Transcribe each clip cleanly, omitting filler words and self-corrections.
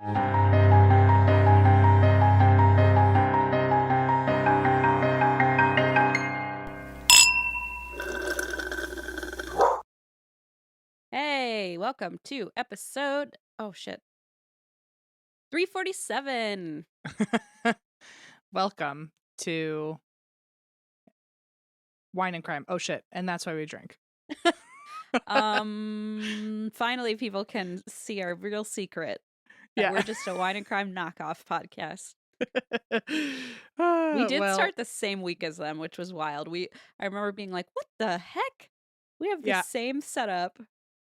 Hey, welcome to episode, 347. Welcome to Wine and Crime. Oh shit, and that's why we drink. Finally people can see our real secret. That we're just a wine and crime knockoff podcast. We did start the same week as them, which was wild. I remember being like, what the heck? We have the same setup.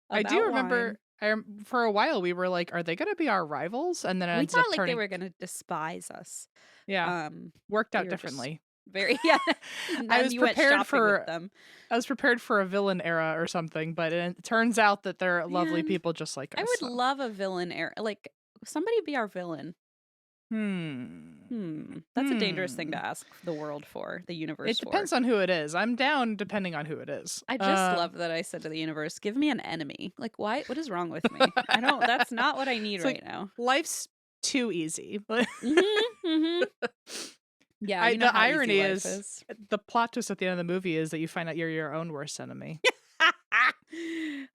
I do remember for a while we were like, are they going to be our rivals? And then we thought like they were going to despise us. Yeah. Worked out differently. Very I was prepared for them. I was prepared for a villain era or something, but it turns out that they're lovely people just like us. I would love a villain era. Like somebody be our villain. That's a dangerous thing to ask the world for, the universe. It depends on who it is. I'm down depending on who it is. I just love that I said to the universe, give me an enemy. Like, why? What is wrong with me? That's not what I need right now. Life's too easy. Yeah, the irony is the plot twist at the end of the movie is that you find out you're your own worst enemy.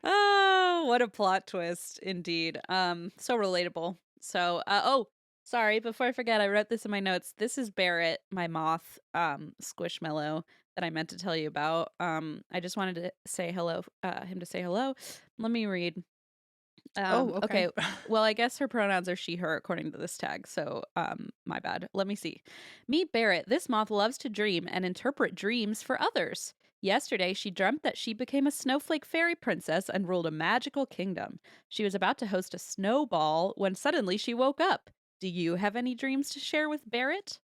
Oh, what a plot twist indeed. So relatable. So sorry, before I forget, I wrote this in my notes. This is Barrett, my moth, squishmallow that I meant to tell you about. I just wanted to say hello, him to say hello. Let me read. Okay. Well, I guess her pronouns are she, her, according to this tag. So, my bad. Let me see. Meet Barrett. This moth loves to dream and interpret dreams for others. Yesterday, she dreamt that she became a snowflake fairy princess and ruled a magical kingdom. She was about to host a snowball when suddenly she woke up. Do you have any dreams to share with Barrett?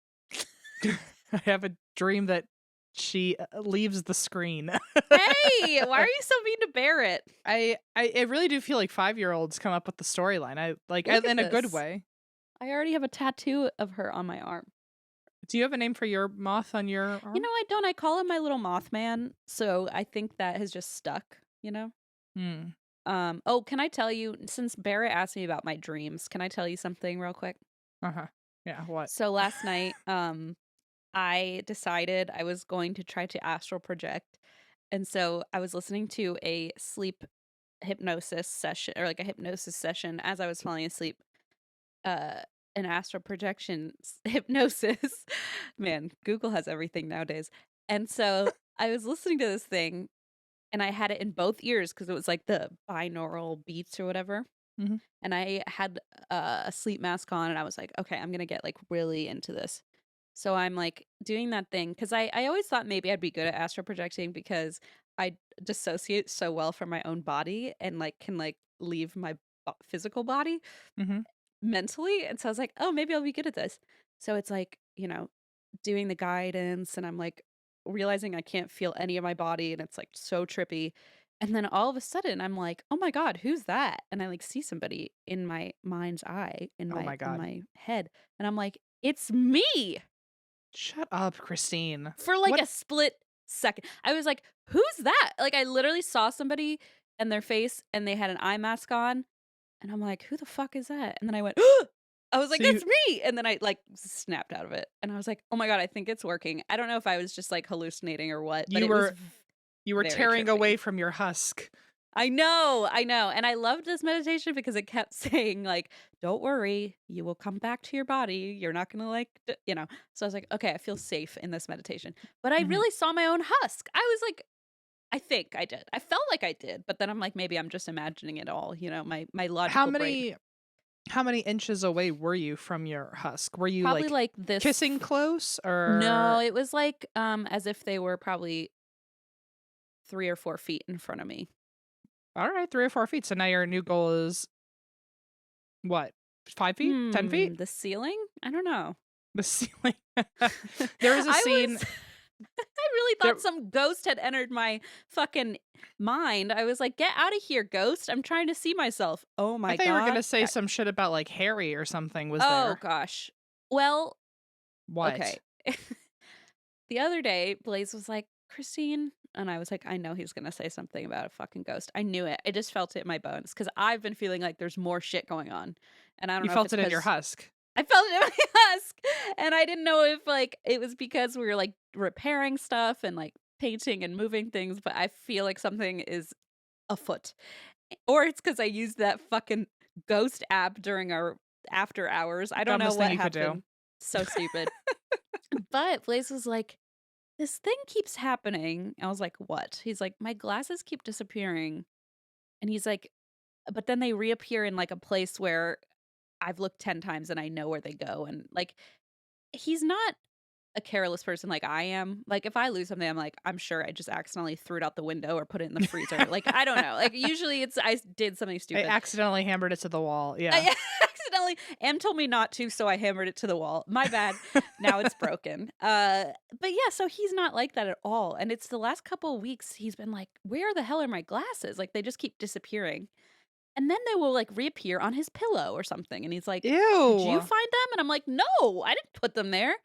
I have a dream that she leaves the screen. Hey, why are you so mean to Barrett? I really do feel like 5-year-olds come up with the storyline. I like in a good way. I already have a tattoo of her on my arm. Do you have a name for your moth on your arm? You know, I don't. I call him my little Mothman. So I think that has just stuck, you know? Oh, can I tell you, since Barrett asked me about my dreams, can I tell you something real quick? Yeah, what? So last night, I decided I was going to try to astral project. And so I was listening to a sleep hypnosis session, or like a hypnosis session as I was falling asleep. An astral projection hypnosis. Man, Google has everything nowadays. And so I was listening to this thing and I had it in both ears because it was like the binaural beats or whatever. And I had a sleep mask on and I was like, okay, I'm going to get like really into this. So I'm like doing that thing because I always thought maybe I'd be good at astral projecting because I dissociate so well from my own body and like can like leave my physical body mentally. And so I was like, oh, maybe I'll be good at this. So it's like, you know, doing the guidance and I'm like realizing I can't feel any of my body and it's like so trippy. And then all of a sudden I'm like, oh my God, who's that? And I like see somebody in my mind's eye in my head. And I'm like, it's me. Shut up, Christine. For like a split second. I was like, who's that? Like I literally saw somebody and their face and they had an eye mask on. And I'm like, who the fuck is that? And then I went, I was like, that's me. And then I like snapped out of it. And I was like, oh my God, I think it's working. I don't know if I was just like hallucinating or what. But you were tearing away from your husk. I know. And I loved this meditation because it kept saying like, don't worry, you will come back to your body. You're not going to like, you know. So I was like, okay, I feel safe in this meditation. But I really saw my own husk. I was like, I think I did. I felt like I did, but then I'm like, maybe I'm just imagining it all. You know, my logical brain. How many inches away were you from your husk? Were you probably like this kissing close or no? It was like as if they were probably 3 or 4 feet in front of me. All right, 3 or 4 feet. So now your new goal is what? 5 feet? 10 feet? The ceiling? I don't know. The ceiling. There was a scene. I really thought some ghost had entered my fucking mind. I was like, get out of here, ghost. I'm trying to see myself. Oh my God. I thought you were going to say some shit about like Harry or something was there. Oh gosh. Well. What? Okay. The other day, Blaze was like, Christine. And I was like, I know he's going to say something about a fucking ghost. I knew it. I just felt it in my bones because I've been feeling like there's more shit going on. And I don't You know if felt it's it in your because husk. I felt it in my husk, and I didn't know if, like, it was because we were, like, repairing stuff and, like, painting and moving things, but I feel like something is afoot. Or it's because I used that fucking ghost app during our after hours. I don't know Dumbest thing what you could do. happened. So stupid. But Blaze was like, "This thing keeps happening." I was like, "What?" He's like, "My glasses keep disappearing." And he's like, "But then they reappear in, like, a place where I've looked 10 times and I know where they go." And, like, he's not a careless person like I am. Like, if I lose something, I'm like, I'm sure I just accidentally threw it out the window or put it in the freezer. Like, I don't know. Like, usually it's I did something I stupid. accidentally hammered it to the wall. Yeah. I accidentally Em told me not to, so I hammered it to the wall. My bad. Now it's broken. But yeah, so he's not like that at all. And it's the last couple of weeks he's been like, "Where the hell are my glasses?" Like they just keep disappearing. And then they will like reappear on his pillow or something. And he's like, "Did you Ew. find them?" And I'm like, "No, I didn't put them there."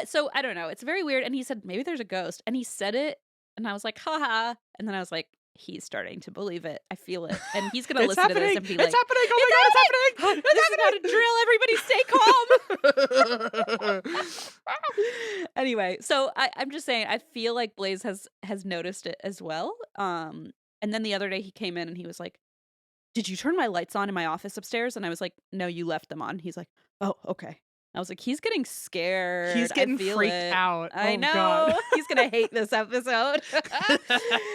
So I don't know. It's very weird. And he said, "Maybe there's a ghost." And he said it. And I was like, "Haha." And then I was like, he's starting to believe it. I feel it. And he's going to It's listen to this happening. and be It's like, happening. Oh "It's my god, happening. it's This is not a drill. Everybody stay calm." happening. Anyway, so I'm just saying, I feel like Blaze has noticed it as well. And then the other day he came in and he was like, "Did you turn my lights on in my office upstairs?" And I was like, "No, you left them on." He's like, "Oh, okay." I was like, "He's getting He's scared. I getting feel freaked it. out. I Oh god. know. He's gonna hate this episode."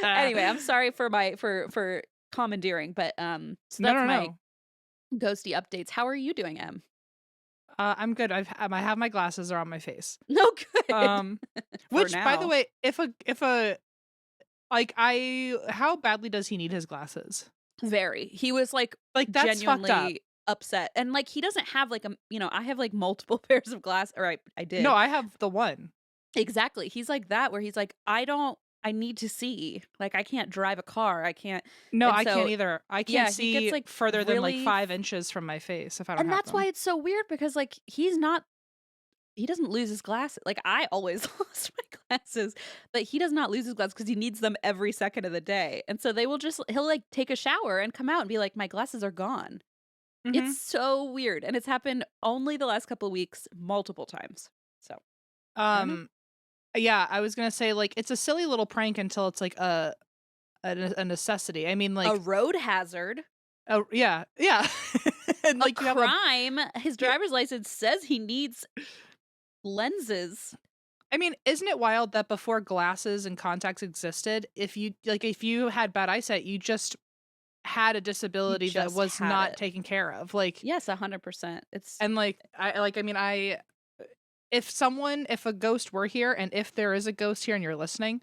Anyway, I'm sorry for my for commandeering, but so No, that's no, my no. ghosty updates. How are you doing, Em? I'm good. I have my glasses are on my face. No, good. Um, For which by the now. way, if a like I how badly does he need his glasses? Very. He was like Like that's fucked up. genuinely upset. And like he doesn't have like I have like multiple pairs of glass or I No, did. I have the one. Exactly. He's like that where he's like, I need to see. Like I can't drive a car. I can't. No, And I can't so either. I can't yeah, he gets see like further than like really 5 inches from my face if I don't and have that's why them. it's so weird because like he doesn't lose his glasses. Like I always lost my glasses, but he does not lose his glasses because he needs them every second of the day. And so he'll like take a shower and come out and be like, "My glasses are gone." Mhm. It's so weird, and it's happened only the last couple of weeks multiple times. So, I don't know. Um, yeah, I was gonna say like it's a silly little prank until it's like a necessity. I mean, A like, road hazard, oh yeah, yeah, and a like you have a crime. His yeah. driver's license says he needs lenses. I mean, isn't it wild that before glasses and contacts existed, if you had bad eyesight, you just had a You disability that just was had not it. taken care of, like, Yes, 100%. It's and like I mean, if a ghost were here, and if there is a ghost here and you're listening,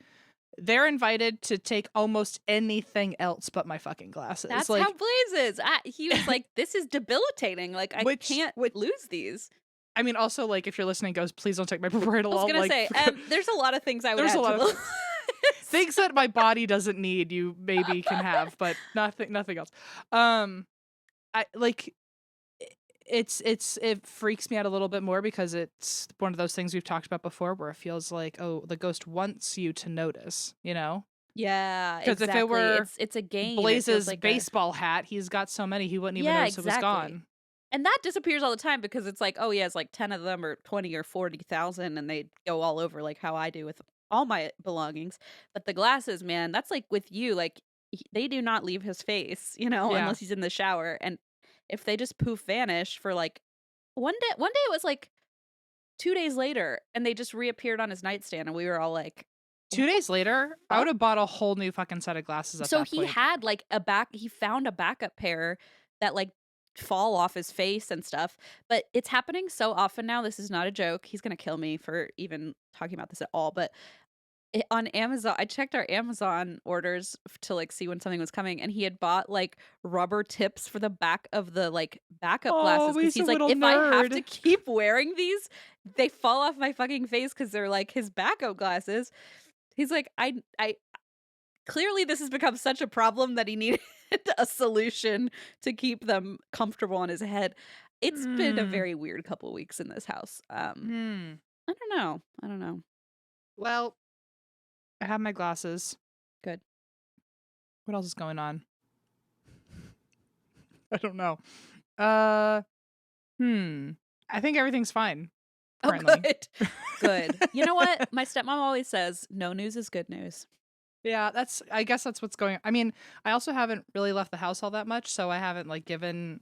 they're invited to take almost anything else but my fucking glasses. that's how Like, Blaze is. He was like, "This is debilitating. Like I can't which lose these." I mean, also like if you're listening, ghost, please don't take my I was proprietol. gonna Like, say, there's a lot of things I would there's a add to lot the of list. things that my body doesn't need. You maybe can have, but nothing else. I like it freaks me out a little bit more because it's one of those things we've talked about before where it feels like, oh, the ghost wants you to notice, you know? Yeah, Because if it exactly. were It's a game. It feels Blaze's like a baseball hat, he's got so many he wouldn't even yeah, notice it was exactly. gone. And that disappears all the time because it's like, oh, yeah, it's like 10 of them or 20 or 40,000 and they go all over like how I do with all my belongings. But the glasses, man, that's like with you, like they do not leave his face, Yeah. unless he's in the shower. And if they just poof vanish for like one day it was like 2 days later and they just reappeared on his nightstand and we were all like, 2 what the days later, I would fuck? have bought a whole new fucking set of glasses at So that he point. had like he found a backup pair that like fall off his face and stuff. But it's happening so often now. This is not a joke. He's gonna kill me for even talking about this at all. But on Amazon, I checked our Amazon orders to like see when something was coming, and he had bought like rubber tips for the back of the like backup Oh, glasses because he's a he's like, little if I have to nerd. keep wearing these, they fall off my fucking face because they're like his backup glasses. He's like, I clearly this has become such a problem that he needed a solution to keep them comfortable on his head. It's been a Hmm. very weird couple weeks in this house. Hmm. I don't know. I don't know. Well, I have my glasses. Good. What else is going on? I don't know. Uh, Hmm. I think everything's fine Oh, currently. good. Good. You know what? My stepmom always says, "No news is good news." Yeah, I guess that's what's going on. I mean, I also haven't really left the house all that much, so I haven't like given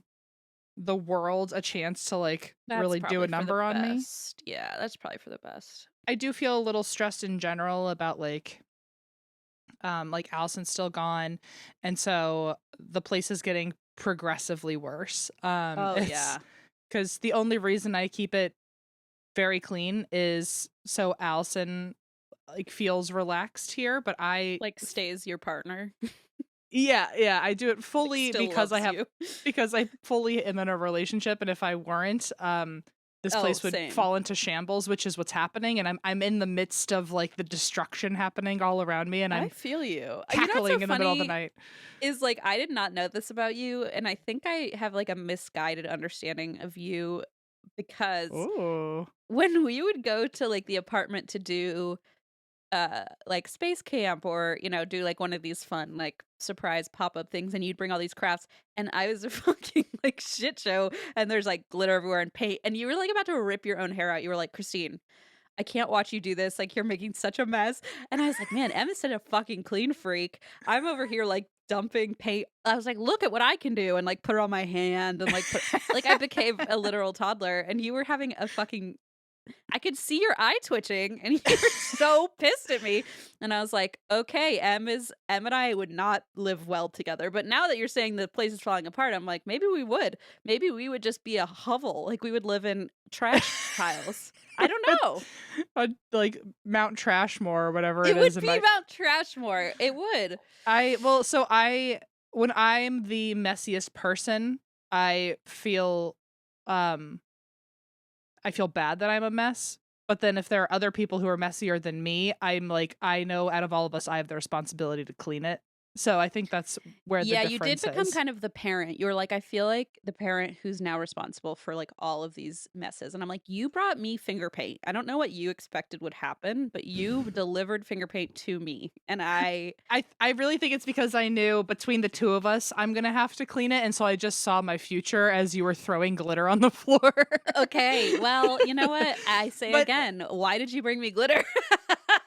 the world a chance to like That's really do a probably for the number on me. best. Yeah, that's probably for the best. I do feel a little stressed in general about like Allison's still gone, and so the place is getting progressively worse. Oh, It's yeah. because the only reason I keep it very clean is so Allison like feels relaxed here, but Like, stays your partner. yeah, I do it Like, fully still loves you. because I fully am in a relationship, and if I weren't, this Oh, place would same. fall into shambles, which is what's happening, and I'm in the midst of like the destruction happening all around me, and I I'm feel you. You know what's so cackling in the middle of the funny night. is, like, I did not know this about you, and I think I have, like, a misguided understanding of you because Ooh. when we would go to, like, the apartment to do like space camp or do like one of these fun like surprise pop-up things and you'd bring all these crafts and I was a fucking like shit show and there's like glitter everywhere and paint and you were like about to rip your own hair out. You were like, Christine, I can't watch you do this, like you're making such a mess. And I was like, man, Emma's such a fucking clean freak. I'm over here like dumping paint. I was like, look at what I can do and like put it on my hand and like put like I became a literal toddler and you were having a fucking I could see your eye twitching and you were so pissed at me. And I was like, okay, Em and I would not live well together. But now that you're saying the place is falling apart, I'm like, maybe we would. Maybe we would just be a hovel. Like we would live in trash piles. I don't know. Like Mount Trashmore or whatever It it would is in be my about Trashmore. It would. I when I'm the messiest person, um I feel bad that I'm a mess. But then if there are other people who are messier than me, I'm like, I know out of all of us, I have the responsibility to clean it. So I think that's where the Yeah, you did difference become is. kind of the parent. You were like, I feel like the parent who's now responsible for like all of these messes. And I'm like, you brought me finger paint. I don't know what you expected would happen, but you delivered finger paint to me. And I really think it's because I knew between the two of us, I'm gonna have to clean it, and so I just saw my future as you were throwing glitter on the floor. okay, well, you know what? I say But again, why did you bring me glitter?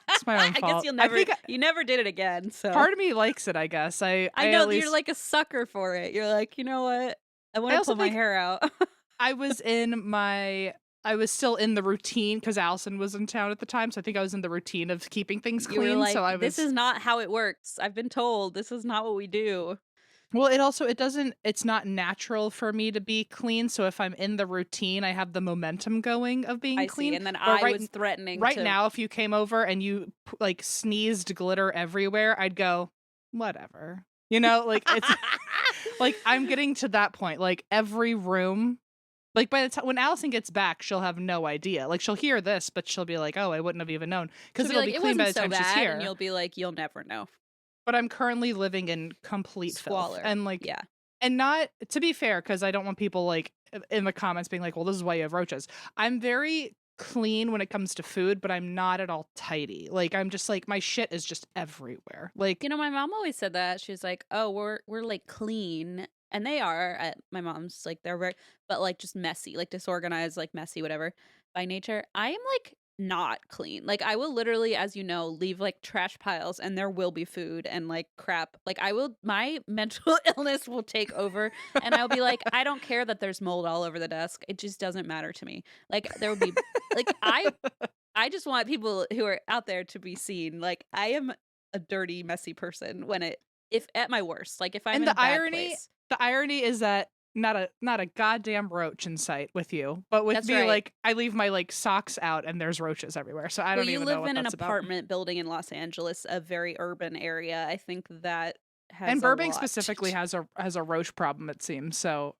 it's my own I guess fault. I think you never did it again. So part of me likes it. I guess I at know that you're least like a sucker for it. You're like, you know what? I I want to also pull my think hair out. I was in I was still in the routine because Allison was in town at the time, so I think I was in the routine of keeping things You were clean. So like, I this was is not how it works. I've been told this is not what we do. well. It doesn't. It's not natural for me to be clean. So if I'm in the routine, I have the momentum going of being I see. clean. And then But I was threatening right to now, if you came over and you like sneezed glitter everywhere, I'd go whatever. Like it's like I'm getting to that point. Like every room. Like by the time when Allison gets back, she'll have no idea. Like she'll hear this, but she'll be like, "Oh, I wouldn't have even known," she'll because be it'll like, be it clean by wasn't the so time she's bad, and here. you'll be like, you'll never know. But I'm currently living in complete filth, Squalor. and like, Yeah. and not to be fair, because I don't want people like in the comments being like, "Well, this is why you have roaches." I'm very clean when it comes to food, but I'm not at all tidy. Like I'm just like my shit is just everywhere. Like My mom always said that. She's like, "Oh, we're like clean." And they are at my mom's like they're very but like just messy, like disorganized, like messy whatever by nature. I am like not clean. Like I will literally as you know leave like trash piles and there will be food and like crap. Like I will my mental illness will take over and I'll be like I don't care that there's mold all over the desk. It just doesn't matter to me. Like there would be like I just want people who are out there to be seen. Like I am a dirty, messy person when it if at my worst. Like if I'm and in a bad place. the irony is that not a goddamn roach in sight with you, but with That's me, right. like I leave my like socks out and there's roaches everywhere. So I Well, don't you even know live what in an that's about. apartment building in Los Angeles, a very urban area. I think that And has a Burbank lot. specifically has a roach problem, it seems. So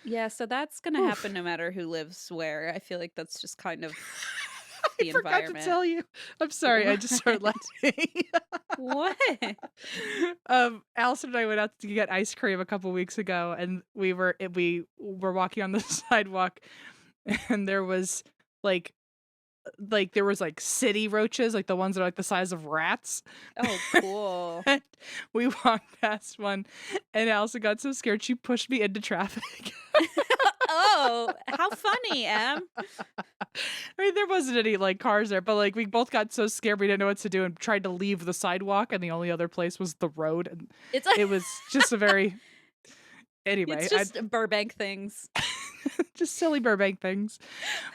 Yeah, so that's gonna happen oof. no matter who lives where. I feel like that's just kind of I the forgot to environment. tell you. I'm sorry, I just started What? laughing. What? Allison and I went out to get ice cream a couple weeks ago, and we were walking on the sidewalk, and there was like there was like city roaches, like the ones that are like the size of rats. Oh, cool. And we walked past one, and Allison got so scared she pushed me into traffic. Oh, how funny, Em. I mean, there wasn't any like cars there, but like we both got so scared we didn't know what to do and tried to leave the sidewalk, and the only other place was the road, and It's like it was just a very it's anyway. I just Burbank things. just silly Burbank things,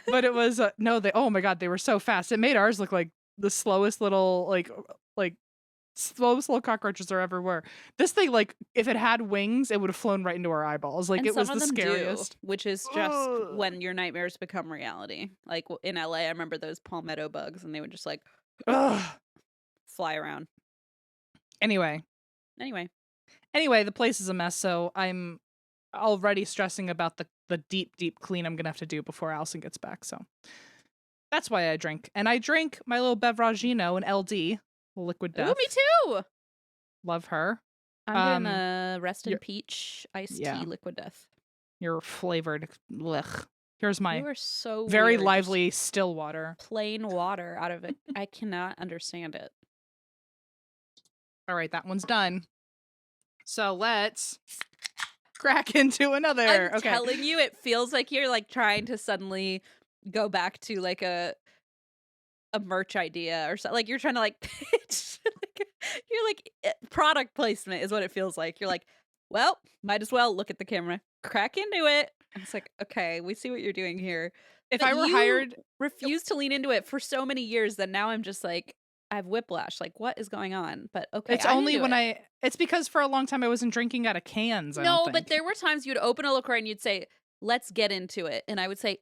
but it was no, they oh my god, they were so fast. It made ours look like the slowest little like slowest little cockroaches there ever were. This thing, like, if it had wings, it would have flown right into our eyeballs. Like, And it some was of the them do, scariest. which is just Ugh. when your nightmares become reality. Like in LA, I remember those palmetto bugs and they would just like Ugh. fly around. Anyway, Anyway, the place is a mess, so I'm already stressing about the deep clean I'm gonna have to do before Allison gets back. So that's why I drink, and I drink my little Beveragino, an LD, liquid ooh, death. me too. Love her. I'm doing the Rest in you're- Peach iced yeah. tea liquid death. Your flavored. Blech. Here's my You are so very weird, just lively still water. plain water out of it. I cannot understand it. All right, that one's done. So let's crack into another. I'm Okay. telling you, it feels like you're like trying to suddenly go back to like a merch idea or something. Like you're trying to like pitch. You're like product placement is what it feels like. You're like, well, might as well look at the camera, crack into it. And it's like, okay, we see what you're doing here. If But I were you hired, refused to lean into it for so many years that now I'm just like, I have whiplash. Like, what is going on? But okay, it's I'm only into when it. it's because for a long time I wasn't drinking out of cans, I don't No, think. but there were times you'd open a LaCroix and you'd say, let's get into it. And I would say,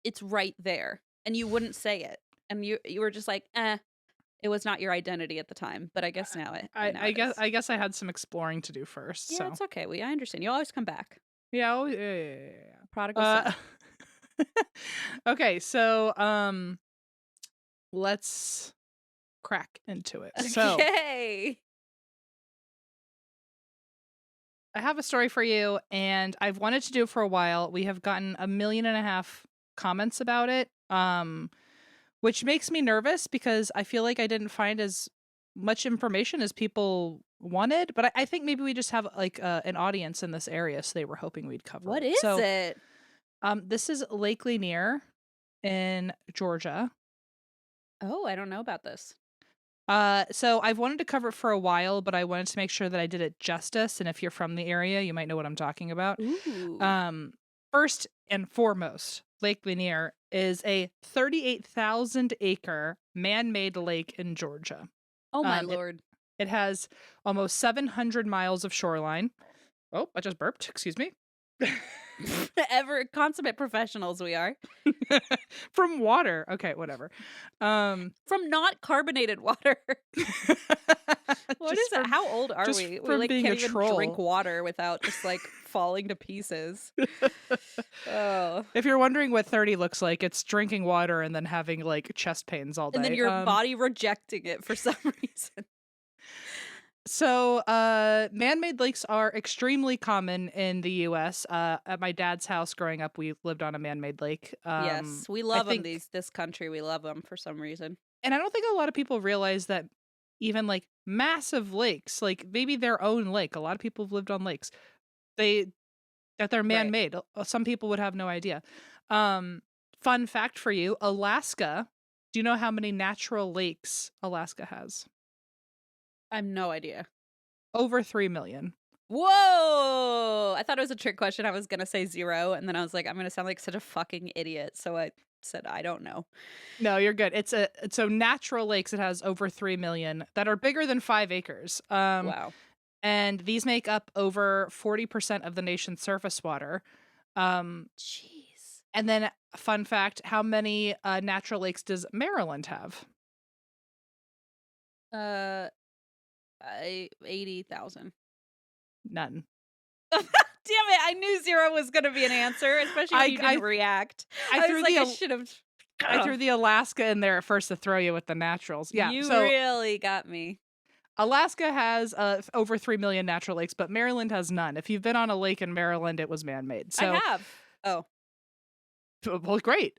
it's right there. And you wouldn't say it. And you were just like, it was not your identity at the time. But I guess now it now I it guess is. I guess I had some exploring to do first. Yeah, So it's okay. I understand. You always come back. yeah, yeah. Prodigal son. Okay, so let's crack into it. So Okay. I have a story for you, and I've wanted to do it for a while. We have gotten 1.5 million comments about it, which makes me nervous because I feel like I didn't find as much information as people wanted. But I think maybe we just have like an audience in this area, so they were hoping we'd cover What it. is So, it? this is Lake Lanier in Georgia. Oh, I don't know about this. So I've wanted to cover it for a while, but I wanted to make sure that I did it justice. And if you're from the area, you might know what I'm talking about. Ooh. First and foremost, Lake Lanier is a 38,000 acre man-made lake in Georgia. Oh my lord. It has almost 700 miles of shoreline. Oh, I just burped. Excuse me. Ever consummate professionals we are. From water. Okay, whatever. From not carbonated water. What is that? How old are we? We like being can't a even troll. drink water without just like falling to pieces. Oh. If you're wondering what 30 looks like, it's drinking water and then having like chest pains all day. And then your body rejecting it for some reason. So, man-made lakes are extremely common in the U.S. At my dad's house growing up, we lived on a man-made lake. Yes, we love them. This country, we love them for some reason. And I don't think a lot of people realize that even like massive lakes, like maybe their own lake, a lot of people have lived on lakes. That they're man-made. Right. Some people would have no idea. Fun fact for you: Alaska. Do you know how many natural lakes Alaska has? I have no idea. Over 3 million. Whoa! I thought it was a trick question. I was gonna say 0, and then I was like, I'm gonna sound like such a fucking idiot. So I said, I don't know. No, you're good. It's so natural lakes. It has over 3 million that are bigger than 5 acres. Wow. And these make up over 40% of the nation's surface water. Jeez. And then, fun fact: how many natural lakes does Maryland have? 80,000. None. Damn it! I knew 0 was gonna be an answer, especially when you didn't react. I was like, I should have. I threw the Alaska in there at first to throw you with the naturals. Yeah, you so really got me. Alaska has over 3 million natural lakes, but Maryland has none. If you've been on a lake in Maryland, it was man-made. So I have. Oh. Well, great.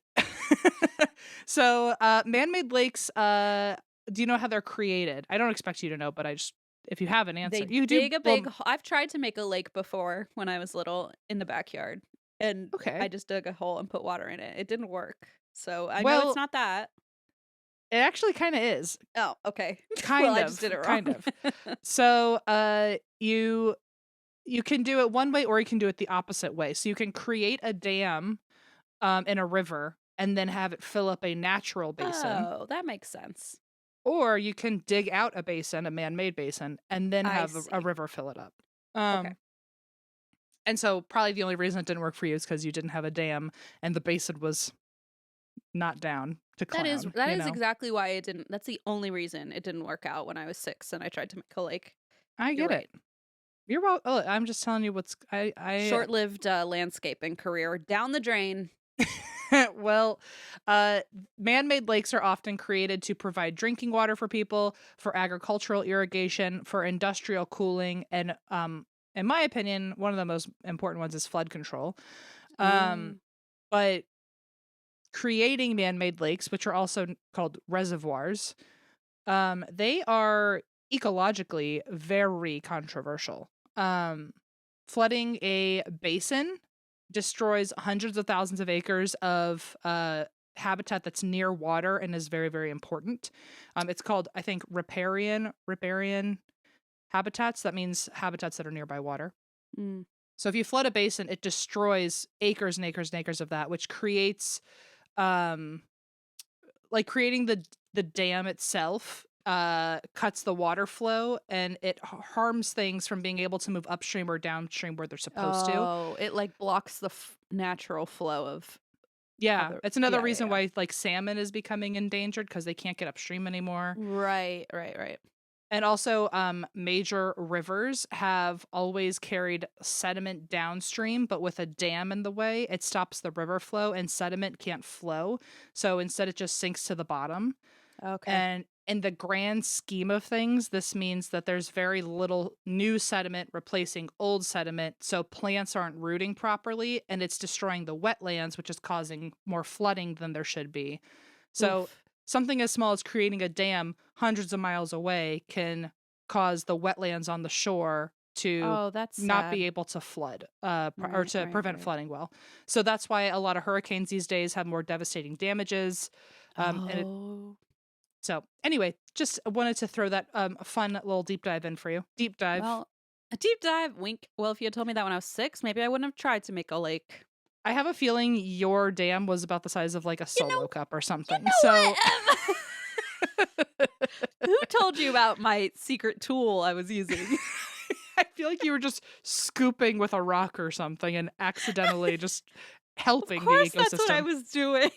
So, man-made lakes, do you know how they're created? I don't expect you to know, but if you have an answer. They dig a big I've tried to make a lake before when I was little in the backyard. and I Okay. just dug a hole and put water in it. It didn't work. So I know it's Well, not that. it actually kind of is. Oh, okay. Well, Kind I just did of, it wrong. kind of. So, you can do it one way or you can do it the opposite way. So you can create a dam in a river and then have it fill up a natural basin, Oh, that makes sense. or you can dig out a basin, a man-made basin, and then I have a see. river fill it up. Okay. And so probably the only reason it didn't work for you is because you didn't have a dam and the basin was not down to That is clown, that you is know? exactly why it didn't that's the only reason it didn't work out when I was 6 and I tried to make a lake. I You're get it. right. You're well. Oh, I'm just telling you what's Short-lived, landscaping career down the drain. well, man-made lakes are often created to provide drinking water for people, for agricultural irrigation, for industrial cooling, and in my opinion, one of the most important ones is flood control. Um, Oh. but creating man-made lakes, which are also called reservoirs, they are ecologically very controversial. Um, Flooding a basin destroys hundreds of thousands of acres of habitat that's near water and is very, very important. It's called, I think, riparian habitats. That means habitats that are nearby water. Mm. So if you flood a basin, it destroys acres and acres and acres of that, which creates um like creating the dam itself cuts the water flow and it harms things from being able to move upstream or downstream where they're supposed to. Oh, it, like, blocks the natural flow of Yeah, other it's another yeah, yeah, reason yeah. why like salmon is becoming endangered because they can't get upstream anymore. Right, right, right. And also major rivers have always carried sediment downstream, but with a dam in the way, it stops the river flow and sediment can't flow. So instead it just sinks to the bottom. Okay. And in the grand scheme of things, this means that there's very little new sediment replacing old sediment. So plants aren't rooting properly and it's destroying the wetlands, which is causing more flooding than there should be. So Oof. something as small as creating a dam hundreds of miles away can cause the wetlands on the shore to Oh, that's not be sad. able to flood or Right, to right, prevent right. flooding well. So that's why a lot of hurricanes these days have more devastating damages. And Oh. so anyway, just wanted to throw that fun little deep dive in for you. Deep dive. Well, a deep dive, wink. Well, if you had told me that when I was 6, maybe I wouldn't have tried to make a lake. I have a feeling your dam was about the size of like a You know solo cup or you something. So know what? Who told you about my secret tool I was using? I feel like you were just scooping with a rock or something and accidentally just Of helping the course that's what I ecosystem. was doing.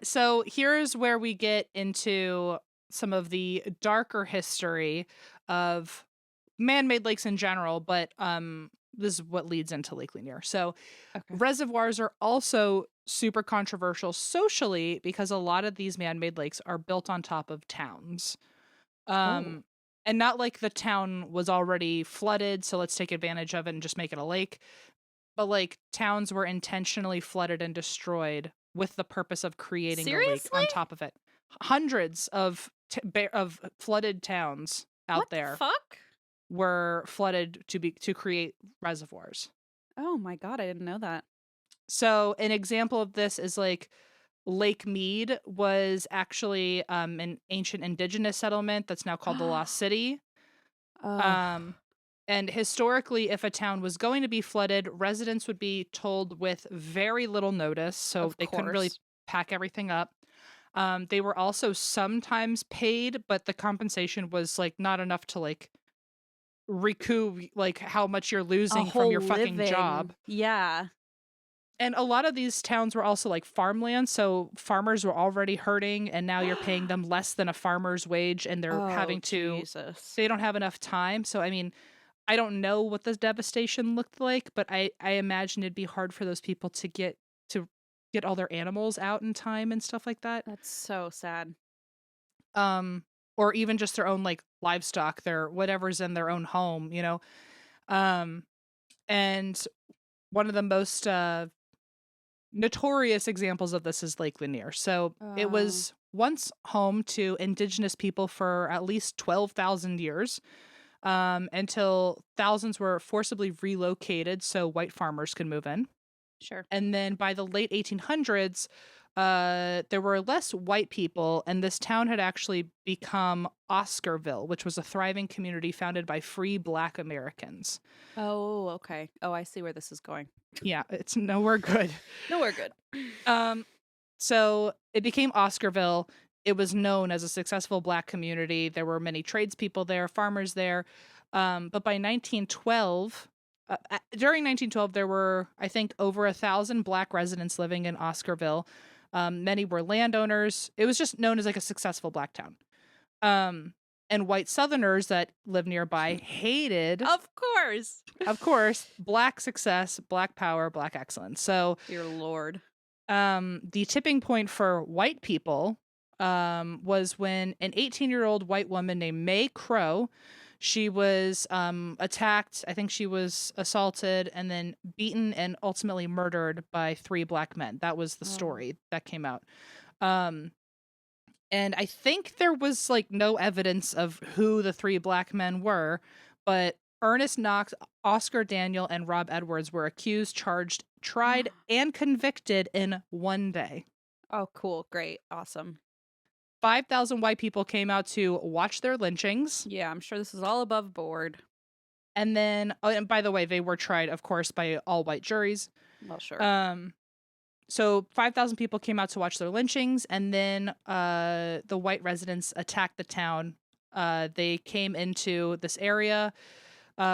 So here's where we get into some of the darker history of man-made lakes in general, but this is what leads into Lake Lanier. So Okay. reservoirs are also super controversial socially because a lot of these man-made lakes are built on top of towns. Oh. Um and not like the town was already flooded, so let's take advantage of it and just make it a lake. But like towns were intentionally flooded and destroyed with the purpose of creating a lake Seriously? on top of it. Hundreds of of flooded towns What out the there fuck? were flooded to create reservoirs. Oh my god, I didn't know that. So an example of this is like Lake Mead was actually an ancient indigenous settlement that's now called the Lost City. Oh, Um, and historically, if a town was going to be flooded, residents would be told with very little notice, so of they couldn't really course. pack everything up. They were also sometimes paid, but the compensation was like not enough to like recoup like how much you're A losing from your whole fucking living. job. Yeah. And a lot of these towns were also like farmland, so farmers were already hurting, and now you're paying them less than a farmer's wage, and they're Oh, having to, Jesus. they don't have enough time. So, I mean, I don't know what the devastation looked like, but I imagine it'd be hard for those people to get all their animals out in time and stuff like that. That's so sad. Um, or even just their own like livestock, their whatever's in their own home, you know. Um, and one of the most notorious examples of this is Lake Lanier. So it Oh. was once home to indigenous people for at least 12,000 years. until thousands were forcibly relocated so white farmers could move in. Sure. And then by the late 1800s, there were less white people, and this town had actually become Oscarville, which was a thriving community founded by free Black Americans. Oh, okay. Oh, I see where this is going. Yeah, it's nowhere good. No, we're good. Um, so it became Oscarville. It was known as a successful Black community. There were many tradespeople there, farmers there. But by 1912, during 1912, there were, I think, over 1,000 Black residents living in Oscarville. Many were landowners. It was just known as like a successful Black town. And white Southerners that lived nearby hated, of course, Black success, Black power, Black excellence. So, Dear Lord. the tipping point for white people was when an 18-year-old white woman named May Crow, she was attacked. I think she was assaulted and then beaten and ultimately murdered by 3 Black men. That was the story that came out. And I think there was like no evidence of who the 3 Black men were, but Ernest Knox, Oscar Daniel, and Rob Edwards were accused, charged, tried, and convicted in one day. Oh, cool. Great. Awesome. 5,000 white people came out to watch their lynchings. Yeah, I'm sure this is all above board. And then, oh, and by the way, they were tried, of course, by all white juries. Well, sure. So 5,000 people came out to watch their lynchings, and then the white residents attacked the town. They came into this area,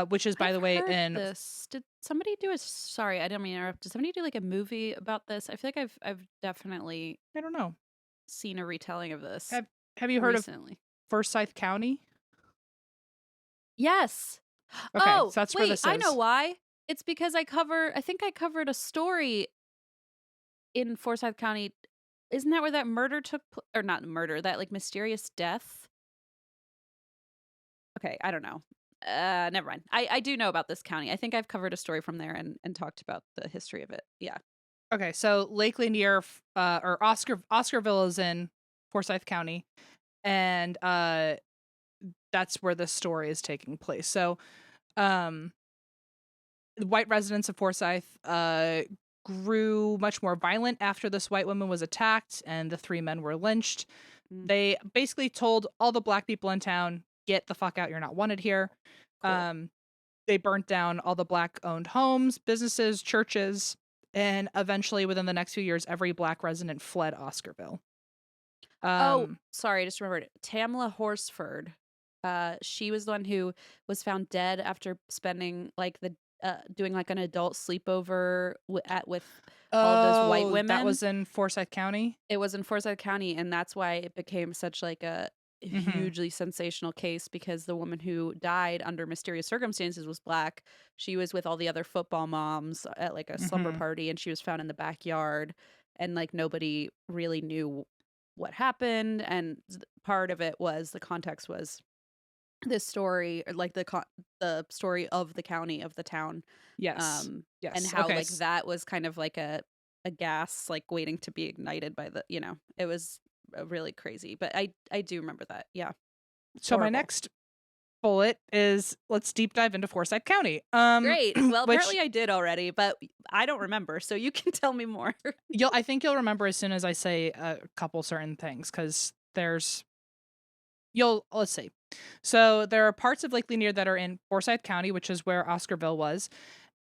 which is, by the way, in this. Did somebody do a? Sorry, I didn't mean to interrupt. Did somebody do like a movie about this? I feel like I've definitely I don't know. seen a retelling of this. Have you heard recently. of Forsyth County? Yes. Okay, oh, so that's wait, where this is. I know why. It's because I think I covered a story in Forsyth County. Isn't that where that murder took or not murder, that like mysterious death? Okay, I don't know. Never mind. I do know about this county. I think I've covered a story from there and talked about the history of it. Yeah. Okay, so Lake Lanier, or Oscarville is in Forsyth County, and that's where the story is taking place. So, the white residents of Forsyth grew much more violent after this white woman was attacked and the 3 men were lynched. They basically told all the Black people in town, "Get the fuck out! You're not wanted here." Cool. They burnt down all the Black-owned homes, businesses, churches. And eventually, within the next few years, every Black resident fled Oscarville. Sorry, I just remembered. Tamla Horsford. She was the one who was found dead after spending like doing like an adult sleepover with all of those white women. That was in Forsyth County? It was in Forsyth County, and that's why it became such like a hugely sensational case, because the woman who died under mysterious circumstances was Black. She was with all the other football moms at like a slumber party, and she was found in the backyard, and like nobody really knew what happened. And part of it was the context was this story, or like the story of the county, of the town. Yes. Yes. And how like that was kind of like a gas like waiting to be ignited by the, it was really crazy. But I do remember that. Yeah. So Horrible. my next bullet is, let's deep dive into Forsyth County. Great. Well, apparently I did already, but I don't remember, so you can tell me more. I think you'll remember as soon as I say a couple certain things, because let's see. So there are parts of Lake Lanier that are in Forsyth County, which is where Oscarville was.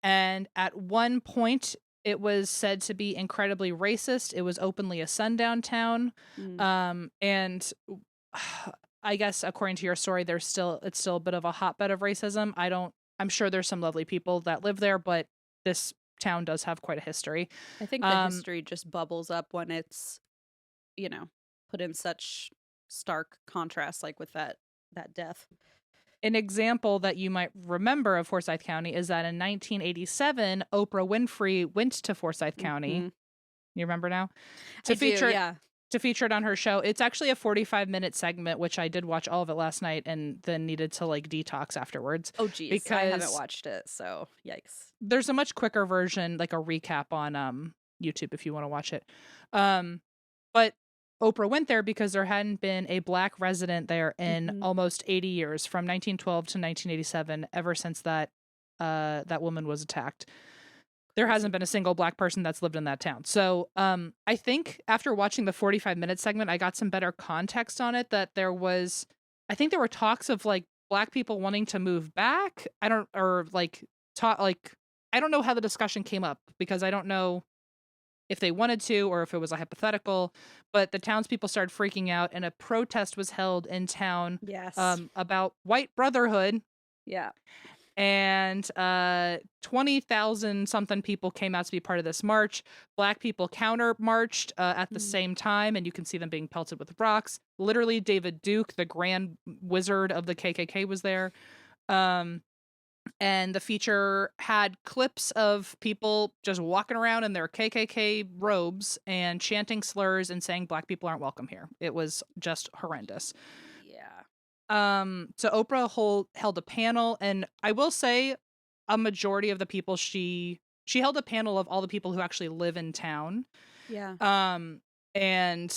And at one point, it was said to be incredibly racist. It was openly a sundown town. And I guess according to your story, it's still a bit of a hotbed of racism. I'm sure there's some lovely people that live there, but this town does have quite a history. I think the history just bubbles up when it's, put in such stark contrast, like with that death. An example that you might remember of Forsyth County is that in 1987, Oprah Winfrey went to Forsyth County. You remember now? To feature it on her show. It's actually a 45-minute segment, which I did watch all of it last night and then needed to like detox afterwards. Oh, geez. Because I haven't watched it, so yikes. There's a much quicker version, like a recap on YouTube if you want to watch it. But Oprah went there because there hadn't been a black resident there in Mhm. almost 80 years, from 1912 to 1987, ever since that woman was attacked. There hasn't Crazy. been a single black person that's lived in that town. So I think after watching the 45-minute segment, I got some better context on it, that I think there were talks of like black people wanting to move back. I don't, or like, talk, like, I don't know how the discussion came up, because I don't know if they wanted to or if it was a hypothetical, but the townspeople started freaking out and a protest was held in town Yes. about white brotherhood, Yeah. and 20,000 something people came out to be part of this march. Black people counter marched at the Mm. same time, and you can see them being pelted with rocks. Literally, David Duke, the grand wizard of the KKK, was there. Um, and the feature had clips of people just walking around in their KKK robes and chanting slurs and saying black people aren't welcome here. It was just horrendous. Yeah. So Oprah held a panel, and I will say a majority of the people she held a panel of all the people who actually live in town. Yeah. Um, and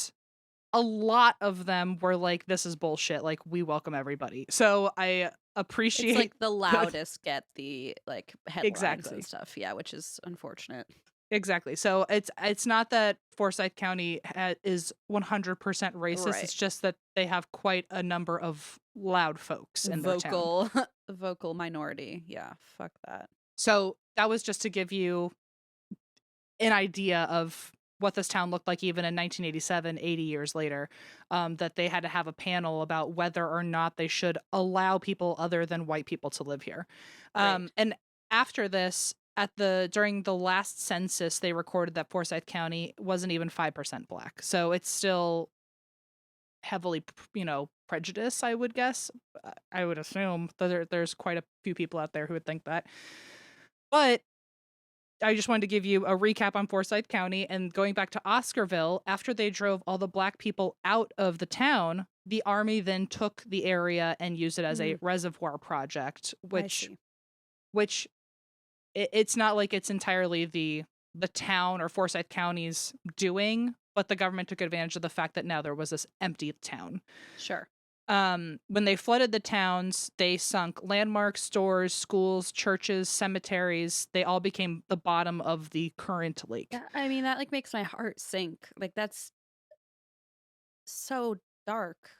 a lot of them were like, this is bullshit. Like, we welcome everybody. So I It's appreciate like the that. loudest get the, like, headlines and Exactly. stuff, yeah, which is unfortunate. Exactly. So it's not that Forsyth County is 100% racist. Right. It's just that they have quite a number of loud folks in their town. Vocal vocal minority. Yeah, fuck that. So that was just to give you an idea of what this town looked like even in 1987, 80 years later, that they had to have a panel about whether or not they should allow people other than white people to live here. Right. And after this, during the last census, they recorded that Forsyth County wasn't even 5% black. So it's still heavily, prejudice, I would guess. I would assume that there's quite a few people out there who would think that. But I just wanted to give you a recap on Forsyth County, and going back to Oscarville. After they drove all the black people out of the town, the army then took the area and used it as a Mm, reservoir project, I which see. which it's not like it's entirely the town or Forsyth County's doing, but the government took advantage of the fact that now there was this empty town. Sure. When they flooded the towns, they sunk landmarks, stores, schools, churches, cemeteries. They all became the bottom of the current lake. Yeah, I mean, that, like, makes my heart sink. Like, that's so dark.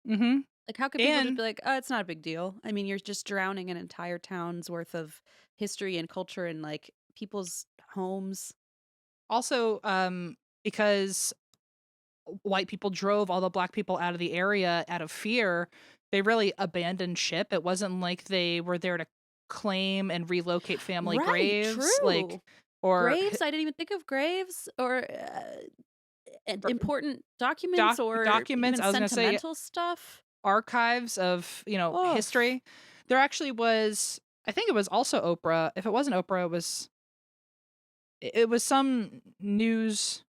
Mm-hmm. Like, how could people just And be like, "Oh, it's not a big deal." I mean, you're just drowning an entire town's worth of history and culture and, like, people's homes. also, because white people drove all the black people out of the area out of fear, they really abandoned ship. It wasn't like they were there to claim and relocate family Right, graves, like, true. or Graves? I didn't even think of graves or, important documents or documents. even I was gonna say sentimental stuff. archives of, Oof. history. There actually was, I think it was also Oprah. If it wasn't Oprah, it was some news.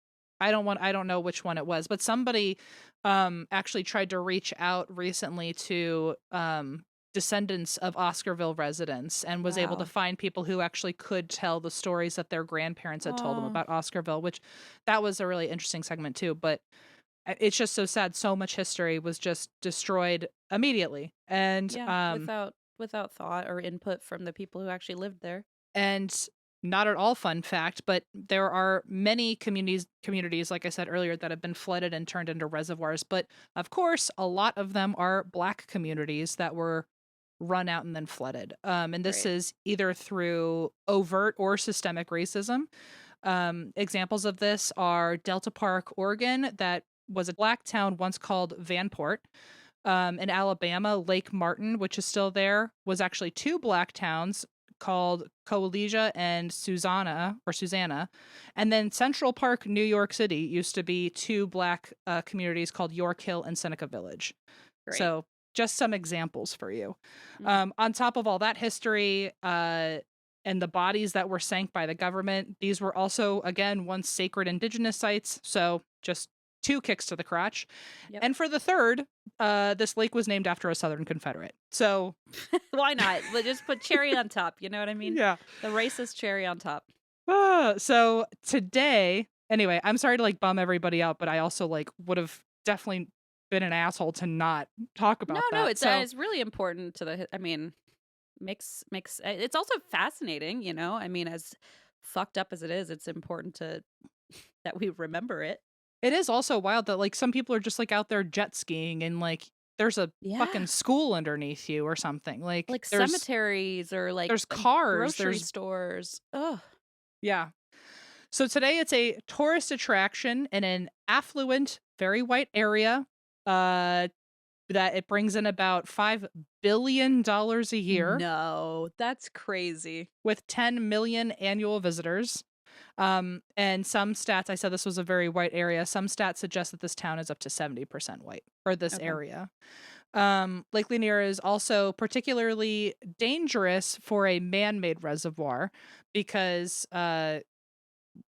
I don't know which one it was, but somebody actually tried to reach out recently to descendants of Oscarville residents, and was able to Wow. find people who actually could tell the stories that their grandparents had told them Oh, about Oscarville, which that was a really interesting segment too. But it's just so sad. So much history was just destroyed immediately. yeah, without thought or input from the people who actually lived there. And not at all fun fact, but there are many communities, like I said earlier, that have been flooded and turned into reservoirs. But of course, a lot of them are black communities that were run out and then flooded. And this Right. is either through overt or systemic racism. Examples of this are Delta Park, Oregon, that was a black town once called Vanport. In Alabama, Lake Martin, which is still there, was actually two black towns called Coalesia and Susanna. And then Central Park, New York City used to be two black communities called York Hill and Seneca Village. Great. So just some examples for you. Mm. On top of all that history, and the bodies that were sank by the government, these were also, again, once sacred indigenous sites. So just two kicks to the crotch. Yep. And for the third, this lake was named after a Southern Confederate. So Why not? Just put cherry on top, you know what I mean? yeah. The racist cherry on top. So today, Anyway, I'm sorry to like bum everybody out, but I also like would have definitely been an asshole to not talk No, about no, that. So it's really important to I mean, makes it's also fascinating, you know? I mean, as fucked up as it is, it's important to that we remember it. it is also wild that like some people are just like out there jet skiing and like there's a fucking Yeah. school underneath you or something. Like Like cemeteries or like there's cars, grocery there's stores. Ugh. yeah. So today it's a tourist attraction in an affluent, very white area. That it brings in about $5 billion a year No, that's crazy. with 10 million annual visitors. And some stats, I said this was a very white area. Some stats suggest that this town is up to 70% white for this Okay. area. Lake Lanier is also particularly dangerous for a man-made reservoir because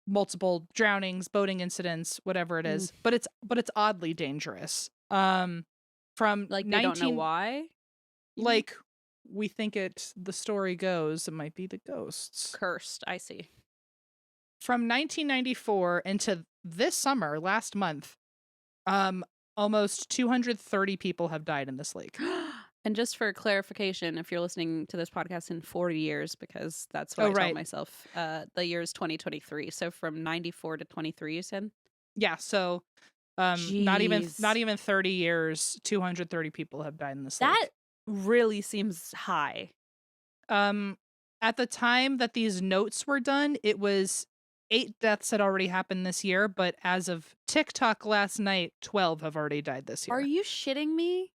multiple drownings, boating incidents, whatever it Mm. is. But it's oddly dangerous. From Like they don't know 19 why, you mean? like we think the story goes, it might be the ghosts. Cursed, I see. From 1994 into this summer, last month, um, almost 230 people have died in this lake. And just for clarification, if you're listening to this podcast in 40 years, because that's what Oh, I tell right. myself, the year is 2023. So from 94 to 23, you said? Yeah, so not Jeez. even 30 years, 230 people have died in this That lake. really seems high. Um, at the time that these notes were done, it was 8 deaths had already happened this year, but as of TikTok last night, 12 have already died this Are year. you shitting me?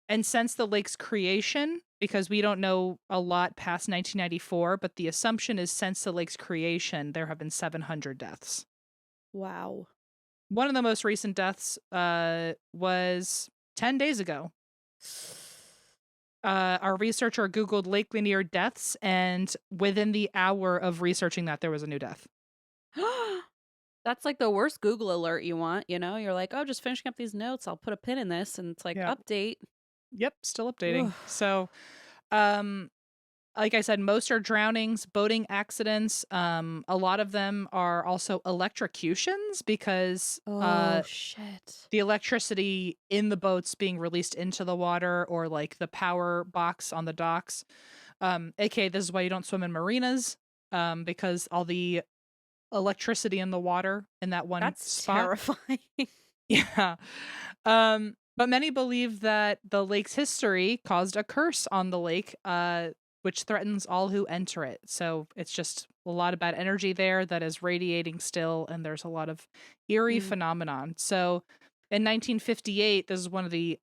And since the lake's creation, because we don't know a lot past 1994, but the assumption is since the lake's creation, there have been 700 deaths. Wow. One of the most recent deaths was 10 days ago. Our researcher Googled Lake Lanier deaths, and within the hour of researching that, there was a new death. That's like the worst Google alert you want, you know? You're like, oh, just finishing up these notes. I'll put a pin in this. And it's like, Yeah. update. Yep, still Ugh. updating. So, um, like I said, most are drownings, boating accidents. A lot of them are also electrocutions because Oh, shit. the electricity in the boats being released into the water or like the power box on the docks. AKA, this is why you don't swim in marinas, because all the electricity in the water in that one That's spot. terrifying. Yeah. But many believe that the lake's history caused a curse on the lake, which threatens all who enter it. So it's just a lot of bad energy there that is radiating still, and there's a lot of eerie Mm. phenomenon. So in 1958, this is one of the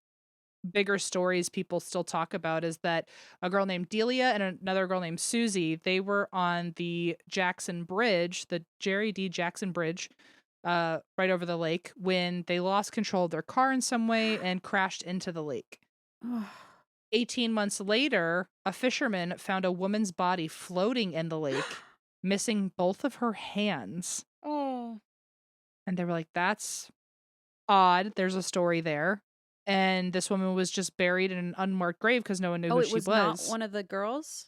bigger stories people still talk about, is that a girl named Delia and another girl named Susie, they were on the Jackson Bridge, the Jerry D. Jackson Bridge, right over the lake, when they lost control of their car in some way and crashed into the lake. 18 months later, a fisherman found a woman's body floating in the lake, missing both of her hands. Oh. And they were like, that's odd. There's a story there. And this woman was just buried in an unmarked grave because no one knew Oh, who it she was not was. one of the girls?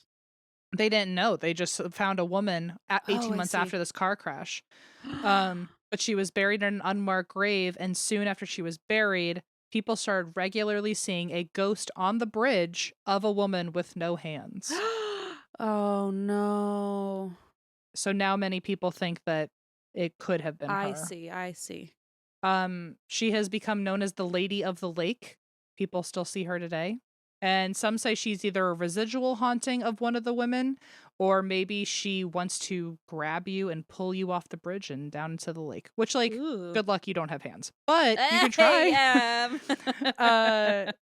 They didn't know. They just found a woman at Oh, 18 I months see. after this car crash. But she was buried in an unmarked grave, and soon after she was buried, people started regularly seeing a ghost on the bridge of a woman with no hands. Oh, no. So now many people think that it could have been I her. see, I see. She has become known as the Lady of the Lake. People still see her today. And some say she's either a residual haunting of one of the women, or maybe she wants to grab you and pull you off the bridge and down into the lake. Which, like, Ooh. good luck, you don't have hands. But you can Hey, try.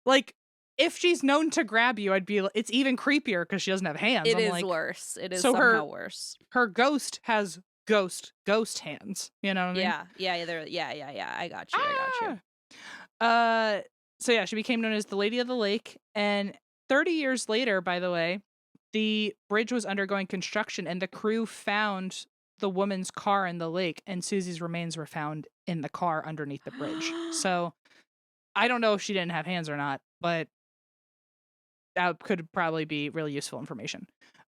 Like, if she's known to grab you, it's even creepier because she doesn't have hands. It I'm is like, worse. It is so somehow worse. her ghost has ghost hands. You know what I mean? Yeah. I got you. So yeah, she became known as the Lady of the Lake, and 30 years later, by the way, the bridge was undergoing construction, and the crew found the woman's car in the lake, and Susie's remains were found in the car underneath the bridge. So I don't know if she didn't have hands or not, but that could probably be really useful information.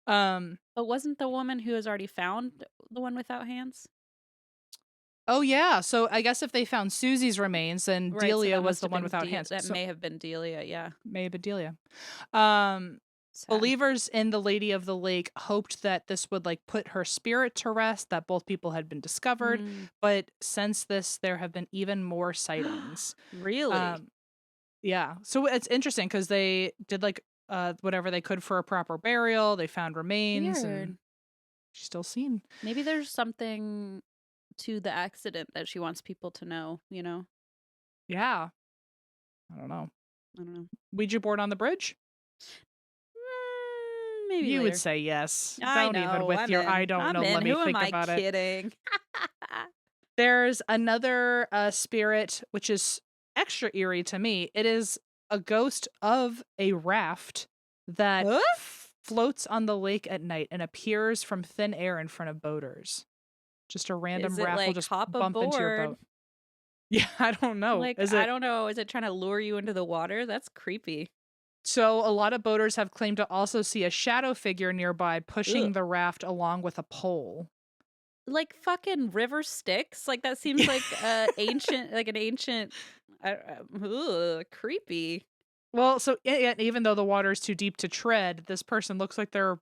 But wasn't the woman who was already found the one without hands? Oh, yeah. So I guess if they found Susie's remains, then Right, so Delia that was must the have one been without hands. that So may have been Delia, yeah. maybe Delia. Um, Sad. Believers in the Lady of the Lake hoped that this would like put her spirit to rest, that both people had been discovered. Mm. But since this, there have been even more sightings. Really? Um, yeah. So it's interesting because they did like whatever they could for a proper burial. They found remains and Weird. she's still seen. Maybe there's something to the accident that she wants people to know, you know? Yeah. I don't know. I don't know. Ouija board on the bridge? Maybe You would later. say yes. I Don't even know. with I'm your I in. don't I'm know. in. Let me Who am think I about it. kidding? There's another spirit, which is extra eerie to me. It is a ghost of a raft that Huh? floats on the lake at night and appears from thin air in front of boaters. Just a Is random it raft will like just hop bump into your aboard? boat. Yeah, I don't know. Like, Is I it? don't know. Is it trying to lure you into the water? That's creepy. So a lot of boaters have claimed to also see a shadow figure nearby Ugh. pushing the raft along with a pole. Like fucking river Styx? Like that seems like ancient, like an ancient, creepy. Well, so even though the water is too deep to tread, this person looks like they're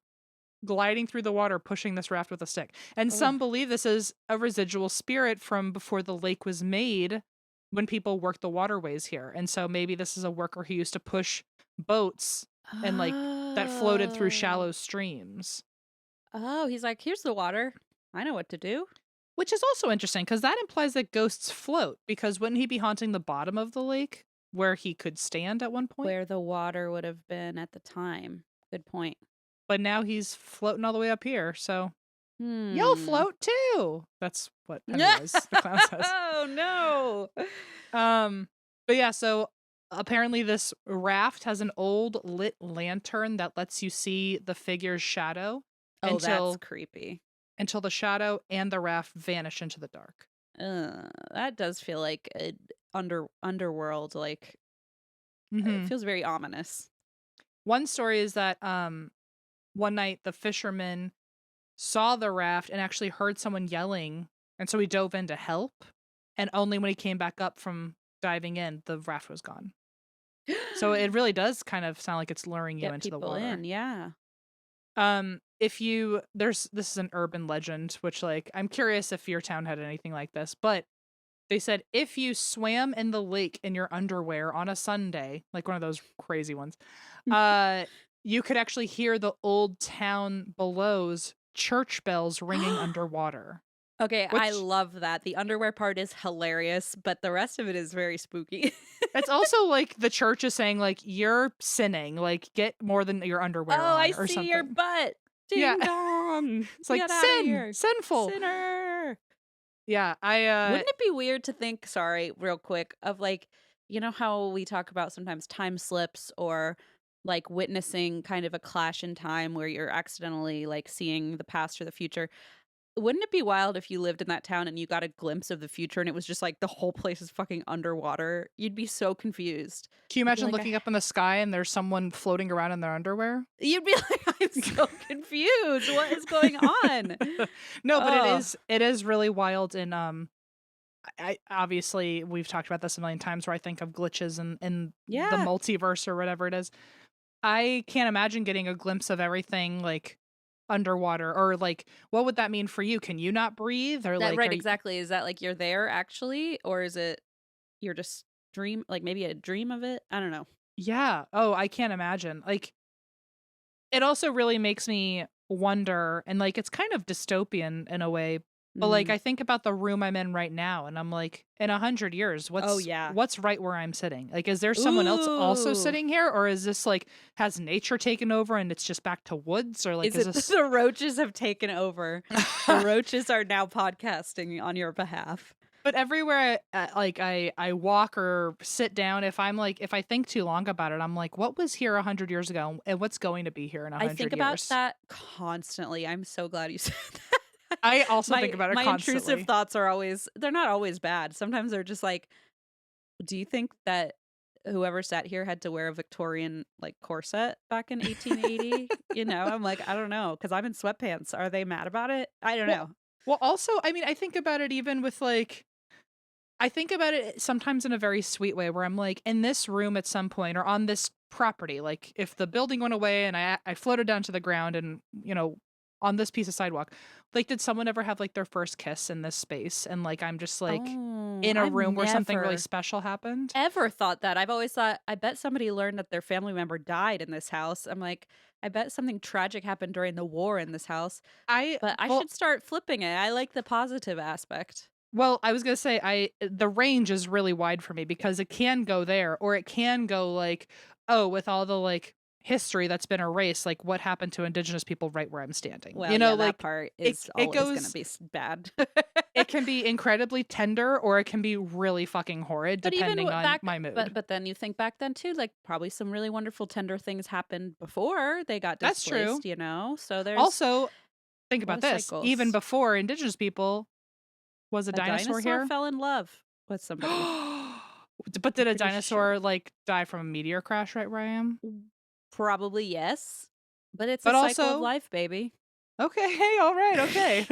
gliding through the water, pushing this raft with a stick. And Ugh. some believe this is a residual spirit from before the lake was made when people worked the waterways here. And so maybe this is a worker who used to push boats and like that floated through Oh. shallow streams. Oh, he's like, here's the water. I know what to do. Which is also interesting because that implies that ghosts float. Because wouldn't he be haunting the bottom of the lake where he could stand at one point? Where the water would have been at the time. Good point. But now he's floating all the way up here. So you'll Hmm. float too. That's what Pennywise the clown says. Oh no. Um, but yeah, so apparently this raft has an old lit lantern that lets you see the figure's shadow Oh, that's until creepy. the shadow and the raft vanish into the dark. That does feel like a underworld. Like it Hmm. feels very ominous. One story is that one night the fisherman saw the raft and actually heard someone yelling, and so he dove in to help. And only when he came back up from diving in, the raft was gone. So it really does kind of sound like it's luring you Get into the people water. in, yeah. If you this is an urban legend, which like I'm curious if your town had anything like this, but they said if you swam in the lake in your underwear on a Sunday, like one of those crazy ones, you could actually hear the old town below's church bells ringing underwater. Okay, I Which love that. The underwear part is hilarious, but the rest of it is very spooky. it's also like the church is saying like you're sinning, like get more than your underwear Oh, I on or see your something. butt. Yeah. Ding dong. It's like Get out of sin, here. sinful. Sinner. Yeah, Wouldn't it be weird to think, sorry, real quick, of like, you know how we talk about sometimes time slips or like witnessing kind of a clash in time where you're accidentally like seeing the past or the future? Wouldn't it be wild if you lived in that town and you got a glimpse of the future and it was just like the whole place is fucking underwater? You'd be so confused. Can you You'd be imagine like, looking up in the sky and there's someone floating around in their underwear? you'd be like, I'm so confused. What is going on? No, but Oh, it is really wild and I obviously we've talked about this a million times where I think of glitches in the yeah. multiverse or whatever it is. I can't imagine getting a glimpse of everything like underwater or like what would that mean for you? Can you not breathe or That like right, are you, exactly. Is that like you're there actually, or is it you're just dream like maybe a dream of it? I don't know. yeah. Oh, I can't imagine. Like it also really makes me wonder and like it's kind of dystopian in a way. But like Mm. I think about the room I'm in right now and I'm like in 100 years, Oh yeah. what's right where I'm sitting? Like is there someone else also Ooh. sitting here or is this like has nature taken over and it's just back to woods or like Is is it this the roaches have taken over? The roaches are now podcasting on your behalf. But everywhere I walk or sit down, if I'm like if I think too long about it, I'm like, what was here 100 years ago, and what's going to be here in a I hundred think about years? that constantly. I'm so glad you said that. I also think My about it my intrusive constantly. thoughts are always they're not always bad. Sometimes they're just like, do you think that whoever sat here had to wear a Victorian like corset back in 1880? You know, I'm like, I don't know, because I'm in sweatpants. Are they mad about it? I don't Well, know. Well, also, I mean, I think about it even with like I think about it sometimes in a very sweet way where I'm like, in this room at some point or on this property, like if the building went away and I floated down to the ground and, on this piece of sidewalk, like, did someone ever have like their first kiss in this space? And like, I'm just like Oh, in a I've room where something really never special happened. ever thought that. I've always thought, I bet somebody learned that their family member died in this house. I'm like, I bet something tragic happened during the war in this house, but I Well, should start flipping it. I like the positive aspect. I was gonna say the range is really wide for me because it can go there or it can go like, oh, with all the like history that's been erased, like what happened to indigenous people right where I'm standing. Well, yeah, that Like part it is it always gonna goes be bad. it can be incredibly tender or it can be really fucking horrid But even depending on back, my mood. but then you think back then too, like probably some really wonderful tender things happened before they got That's true. displaced, you know? So there's Also, think a lot about of this. Even cycles. before indigenous people, was a A dinosaur dinosaur here? fell in love with somebody. But I'm did a pretty sure. dinosaur like die from a meteor crash right where I am? Probably yes, but it's a But cycle of also, life, baby. okay, hey, all right, okay.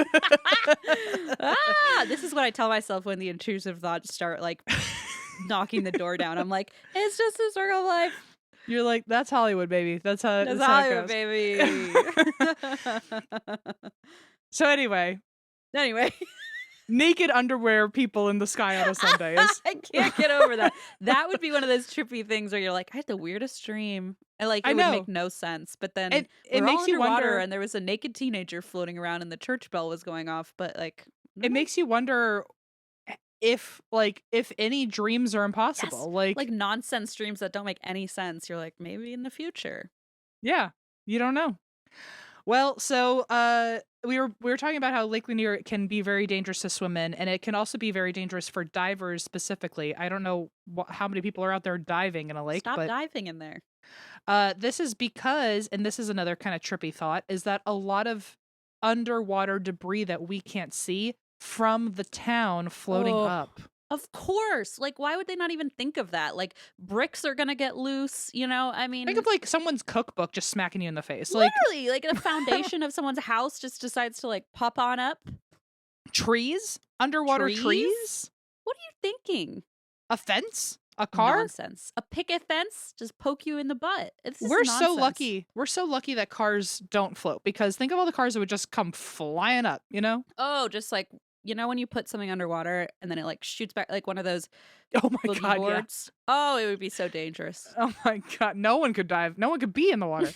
This is what I tell myself when the intrusive thoughts start like knocking the door down. I'm like, it's just a circle of life. You're like, that's Hollywood, baby. That's That's how it Hollywood, goes. baby. So anyway, Anyway, naked underwear people in the sky on a Sunday is I can't get over that. That would be one of those trippy things where you're like, I had the weirdest dream. And like I it would make know. no sense. But then It we're all makes you underwater wonder and there was a naked teenager floating around and the church bell was going off. But like, it makes you wonder if any dreams are yes, impossible. like Like, nonsense dreams that don't make any sense. You're like, maybe in the future. yeah, you don't know. Well, so we were talking about how Lake Lanier can be very dangerous to swim in, and it can also be very dangerous for divers specifically. I don't know how many people are out there diving in a lake, Stop but diving in there. this is because, and this is another kind of trippy thought, is that a lot of underwater debris that we can't see from the town floating Oh, up. of course. Like, why would they not even think of that? Like, bricks are gonna get loose, you know? I Think mean, of like someone's cookbook just smacking you in the face. Like literally, like the foundation of someone's house just decides to like pop on up. trees, underwater Trees? trees, What are you thinking? a fence, a car. Nonsense. A picket fence just poke you in the butt. This is We're so nonsense. lucky. We're so lucky that cars don't float because think of all the cars that would just come flying up, you know? Oh, just like you know when you put something underwater and then it like shoots back like one of those Oh my boogie god, yeah. boards. Oh, it would be so dangerous. Oh my god, no one could dive. No one could be in the water.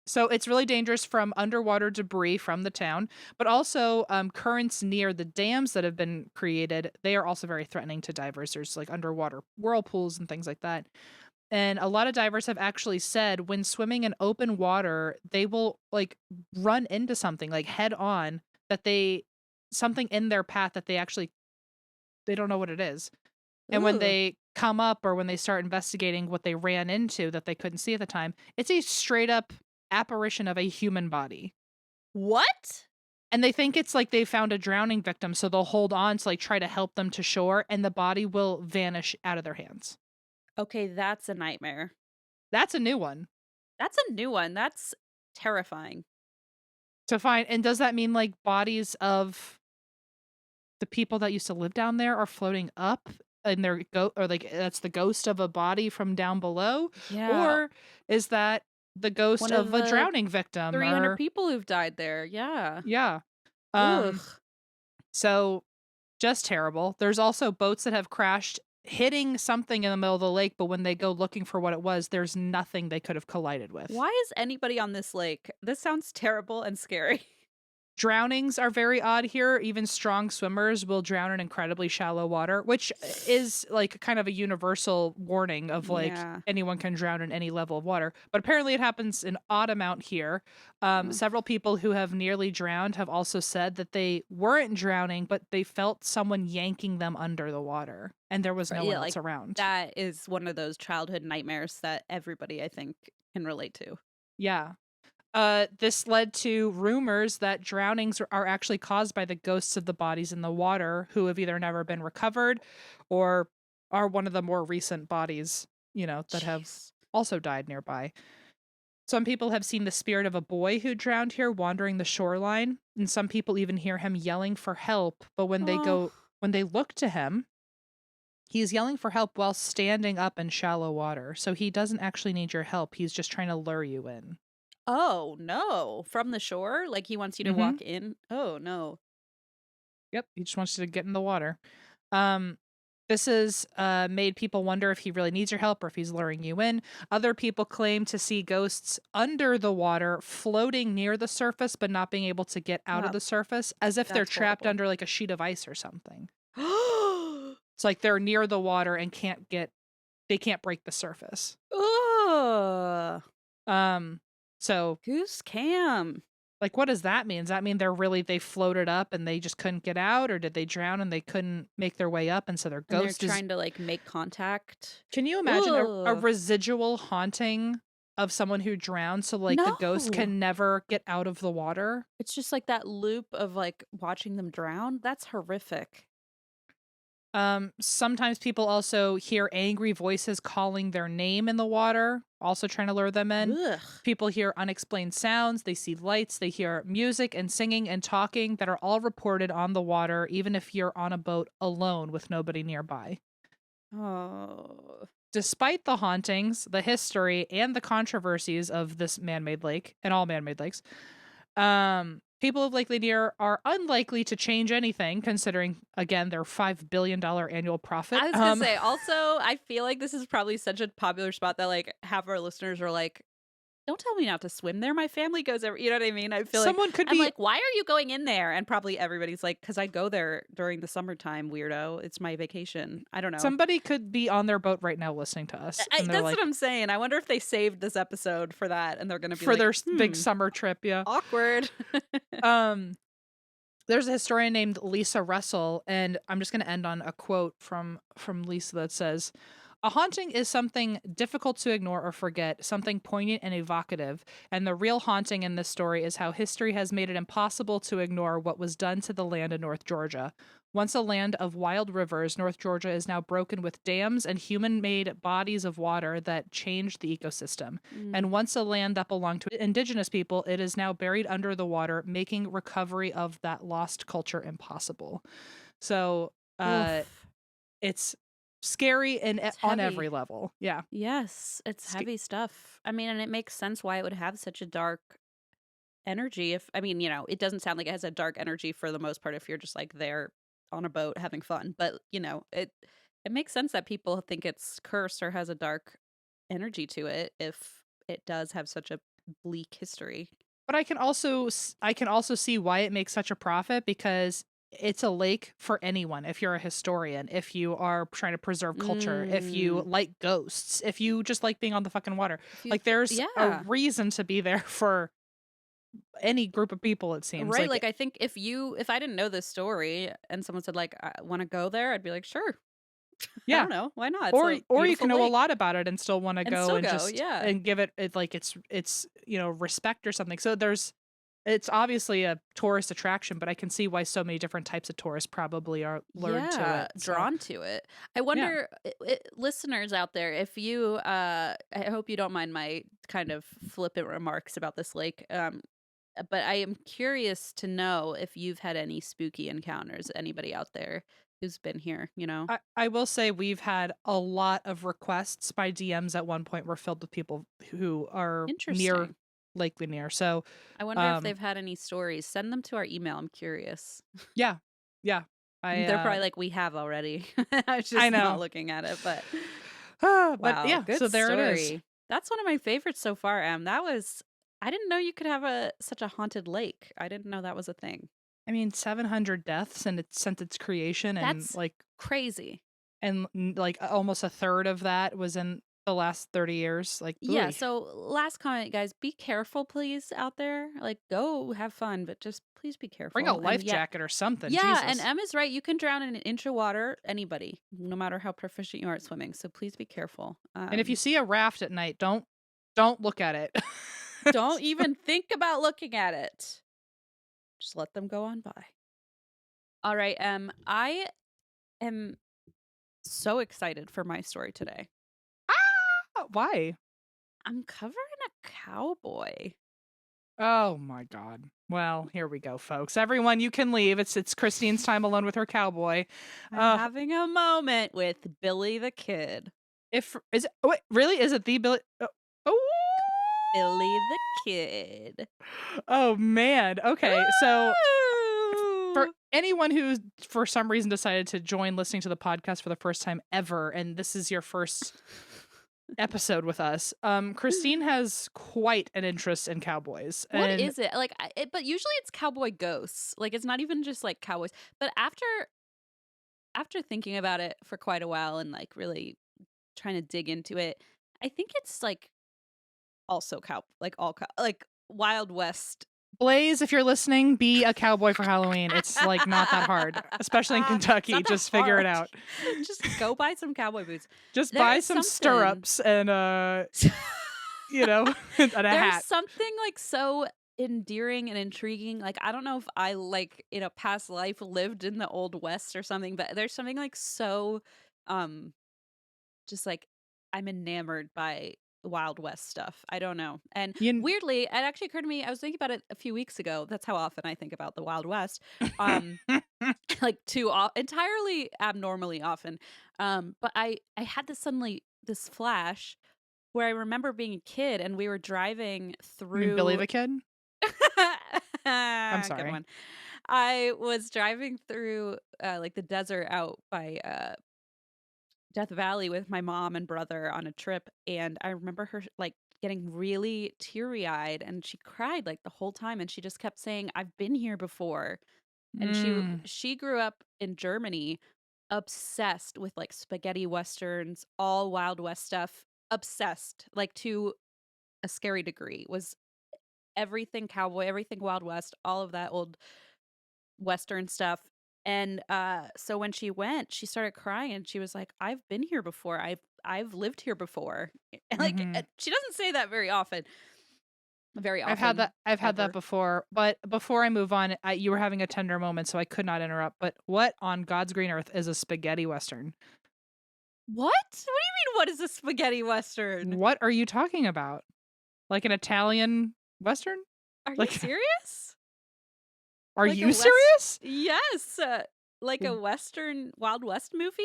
So it's really dangerous from underwater debris from the town, but also currents near the dams that have been created. They are also very threatening to divers. There's like underwater whirlpools and things like that. And a lot of divers have actually said when swimming in open water, they will like run into something like head on that they something in their path that they don't know what it is. And when Ooh. they come up or when they start investigating what they ran into that they couldn't see at the time, it's a straight up apparition of a human body. What? And they think it's like they found a drowning victim, so they'll hold on to like try to help them to shore and the body will vanish out of their hands. Okay, that's a nightmare. That's a new one That's a new one. That's terrifying. to find. And does that mean like bodies of the people that used to live down there are floating up and they're or like that's the ghost of a body from down below? Yeah. Or is that the ghost One of of a the drowning victim 300 or people who've died there. Yeah. yeah. Um Ugh. so just terrible. There's also boats that have crashed hitting something in the middle of the lake, but when they go looking for what it was, there's nothing they could have collided with. Why is anybody on this lake? This sounds terrible and scary. Drownings are very odd here. Even strong swimmers will drown in incredibly shallow water, which is like kind of a universal warning of like Yeah. anyone can drown in any level of water. But apparently it happens an odd amount here. Mm. Several people who have nearly drowned have also said that they weren't drowning, but they felt someone yanking them under the water and there was no one Yeah, else like around. that is one of those childhood nightmares that everybody I think can relate to. Yeah. This led to rumors that drownings are actually caused by the ghosts of the bodies in the water who have either never been recovered or are one of the more recent bodies, that have Jeez. also died nearby. Some people have seen the spirit of a boy who drowned here wandering the shoreline, and some people even hear him yelling for help, but Oh. when they look to him, he's yelling for help while standing up in shallow water. So he doesn't actually need your help. He's just trying to lure you in. Oh, no. From the shore? Like, he wants you to Mhm. walk in? Oh, no. Yep, he just wants you to get in the water. Um, this has made people wonder if he really needs your help or if he's luring you in. Other people claim to see ghosts under the water, floating near the surface, but not being able to get out of Oh, the surface, as if they're that's trapped horrible. under like a sheet of ice or something. It's like they're near the water and they can't break the surface. Ugh. Um, so Goose Cam. like, what does that mean? Does that mean they floated up and they just couldn't get out, or did they drown and they couldn't make their way up, and so their And they're ghost is? trying to, like, make contact. Can you imagine a Ugh. residual haunting of someone who drowned, so like the ghost No. can never get out of the water? It's just like that loop of, like, watching them drown. That's horrific. Sometimes people also hear angry voices calling their name in the water, also trying to lure them in. Ugh. People hear unexplained sounds, they see lights, they hear music and singing and talking that are all reported on the water, even if you're on a boat alone with nobody nearby. Oh. Despite the hauntings, the history, and the controversies of this man made lake and all man made lakes, people of Lake Lanier are unlikely to change anything, considering, again, their $5 billion annual profit. I was gonna say, also, I feel like this is probably such a popular spot that, like, half our listeners are like, "Don't tell me not to swim there. My family goes every," you know what I mean? I feel like Someone could I'm be like, "Why are you going in there?" And probably everybody's like, "'Cause I go there during the summertime, weirdo. It's my vacation." I don't know. somebody could be on their boat right now listening to us, and they're That's what like, I'm saying. I wonder if they saved this episode for that, and they're gonna be for like, their big "Hmm, summer trip, yeah. awkward." Um, there's a historian named Lisa Russell, and I'm just going to end on a quote from Lisa that says, "A haunting is something difficult to ignore or forget, something poignant and evocative, and the real haunting in this story is how history has made it impossible to ignore what was done to the land in North Georgia. Once a land of wild rivers, North Georgia is now broken with dams and human-made bodies of water that changed the ecosystem. Mm. And once a land that belonged to indigenous people, it is now buried under the water, making recovery of that lost culture impossible." So, Oof. it's scary and It's on every heavy. level. Yeah. Yes, it's Sca- heavy stuff. I mean, and it makes sense why it would have such a dark energy if I mean, it doesn't sound like it has a dark energy for the most part if you're just, like, there on a boat having fun, but, it makes sense that people think it's cursed or has a dark energy to it if it does have such a bleak history. But I can also see why it makes such a profit, because it's a lake for anyone. If you're a historian, if you are trying to preserve culture, if you Mm. like ghosts, if you just like being on the fucking water, If you like there's a Yeah. reason to be there for any group of people. It seems Right, like, like, I think if I didn't know this story and someone said, like, "I wanna go there," I'd be like, "Sure." I yeah. don't know, why not? It's a Or you beautiful can know a lake. lot about it and still want to And go still and go, just yeah. and give it like it's respect or something. So it's obviously a tourist attraction, but I can see why so many different types of tourists probably are lured to Yeah, it. So drawn to it. I yeah. wonder, listeners out there, if you, I hope you don't mind my kind of flippant remarks about this lake, but I am curious to know if you've had any spooky encounters, anybody out there who's been here, you know? I will say we've had a lot of requests. My DMs at one point were filled with people who are near Interesting. Lake Lanier. So I wonder if um they've had any stories. Send them to our email, I'm curious. yeah. Yeah. I They're probably like, "We have already." I was I just not know. looking at it, but But wow, yeah, good so there it is. story. That's one of my favorites so far, Em. That was I didn't know you could have such a haunted lake. I didn't know that was a thing. I mean, 700 deaths and it's since its creation, and That's crazy. almost a third of that was in the last 30 years. Like, Yeah, ooh. so last comment, guys, be careful, please, out there. Like, go have fun, but just please be Bring a careful. And life jacket or something. yeah, and Jesus. Em is right. You can drown in an inch of water, anybody, no matter how proficient you are at swimming. So please be careful. And if you see a raft at night, don't look at it. Don't even think about looking at it. Just let them go on by. All right, I am so excited for my story today. Why? I'm covering a cowboy. Oh my god. Well, here we go, folks. Everyone, you can leave. It's Christine's time alone with her cowboy. I'm Uh having a moment with Billy the Kid. if is it, wait, really? Is it the Billy? Billy the Kid. Oh man. Okay. So for Ooh! anyone who for some reason decided to join listening to the podcast for the first time ever, and this is your first episode with us, Christine has quite an interest in cowboys. What And is it? Like, but usually it's cowboy ghosts. Like, it's not even just like cowboys. But after thinking about it for quite a while and like really trying to dig into it, I think it's like also like like Wild West. Blaze, if you're listening, be a cowboy for Halloween. It's like not that hard, especially in It's Kentucky. not that Just figure it hard. out. Just go buy some cowboy boots. Just There buy is some something. stirrups and you know, and a There's hat. something like so endearing and intriguing. Like, I don't know if I like in a past life lived in the old west or something, but there's something like so um just like I'm enamored by Wild West stuff. I don't know. And You weirdly, it actually occurred to me, I was thinking about it a few weeks ago. That's how often I think about the Wild West. Um like entirely abnormally often. But I had this flash where I remember being a kid and we were driving mean Billy through the Kid? I'm good sorry. one. I was driving through like the desert out by Death Valley with my mom and brother on a trip, and I remember her like getting really teary-eyed and she cried like the whole time and she just kept saying, "I've been here before." And Mm. she grew up in Germany, obsessed with like spaghetti westerns, all Wild West stuff, obsessed like to a scary degree. Was everything cowboy, everything Wild West, all of that old Western stuff. And so when she went, she started crying and she was like, "I've been here before. I've lived here before." And like Mhm. she doesn't say that very often I've had that ever. before, but before I move on, you were having a tender moment, so I could not interrupt. But what on God's green earth is a spaghetti western? What? What do you mean what is a spaghetti western? What are you talking about? Like an Italian western? Are you Like, serious? are Like a you west serious? Yes, like a western Wild West movie?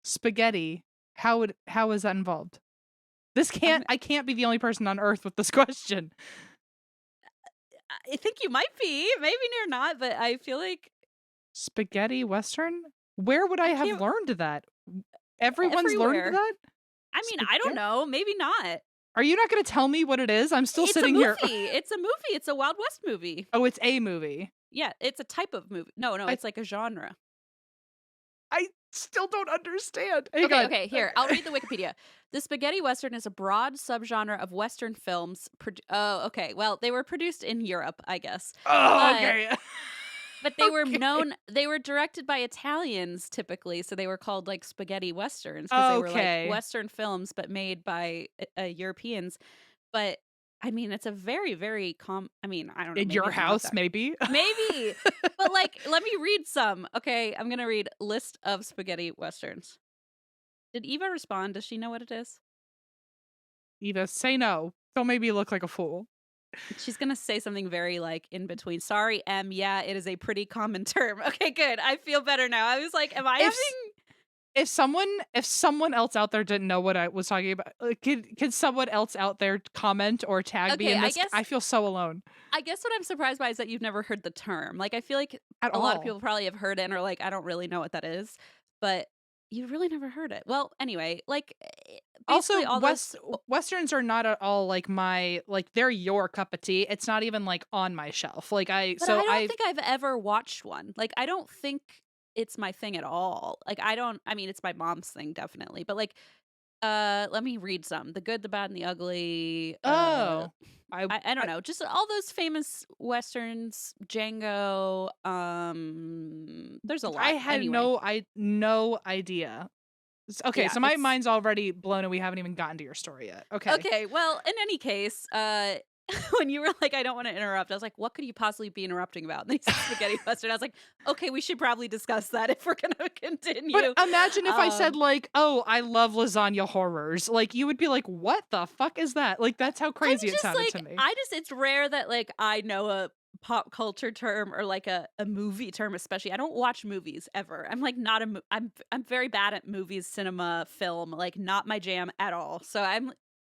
Spaghetti. How is that involved? I'm I can't be the only person on earth with this question. I think you might be, maybe you're not, but I feel like Spaghetti western? Where would I I have can't learned that? Everyone's learned everywhere. that? I mean, I don't Spaghetti? know, maybe not. Are you not going to tell me what it is? I'm still It's a sitting here. movie. It's a movie. It's a Wild West movie. Oh, it's a movie. Yeah, it's a type of movie. No, I it's like a genre. I still don't understand. Hang Okay, on. okay, here. I'll read the Wikipedia. The spaghetti western is a broad subgenre of western films. Oh, okay. Well, they were produced in Europe, I guess. Oh, But okay. they were Okay. they were directed by Italians typically, so they were called like spaghetti westerns because they were like Okay. western films but made by Europeans. But I mean, it's a very very I mean, I don't know, In maybe your it's not house, that. maybe? Maybe. But like let me read some. Okay, I'm going to read list of spaghetti westerns. Did Eva respond? Does she know what it is? Eva, say no. Don't make me look like a fool. She's gonna say something very like in between. Sorry, M. Yeah, it is a pretty common term. Okay, good. I feel better now. I was like, am I If having if someone else out there didn't know what I was talking about, could someone else out there comment or tag me Okay, in I this? guess I feel so alone. I guess what I'm surprised by is that you've never heard the term. Like I feel like At a lot of all. people probably have heard it and are like, I don't really know what that is. But you really never heard it. Well, anyway, like basically Also, all those westerns are not at all like they're your cup of tea. It's not even like on my shelf. but I don't think I've ever watched one. Like I don't think it's my thing at all. Like I mean it's my mom's thing definitely. But like let me read some. The Good, the Bad, and the Ugly. oh, I I don't know. Just all those famous westerns. Django. There's a I lot. had Anyway, no idea. Okay, yeah, so my it's mind's already blown and we haven't even gotten to your story yet. Okay. okay. Well, in any case, when you were like, "I don't wanna interrupt," I was like, "What could you possibly be interrupting about?" And then you said spaghetti western. I was like, "Okay, we should probably discuss that if we're gonna But continue." imagine if I said Um, like, "Oh, I love lasagna horrors." Like, you would be like, "What the fuck is that?" Like, that's how I'm crazy it just sounded to like, me. I just it's rare that, like, I know a pop culture term or, like, a movie term especially. I don't watch movies ever. I'm, like, not a mo I'm very bad at movies, cinema, film, like, not my jam at all. So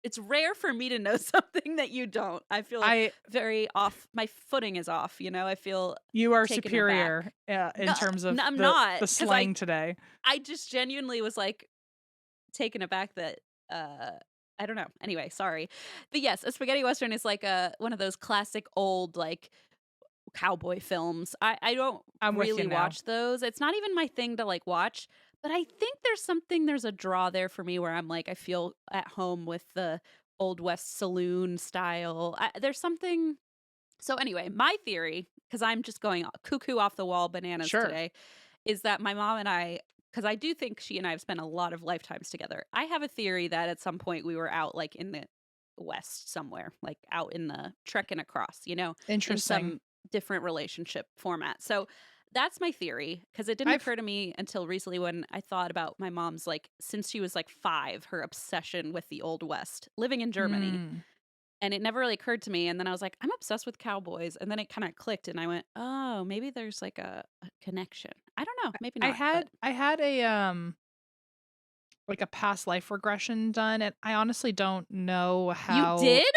it's rare for me to know something that you don't. I feel I very off my footing is off, you know? I feel You are taken aback. superior, in No, terms no, of I'm the not, 'cause slang today. I just genuinely was, like, taken aback that, uh I don't know. Anyway, sorry. But yes, a spaghetti western is like a one of those classic old, like, cowboy films. I don't I'm with you really now. watch those. It's not even my thing to, like, watch, but I think there's a draw there for me where I'm like, I feel at home with the Old West saloon style. There's something so anyway, my theory, because 'cause I'm just going cuckoo off the wall bananas Sure. today, is that my mom and because I do think she and I have spent a lot of lifetimes together. I have a theory that at some point we were out, like, in the West somewhere, like, out in the trekking across, in Interesting. some different relationship format. So, that's my theory because it didn't I've occur to me until recently when I thought about my mom's, like, since she was, like, 5, her obsession with the Old West, living in Germany. mm, And it never really occurred to me, and then I was like, "I'm obsessed with cowboys," and then it kinda clicked, and I went, "Oh, maybe there's, like, a connection." I don't know, maybe I not, but had I had a, like, a past life regression done, and I honestly don't know You how did?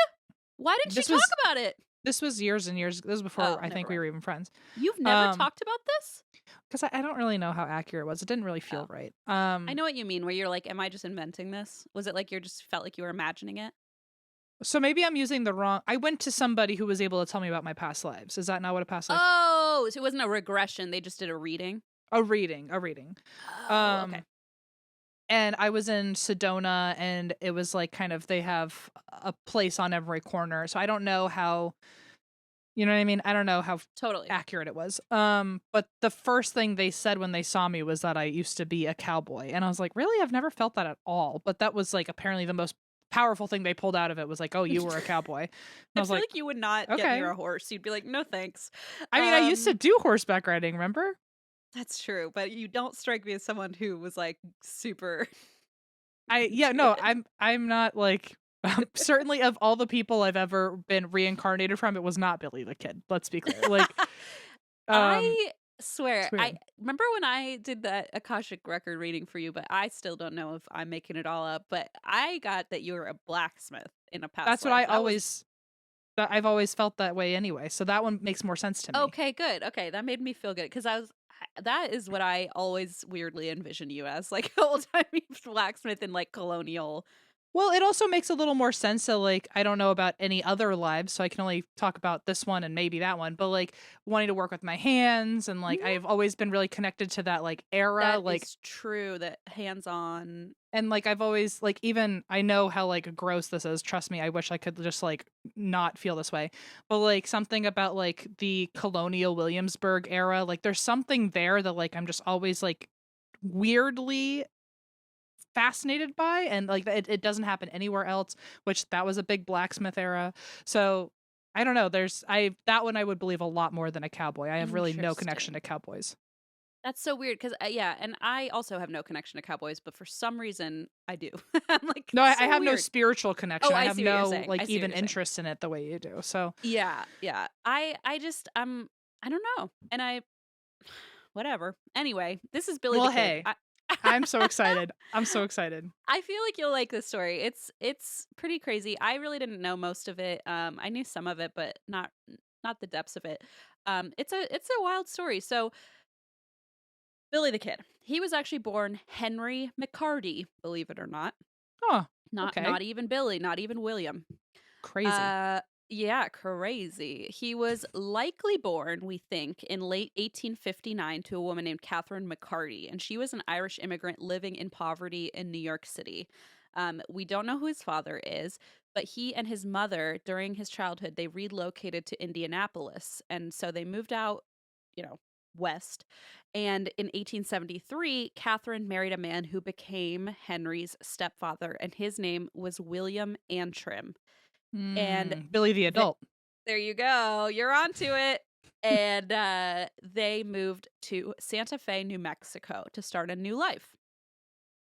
Why didn't she this talk was about it? this was years and years this was before Oh, I never think we mind. were even friends. You've never Um, talked about this? 'Cause I don't really know how accurate it was, it didn't really feel Oh, right. I know what you mean, where you're like, "Am I just inventing this?" Was it like you're just felt like you were imagining it? So maybe I'm using the wrong I went to somebody who was able to tell me about my past lives. Is that not what a past life Oh, so it wasn't a regression, they just did a reading? a reading. Oh, okay. Um, and I was in Sedona, and it was, like, kind of they have a place on every corner, so I don't know how you know what I mean? I don't know how Totally. accurate it was. But the first thing they said when they saw me was that I used to be a cowboy, and I was like, "Really? I've never felt that at all." But that was, like, apparently the most powerful thing they pulled out of it was like, "Oh, you were a cowboy." And I I was feel like, like you would not get "Okay." near a horse, you'd be like, "No, thanks." I mean, I used to Um do horseback riding, remember? That's true, but you don't strike me as someone who was, like, super I yeah, into no, it. I'm not like certainly of all the people I've ever been reincarnated from, it was not Billy the Kid. Let's be clear. Like, um, I swear, it's I weird. remember when I did that Akashic record reading for you, but I still don't know if I'm making it all up, but I got that you were a blacksmith in a past That's what life. I That was always that I've always felt that way anyway. So that one makes more sense to me. okay, good. Okay, that made me feel good because that is what I always weirdly envision you as, like, old-timey blacksmith in, like, colonial. Well, it also makes a little more sense. So, like, I don't know about any other lives, so I can only talk about this one and maybe that one. But like wanting to work with my hands, and like Mhm. I've always been really connected to that like era, That like is true, that hands-on. and like I've always like even I know how like gross this is. Trust me, I wish I could just like not feel this way. But like something about like the colonial Williamsburg era, like there's something there that like I'm just always like weirdly fascinated by, and like it doesn't happen anywhere else, which that was a big blacksmith era. So I don't know, there's I that one I would believe a lot more than a cowboy. I have really no connection Interesting. to cowboys. That's so weird because yeah, and I also have no connection to cowboys, but for some reason I do. I'm like, No, "It's I so have no weird." spiritual Oh, connection. I I have see what you're no saying. I like see what even you're saying. interest in it the way you do. So Yeah, yeah. I just I don't know. And I whatever. Anyway, this is Billy the well, Kid. hey, I'm so excited. I'm so excited. I feel like you'll like this story. It's pretty crazy. I really didn't know most of it. I knew some of it, but not the depths of it. It's a wild story. So Billy the Kid. He was actually born Henry McCarty, believe it or not. Oh, Not okay. not even Billy, not even William. Crazy. Uh yeah, crazy. He was likely born, we think, in late 1859 to a woman named Catherine McCarty, and she was an Irish immigrant living in poverty in New York City. We don't know who his father is, but he and his mother, during his childhood, they relocated to Indianapolis, and so they moved out, you know, west. And in 1873, Catherine married a man who became Henry's stepfather, and his name was William Antrim. And Billy the th adult. there you go, you're onto it. And, they moved to Santa Fe, New Mexico to start a new life.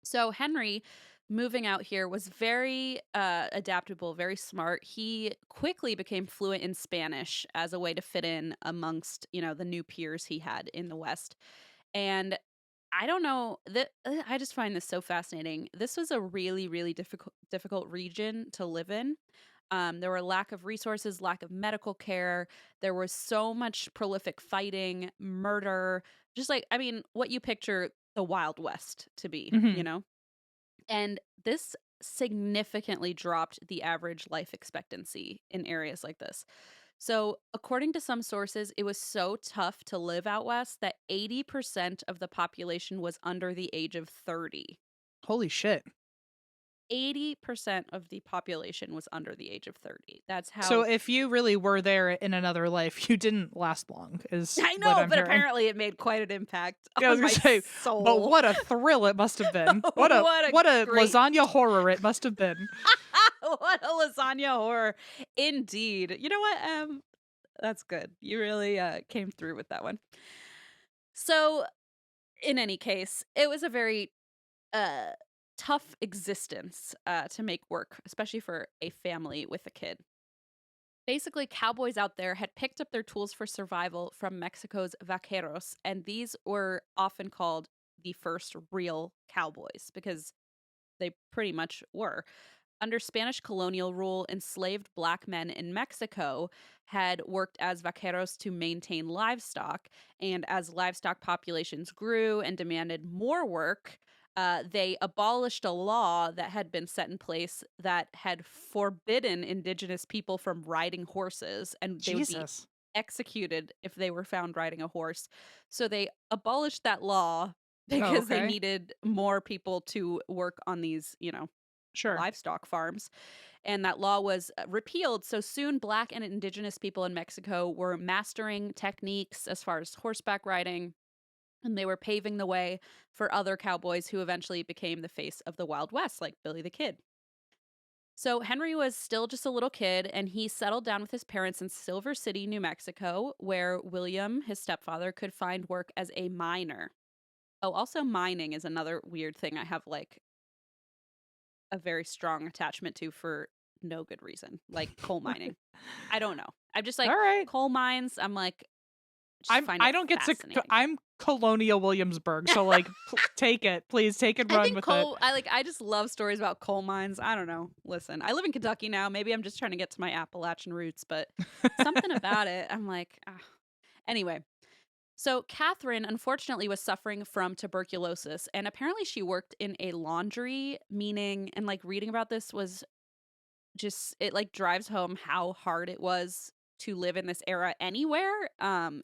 So Henry moving out here was very adaptable, very smart. He quickly became fluent in Spanish as a way to fit in amongst, the new peers he had in the West. And I don't know that I just find this so fascinating. This was a really, really difficult region to live in. There were lack of resources, lack of medical care. There was so much prolific fighting, murder, just like I mean, what you picture the Wild West to be. Mhm. And this significantly dropped the average life expectancy in areas like this. So, according to some sources, it was so tough to live out west that 80% of the population was under the age of 30. Holy shit. 80% of the population was under the age of 30. That's So how if you really were there in another life, you didn't last long, is I what know, I'm but hearing. apparently it made quite an impact Yeah, I was on gonna my say, but soul. what a thrill it must have been. What a What a great lasagna horror it must have been. what a lasagna horror indeed. You know what? That's good. You really came through with that one. So, in any case, it was a very uh tough existence to make work, especially for a family with a kid. Basically, cowboys out there had picked up their tools for survival from Mexico's vaqueros, and these were often called the first real cowboys because they pretty much were. Under Spanish colonial rule, enslaved black men in Mexico had worked as vaqueros to maintain livestock. And as livestock populations grew and demanded more work, they abolished a law that had been set in place that had forbidden indigenous people from riding horses, and they would be Jesus. executed if they were found riding a horse. So they abolished that law Oh, because they okay. needed more people to work on these, Sure. livestock farms. And that law was repealed. So soon, Black and Indigenous people in Mexico were mastering techniques as far as horseback riding, and they were paving the way for other cowboys who eventually became the face of the Wild West, like Billy the Kid. So Henry was still just a little kid, and he settled down with his parents in Silver City, New Mexico, where William, his stepfather, could find work as a miner. Oh, also mining is another weird thing I have like a very strong attachment to for no good reason, like coal mining. I don't know. I'm just All like right. coal mines. I'm like, just find I it don't get to fascinating. I'm Colonial Williamsburg, so like take it. Please take and I run think with it. I just love stories about coal mines. I don't know. Listen, I live in Kentucky now. Maybe I'm just trying to get to my Appalachian roots, but something about it, I'm like, ah. Anyway, so Catherine unfortunately was suffering from tuberculosis, and apparently she worked in a laundry, meaning, and like reading about this was just it like drives home how hard it was to live in this era anywhere,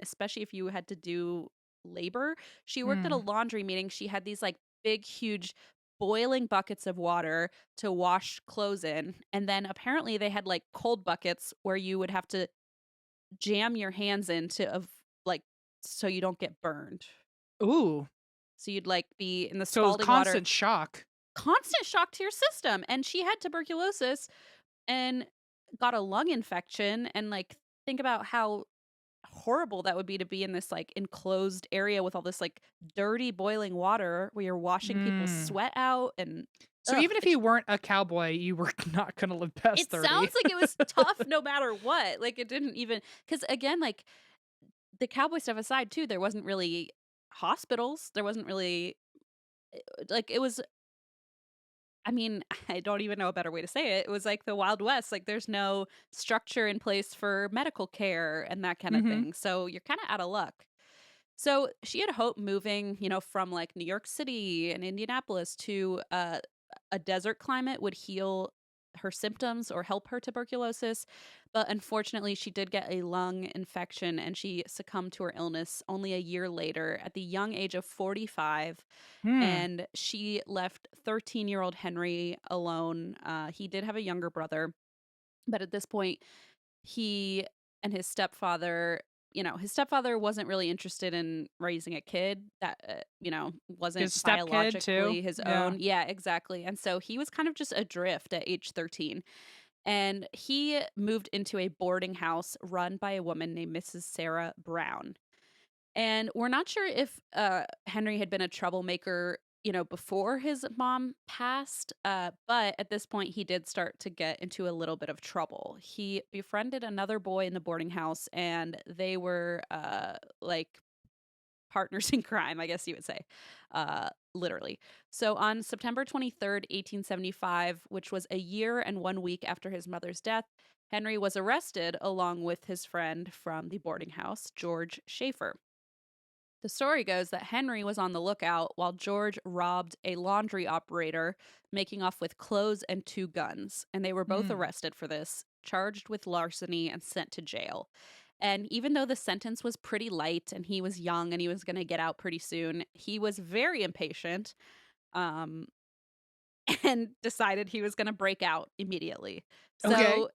especially if you had to do labor. She worked at a Mm. laundry, meaning she had these like big, huge boiling buckets of water to wash clothes in. And then apparently they had like cold buckets where you would have to jam your hands into of like so you don't get burned. Ooh. So you'd like be in the So it was scalding water, constant shock. constant shock to your system. And she had tuberculosis and got a lung infection, and like think about how horrible that would be to be in this like enclosed area with all this like dirty boiling water where you're washing people's Mm. sweat out and So ugh, even if you weren't a cowboy, you were not gonna live past it 30. sounds like it was tough no matter what. Like it didn't even because again, like the cowboy stuff aside too, there wasn't really hospitals. There wasn't really like it was I mean, I don't even know a better way to say it. It was like the Wild West. Like there's no structure in place for medical care and that kind of Mhm. thing. So you're kind of out of luck. So she had hope moving, from like New York City and Indianapolis to a desert climate would heal her symptoms or help her tuberculosis. But unfortunately, she did get a lung infection and she succumbed to her illness only a year later at the young age of 45. Hmm. And she left 13-year-old Henry alone. He did have a younger brother, but at this point, he and his stepfather wasn't really interested in raising a kid that, wasn't His stepkid too. biologically his Yeah. own. Yeah, exactly. And so he was kind of just adrift at age 13. And he moved into a boarding house run by a woman named Mrs. Sarah Brown. And we're not sure if Henry had been a troublemaker, before his mom passed. But at this point, he did start to get into a little bit of trouble. He befriended another boy in the boarding house, and they were like partners in crime, I guess you would say, literally. So on September 23rd, 1875, which was a year and 1 week after his mother's death, Henry was arrested along with his friend from the boarding house, George Schaefer. The story goes that Henry was on the lookout while George robbed a laundry operator, making off with clothes and two guns. And they were both Mm. arrested for this, charged with larceny, and sent to jail. And even though the sentence was pretty light and he was young and he was going to get out pretty soon, he was very impatient, um, and decided he was going to break out immediately. Okay. So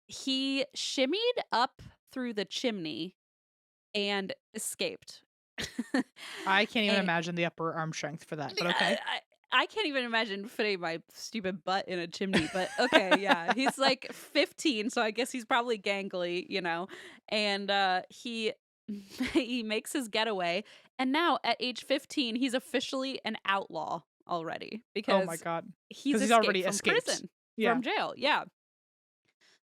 he shimmied up through the chimney and escaped. I can't even And imagine the upper arm strength for that, but yeah, okay. I can't even imagine fitting my stupid butt in a chimney, but okay, yeah. He's like 15, so I guess he's probably gangly. And he he makes his getaway, and now at age 15, he's officially an outlaw already Oh my because god. he's Because he's escaped already from escaped. prison, Yeah. from jail. Yeah.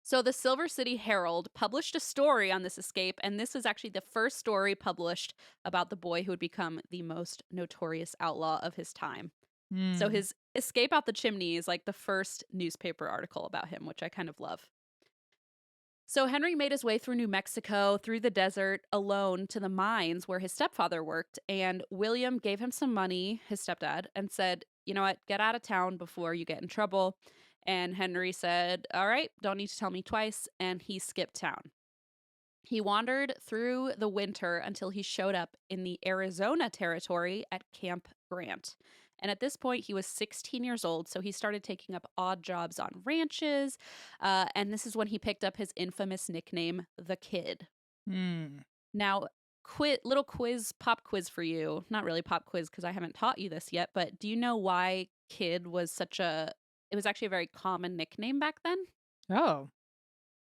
So the Silver City Herald published a story on this escape, and this was actually the first story published about the boy who would become the most notorious outlaw of his time. So Mm. his escape out the chimney is like the first newspaper article about him, which I kind of love. So Henry made his way through New Mexico, through the desert, alone to the mines where his stepfather worked, and William gave him some money, his stepdad, and said, "You know what? Get out of town before you get in trouble." And Henry said, "All right, don't need to tell me twice," and he skipped town. He wandered through the winter until he showed up in the Arizona territory at Camp Grant. And at this point, he was 16 years old, so he started taking up odd jobs on ranches. And this is when he picked up his infamous nickname, the Kid. Mm. Now, pop quiz for you. Not really pop quiz because I haven't taught you this yet, but do you know why Kid was it was actually a very common nickname back then? Oh.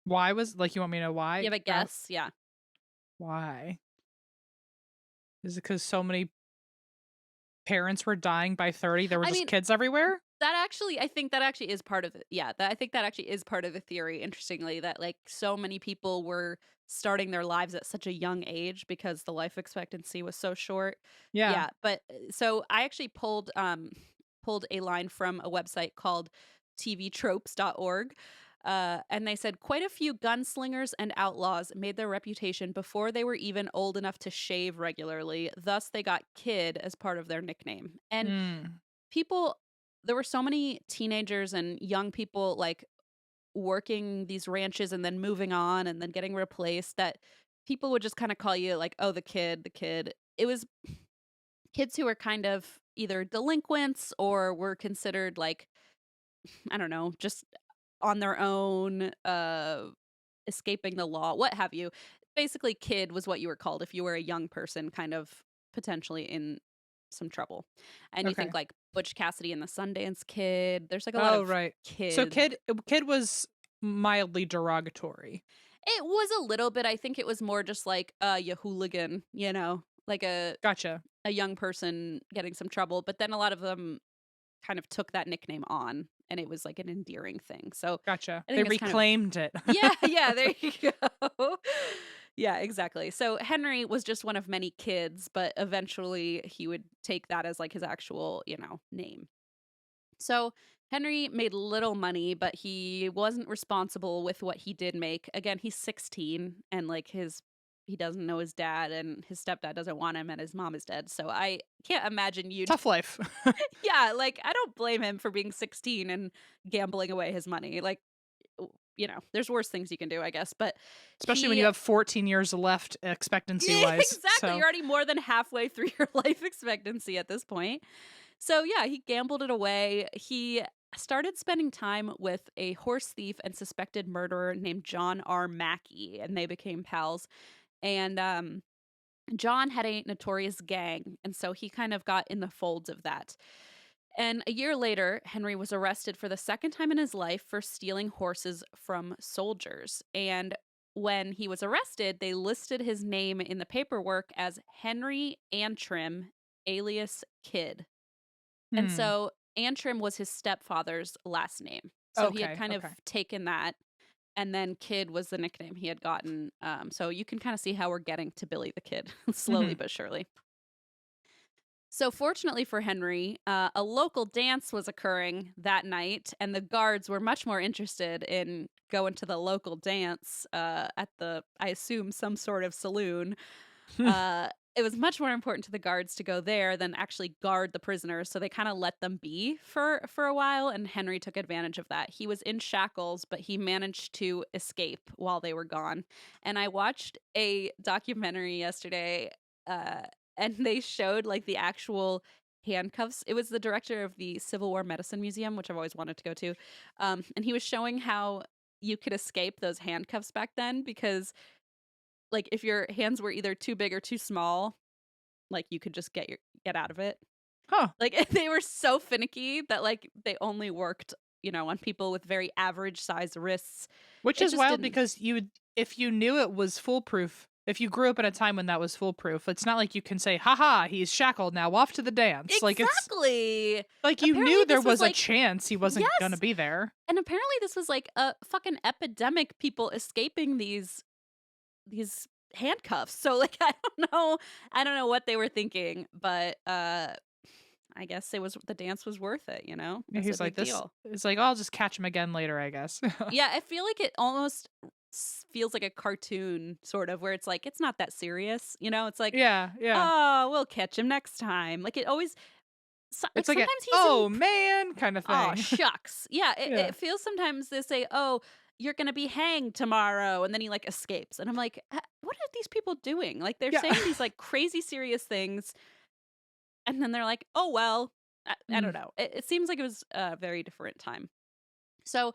Why was like you want me to know You why? have a guess? Yeah. Why? Is it because so many parents were dying by 30? There were I just mean, kids everywhere? I think that actually is part of it. Yeah, I think that actually is part of the theory, interestingly, that like so many people were starting their lives at such a young age because the life expectancy was so short. Yeah. Yeah, but so I actually pulled a line from a website called tvtropes.org. And they said quite a few gunslingers and outlaws made their reputation before they were even old enough to shave regularly. Thus, they got kid as part of their nickname. And Mm. people there were so many teenagers and young people like working these ranches and then moving on and then getting replaced that people would just kind of call you like, oh, the kid. It was kids who were kind of either delinquents or were considered like, I don't know, just on their own, escaping the law, what have you. Basically, kid was what you were called if you were a young person kind of potentially in some trouble. And you think Okay. like Butch Cassidy and the Sundance Kid, there's like a lot Oh, of right. So kids. kid was mildly derogatory. It was a little bit, I think it was more just like you hooligan, like Gotcha. a young person getting some trouble, but then a lot of them kind of took that nickname on and it was like an endearing thing. So Gotcha. I They think it's kind of reclaimed it. yeah, yeah, there you go. Yeah, exactly. So Henry was just one of many kids, but eventually he would take that as like his actual, name. So Henry made little money, but he wasn't responsible with what he did make. Again, he's 16 and like he doesn't know his dad and his stepdad doesn't want him and his mom is dead. So I can't imagine you'd Tough life. yeah, like I don't blame him for being 16 and gambling away his money. Like there's worse things you can do, I guess. But Especially when you he, have 14 years left expectancy yeah, wise. exactly. So, You're already more than halfway through your life expectancy at this point. So, yeah, he gambled it away. He started spending time with a horse thief and suspected murderer named John R. Mackey, and they became pals. And John had a notorious gang, and so he kind of got in the folds of that. And a year later, Henry was arrested for the second time in his life for stealing horses from soldiers. And when he was arrested, they listed his name in the paperwork as Henry Antrim, alias Kid. And Hmm. so Antrim was his stepfather's last name. So he had Okay. kind of Okay. taken that. And then Kid was the nickname he had gotten. So you can kind of see how we're getting to Billy the Kid slowly Hmm. but surely. So, fortunately for Henry, a local dance was occurring that night, and the guards were much more interested in going to the local dance at the, I assume, some sort of saloon. It was much more important to the guards to go there than actually guard the prisoners, so they kind of let them be for a while, and Henry took advantage of that. He was in shackles, but he managed to escape while they were gone. And I watched a documentary yesterday, uh, and they showed like the actual handcuffs. It was the director of the Civil War Medicine Museum, which I've always wanted to go to, and he was showing how you could escape those handcuffs back then because like, if your hands were either too big or too small, like, you could just get out of it. Huh. Like, they were so finicky that, like, they only worked, on people with very average size wrists. Which It is just wild didn't. because if you knew it was foolproof, if you grew up in a time when that was foolproof, it's not like you can say, "Haha, he's shackled now, off to the dance." Like it's Exactly! like you Apparently, knew there this was, was a like. chance he wasn't gonna Yes! be there. And apparently this was, like, a fucking epidemic, people escaping these handcuffs. So, like, I don't know what they were thinking, but, I guess the dance was worth it, It Yeah, was a he's like big this. deal. It's like, I'll just catch him again later, I guess. Yeah, I feel like it almost feels like a cartoon, sort of, where it's like, it's not that serious, It's like, Yeah, yeah. "Oh, we'll catch him next time." Like, it always like, It's like a sometimes he's in oh man kind of "Aw, thing. shucks." Yeah, it Yeah. it feels sometimes they say, "Oh, you're gonna be hanged tomorrow," and then he, like, escapes, and I'm like, What are these people doing?" Like, they're Yeah. saying these, like, crazy serious things, and then they're like, "Oh, well." I don't Mm. know. It seems like it was a very different time. So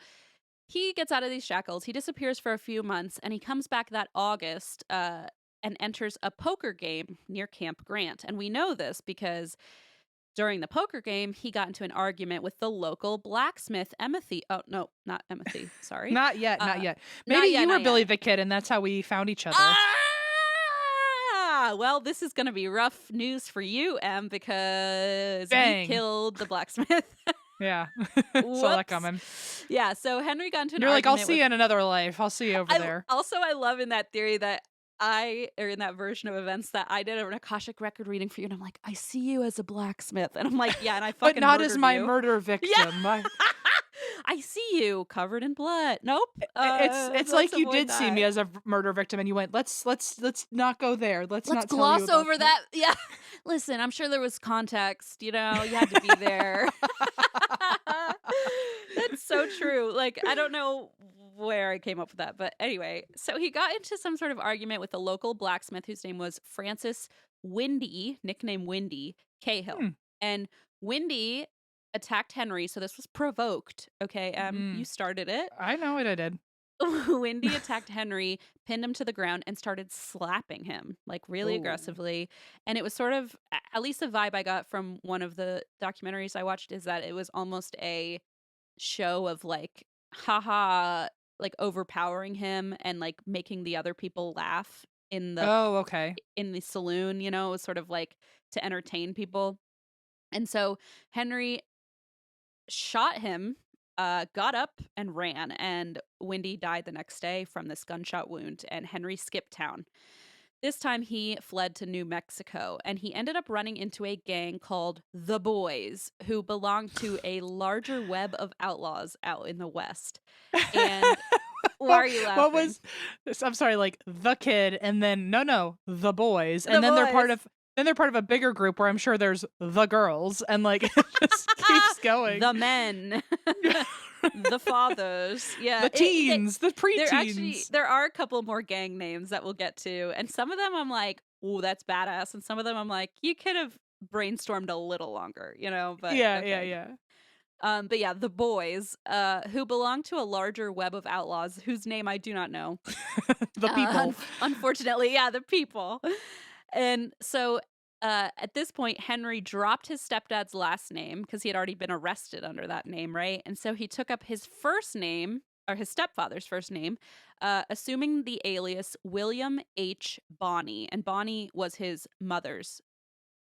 he gets out of these shackles, he disappears for a few months, and he comes back that August, and enters a poker game near Camp Grant. And we know this because during the poker game, he got into an argument with the local blacksmith, Emmethy. Oh, no, not Emmethy. Sorry. Not yet, not Uh, yet. Maybe not yet, you were not Billy yet. the Kid and that's how we found each other. Well, this is going to be rough news for you, Em, because you Bang. killed the blacksmith. Yeah. Saw that Whoops. coming. Yeah, so Henry got into an You're like, "I'll argument see with. you in another life. I'll see you over there." I love in that theory that or in that version of events that I did an Akashic record reading for you, and I'm like, "I see you as a blacksmith." And I'm like, "Yeah, and I But fucking not as murdered my you." murder Yeah. victim. My I see you covered in blood. Nope. it's Let's like you avoid did see me that. as a murder victim and you went, let's not go there. Let's Let's not tell you gloss about over that." that. Yeah. Listen, I'm sure there was context, you had to be there. That's so true. Like, I don't know where I came up with that, but anyway, so he got into some sort of argument with a local blacksmith whose name was Francis Windy, nickname Windy Cahill. Hmm. And Windy attacked Henry, so this was provoked. Okay, you Mm. started it. I know what I did. Windy attacked Henry, pinned him to the ground, and started slapping him, like, really Oh. aggressively. And it was sort of, at least the vibe I got from one of the documentaries I watched, is that it was almost a show of, like, haha, like, overpowering him and, like, making the other people laugh Oh, okay. in the saloon, it was sort of like to entertain people. And so Henry shot him, got up and ran, and Wendy died the next day from this gunshot wound, and Henry skipped town. This time he fled to New Mexico, and he ended up running into a gang called the Boys, who belonged to a larger web of outlaws out in the West. And why What are you what laughing? was I'm sorry, like the kid and then no, the boys. The And Boys. then they're part of a bigger group where I'm sure there's the girls and like it just keeps going. The men. The fathers. Yeah. The teens, the preteens. There are a couple more gang names that we'll get to. And some of them I'm like, "Ooh, that's badass." And some of them I'm like, you could have brainstormed a little longer, but Yeah, yeah, okay. yeah. But yeah, the Boys, who belong to a larger web of outlaws whose name I do not know. The people. Unfortunately, yeah, the people. And so At this point, Henry dropped his stepdad's last name because he had already been arrested under that name, right? And so he took up his first name, or his stepfather's first name, assuming the alias William H. Bonney. And Bonney was his mother's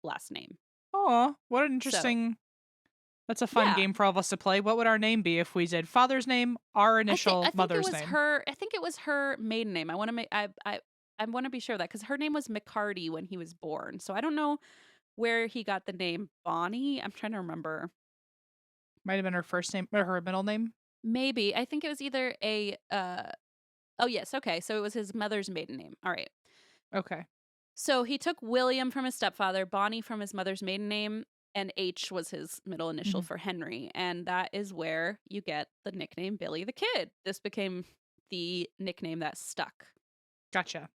last name. Oh, what an So, interesting. That's a fun yeah. game for all of us to play. What would our name be if we did father's name, our I initial, think it mother's was name? her. I think it was her maiden name. I want to make I want to be sure of that because her name was McCarty when he was born. So I don't know where he got the name Bonnie. I'm trying to remember. Might have been her first name or her middle name. Maybe I think it was either a. Oh yes, okay. So it was his mother's maiden name. All right. Okay. So he took William from his stepfather, Bonnie from his mother's maiden name, and H was his middle initial Mhm. for Henry. And that is where you get the nickname Billy the Kid. This became the nickname that stuck. Gotcha.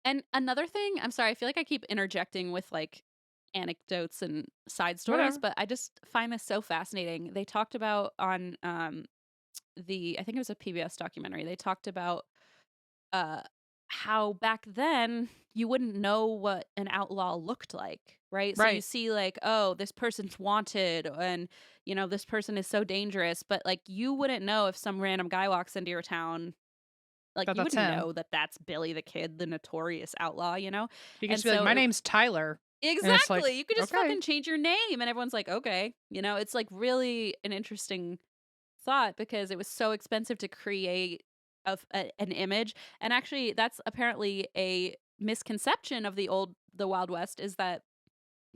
And another thing, I'm sorry, I feel like I keep interjecting with like anecdotes and side stories, Whatever. but I just find this so fascinating. They talked about on I think it was a PBS documentary. They talked about uh how back then you wouldn't know what an outlaw looked like, right? So you Right. see like, oh, this person's wanted and this person is so dangerous, but like you wouldn't know if some random guy walks into your town, like you That's wouldn't him. know that that's Billy the Kid, the notorious outlaw. He gets And to be like, so my it name's Tyler. And it's like, exactly, you could just okay. fucking change your name and everyone's like, okay. It's like really an interesting thought because it was so expensive to create an image. And actually, that's apparently a misconception of the Wild West is that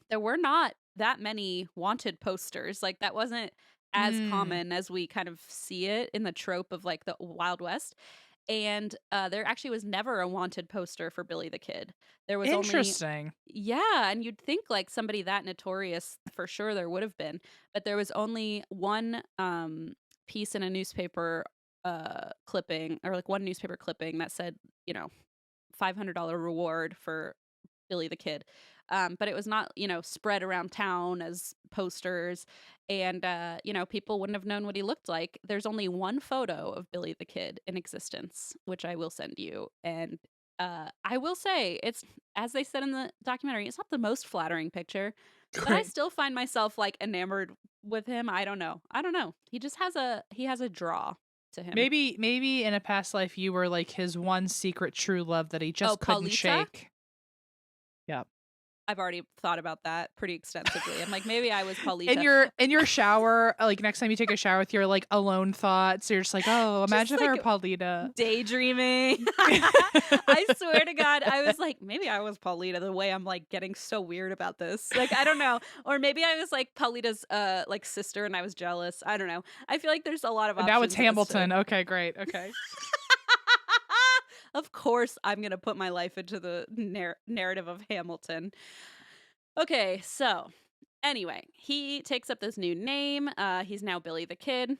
there were not that many wanted posters. Like that wasn't as Mm, common as we kind of see it in the trope of like the Wild West. And there actually was never a wanted poster for Billy the Kid. There was only interesting. yeah, and you'd think like somebody that notorious for sure there would have been, but there was only one piece in a newspaper clipping or like one newspaper clipping that said, you know, $500 reward for Billy the Kid. But it was not, spread around town as posters. And, people wouldn't have known what he looked like. There's only one photo of Billy the Kid in existence, which I will send you. And I will say, it's, as they said in the documentary, it's not the most flattering picture, but I Great. still find myself like enamored with him. I don't know. I don't know. He has a draw to him. Maybe in a past life you were like his one secret true love that he Oh, just couldn't Paulita? shake. Yep. I've already thought about that pretty extensively. I'm like, maybe I was In Paulita. your shower, like next time you take a shower with your like alone thoughts, you're just like, oh, Just imagine if I like were Paulita. daydreaming. I swear to God, I was like, maybe I was Paulita the way I'm like getting so weird about this. Like, I don't know. Or maybe I was like Paulita's like sister and I was jealous. I don't know. I feel like there's a lot of And now it's options as to Hamilton. Okay, great. Okay. Of course, I'm going to put my life into the narrative of Hamilton. Okay, so anyway, he takes up this new name. He's now Billy the Kid.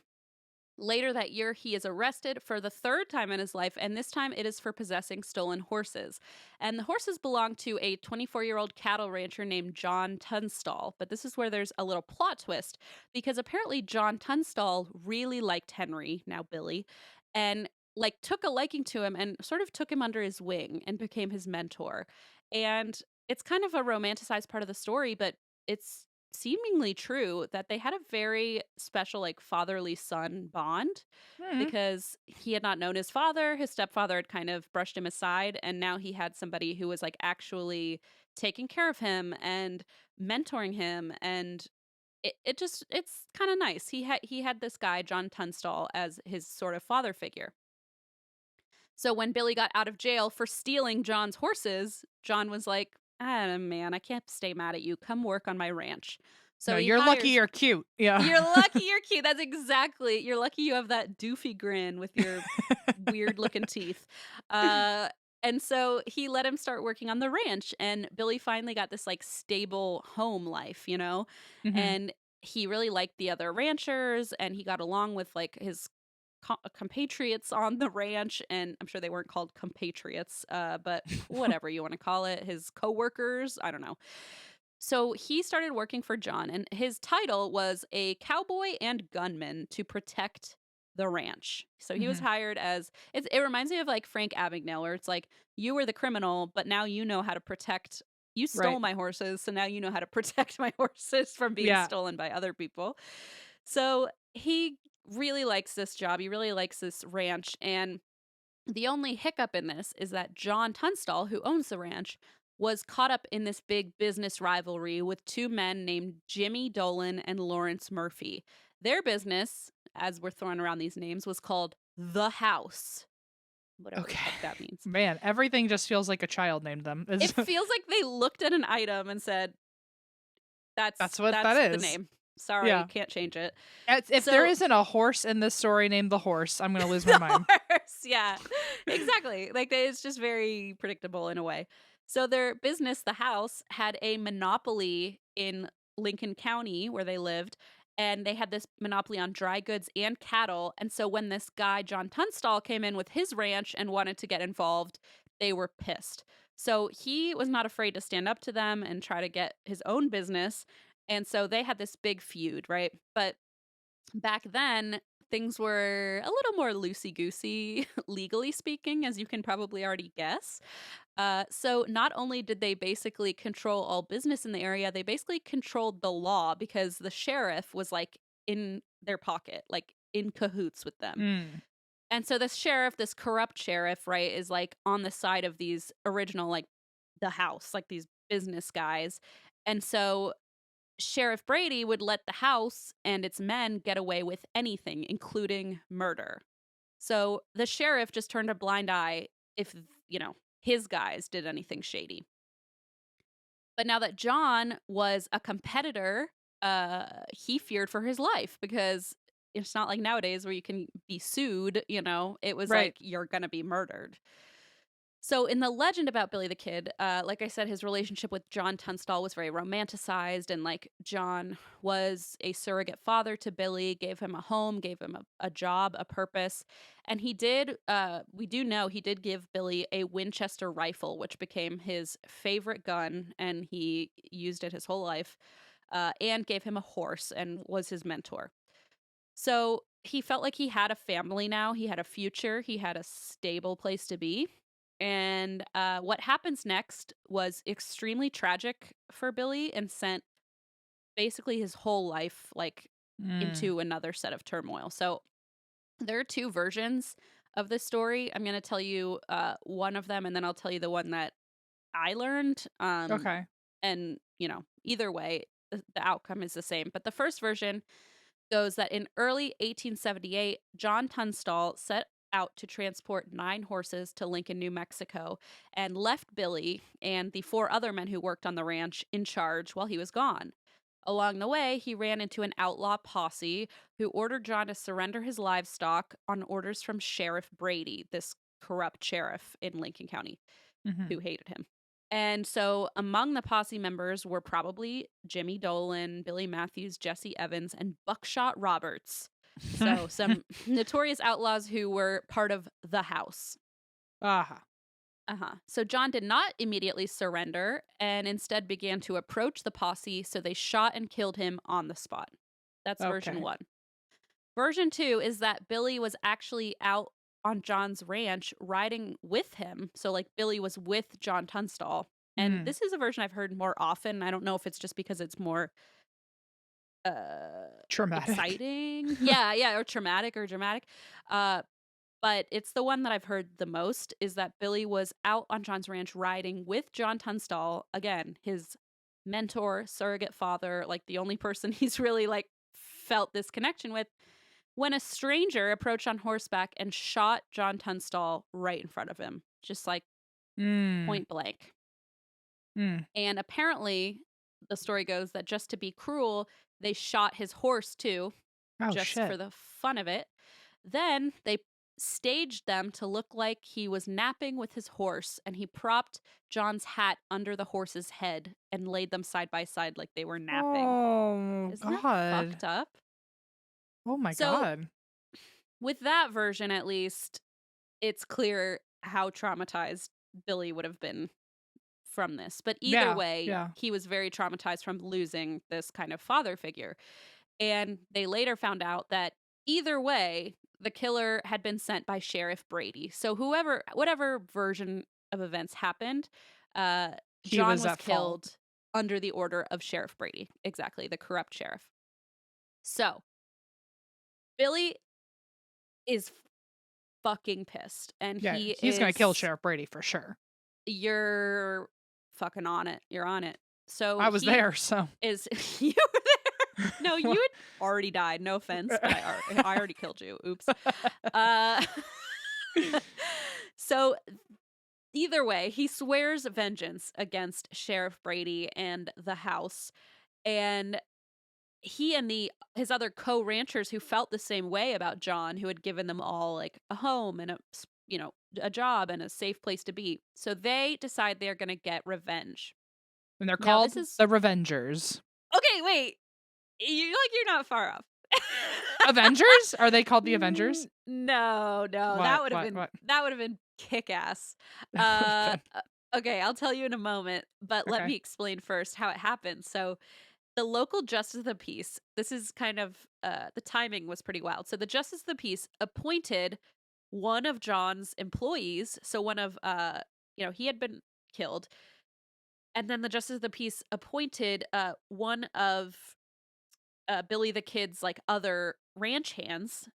Later that year, he is arrested for the third time in his life, and this time it is for possessing stolen horses. And the horses belong to a 24-year-old cattle rancher named John Tunstall. But this is where there's a little plot twist, because apparently John Tunstall really liked Henry, now Billy, and like took a liking to him and sort of took him under his wing and became his mentor. And it's kind of a romanticized part of the story, but it's seemingly true that they had a very special like fatherly son bond Hmm. because he had not known his father. His stepfather had kind of brushed him aside, and now he had somebody who was like actually taking care of him and mentoring him. And it's kind of nice. He had this guy John Tunstall as his sort of father figure. So when Billy got out of jail for stealing John's horses, John was like, ah, man, I can't stay mad at you. Come work on my ranch. So No, he you're lucky hires. you're cute. Yeah. You're lucky you're cute. That's exactly. You're lucky you have that doofy grin with your weird looking teeth. Uh, and so he let him start working on the ranch, and Billy finally got this like stable home life. Hmm. And he really liked the other ranchers, and he got along with like his compatriots on the ranch. And I'm sure they weren't called compatriots, but whatever you want to call it, his coworkers. I don't know. So he started working for John, and his title was a cowboy and gunman to protect the ranch. So he was Hmm. hired as it reminds me of like Frank Abagnale, where it's like you were the criminal, but now you know how to protect You stole Right. my horses, so now you know how to protect my horses from being Yeah. stolen by other people. So he really likes this job. He really likes this ranch. And the only hiccup in this is that John Tunstall, who owns the ranch, was caught up in this big business rivalry with two men named Jimmy Dolan and Lawrence Murphy. Their business, as we're throwing around these names, was called The House, whatever the Okay. fuck that means. Man, everything just feels like a child named them. It feels like they looked at an item and said, That's what that that's the is. name. Sorry, Yeah. can't change it." If there So isn't a horse in this story named the horse, I'm gonna lose my mind. horse, yeah, exactly. Like it's just very predictable in a way. So their business, the house, had a monopoly in Lincoln County where they lived, and they had this monopoly on dry goods and cattle. And so when this guy John Tunstall came in with his ranch and wanted to get involved, they were pissed. So he was not afraid to stand up to them and try to get his own business. And so they had this big feud, right? But back then, things were a little more loosey goosey, legally speaking, as you can probably already guess. So not only did they basically control all business in the area, they basically controlled the law because the sheriff was like in their pocket, like in cahoots with them. Mm. And so this sheriff, this corrupt sheriff, right, is like on the side of these original, like the house, like these business guys. And so Sheriff Brady would let the house and its men get away with anything, including murder. So the sheriff just turned a blind eye if, his guys did anything shady. But now that John was a competitor, he feared for his life because it's not like nowadays where you can be sued, it was Right. like you're going to be murdered. So, in the legend about Billy the Kid, like I said, his relationship with John Tunstall was very romanticized, and like John was a surrogate father to Billy, gave him a home, gave him a job, a purpose. And we do know he did give Billy a Winchester rifle, which became his favorite gun, and he used it his whole life, and gave him a horse and was his mentor. So, he felt like he had a family now, he had a future, he had a stable place to be. And what happens next was extremely tragic for Billy and sent basically his whole life like Mm. into another set of turmoil. So there are two versions of this story. I'm going to tell you one of them, and then I'll tell you the one that I learned. Okay. And either way, the outcome is the same. But the first version goes that in early 1878, John Tunstall set out to transport 9 horses to Lincoln, New Mexico, and left Billy and the 4 other men who worked on the ranch in charge while he was gone. Along the way, he ran into an outlaw posse who ordered John to surrender his livestock on orders from Sheriff Brady, this corrupt sheriff in Lincoln County Hmm. who hated him. And so among the posse members were probably Jimmy Dolan, Billy Matthews, Jesse Evans, and Buckshot Roberts. So some notorious outlaws who were part of the house. Aha. So John did not immediately surrender and instead began to approach the posse, so they shot and killed him on the spot. That's version Okay. 1. Version 2 is that Billy was actually out on John's ranch riding with him. So, like, Billy was with John Tunstall. And Mm. this is a version I've heard more often. I don't know if it's just because it's more Traumatic. exciting. Yeah, or traumatic or dramatic. But it's the one that I've heard the most is that Billy was out on John's ranch riding with John Tunstall, again, his mentor, surrogate father, like the only person he's really like felt this connection with, when a stranger approached on horseback and shot John Tunstall right in front of him, just like Mm. point blank. Mm. And apparently, the story goes that just to be cruel, they shot his horse too, Oh just for shit. the fun of it. Then they staged them to look like he was napping with his horse, and he propped John's hat under the horse's head and laid them side by side like they were napping. Oh Isn't that God. fucked up? Oh my So, God. with that version at least, it's clear how traumatized Billy would have been from this. But either Yeah. way, Yeah. he was very traumatized from losing this kind of father figure. And they later found out that either way, the killer had been sent by Sheriff Brady. So whatever version of events happened, uh, He John was was at fault. killed under the order of Sheriff Brady. Exactly, the corrupt sheriff. So, Billy is fucking pissed, and Yeah, he he's gonna kill is Sheriff Brady for sure. you're fucking on it. You're on it. So I was he there, so is you were there. No, you had already died. No offense, but I already killed you. Oops. Uh so either way, he swears vengeance against Sheriff Brady and the house. And he and his other co-ranchers who felt the same way about John, who had given them all like a home and a job and a safe place to be. So they decide they're going to get revenge. and they're Now called this is the Revengers. okay. Wait, you're not far off. Avengers? Are they called the Avengers? No, What? What? that would have been kick ass. That would've been- Okay, I'll tell you in a moment, but let Okay. me explain first how it happened. So the local justice of the peace, this is kind of the timing was pretty wild. So the justice of the peace appointed one of John's employees, so one of he had been killed, and then the justice of the peace appointed one of Billy the Kid's like other ranch hands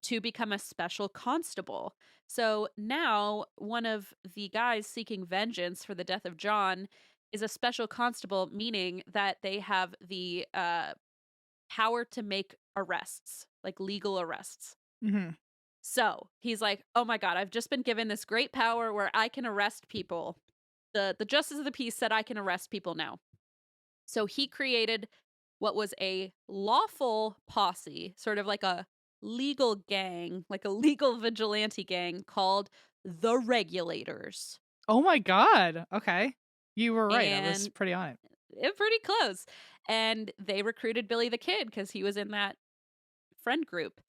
to become a special constable. So now one of the guys seeking vengeance for the death of John is a special constable, meaning that they have the power to make arrests, like legal arrests. Mhm. So he's like, oh my God, I've just been given this great power where I can arrest people. The justice of the peace said I can arrest people now. So he created what was a lawful posse, sort of like a legal gang, like a legal vigilante gang called the Regulators. Oh my god. Okay. You were right. I was And pretty on it. pretty close. And they recruited Billy the Kid because he was in that friend group.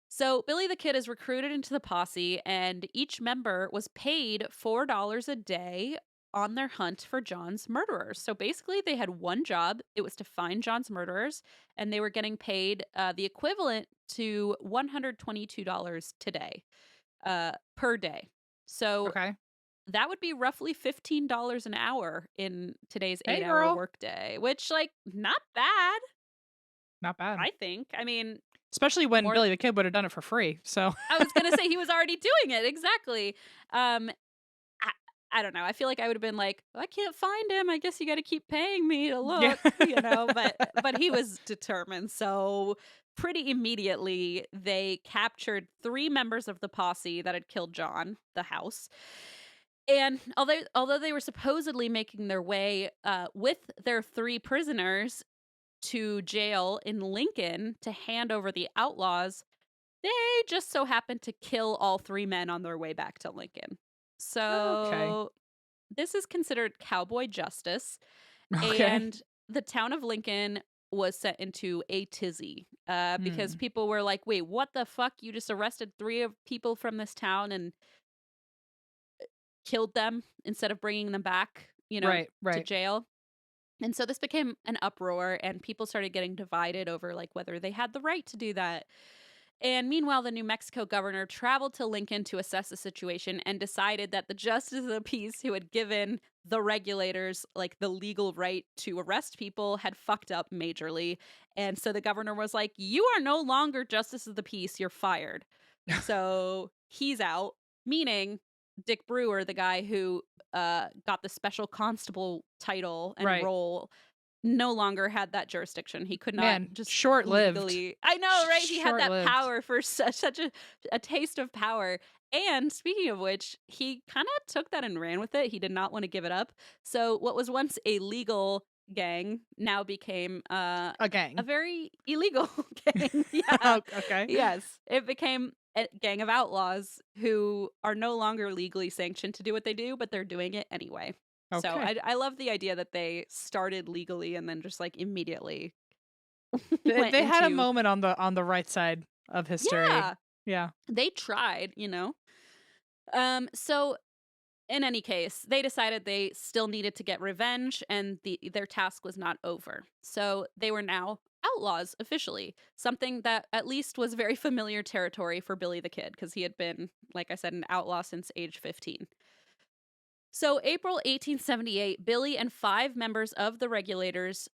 So Billy the Kid is recruited into the posse, and each member was paid $4 a day on their hunt for John's murderers. So basically, they had one job. It was to find John's murderers, and they were getting paid the equivalent to $122 today, per day. So Okay. that would be roughly $15 an hour in today's Hey 8-hour girl. workday, which, like, not bad, Not bad. I think. I mean, Especially when more Billy the Kid would have done it for free. So I was gonna say he was already doing it, exactly. Um, I I don't know, I feel like I would've been like, "I can't find him, I guess you gotta keep paying me to yeah. look," you know, but he was determined, so pretty immediately, they captured 3 members of the posse that had killed John, the house, and although they were supposedly making their way, with their 3 prisoners to jail in Lincoln to hand over the outlaws, they just so happened to kill all 3 men on their way back to Lincoln. Okay. So, this is considered cowboy justice, Okay. and the town of Lincoln was set into a tizzy, because Hmm. people were like, "Wait, what the fuck? You just arrested 3 of people from this town and killed them instead of bringing them back, Right. to Right. jail?" And so this became an uproar, and people started getting divided over like whether they had the right to do that. And meanwhile, the New Mexico governor traveled to Lincoln to assess the situation and decided that the justice of the peace who had given the regulators like the legal right to arrest people had fucked up majorly. And so the governor was like, "You are no longer justice of the peace, you're fired." So he's out, meaning Dick Brewer, the guy who got the special constable title and Right. role, no longer had that jurisdiction. He could not Man, just short lived. legally. I know, right? He had Short that lived. power for such a taste of power. And speaking of which, he kind of took that and ran with it. He did not want to give it up. So what was once a legal gang now became A a gang. very illegal gang. Yeah. Okay. Yes. It became a gang of outlaws who are no longer legally sanctioned to do what they do, but they're doing it anyway. So Okay. I love the idea that they started legally and then just like immediately They, went they had a into moment on the right side of history. yeah, Yeah. they tried. So in any case, they decided they still needed to get revenge and their task was not over. So they were now outlaws officially, something that at least was very familiar territory for Billy the Kid because he had been, like I said, an outlaw since age 15. So, April 1878, Billy and 5 members of the Regulators,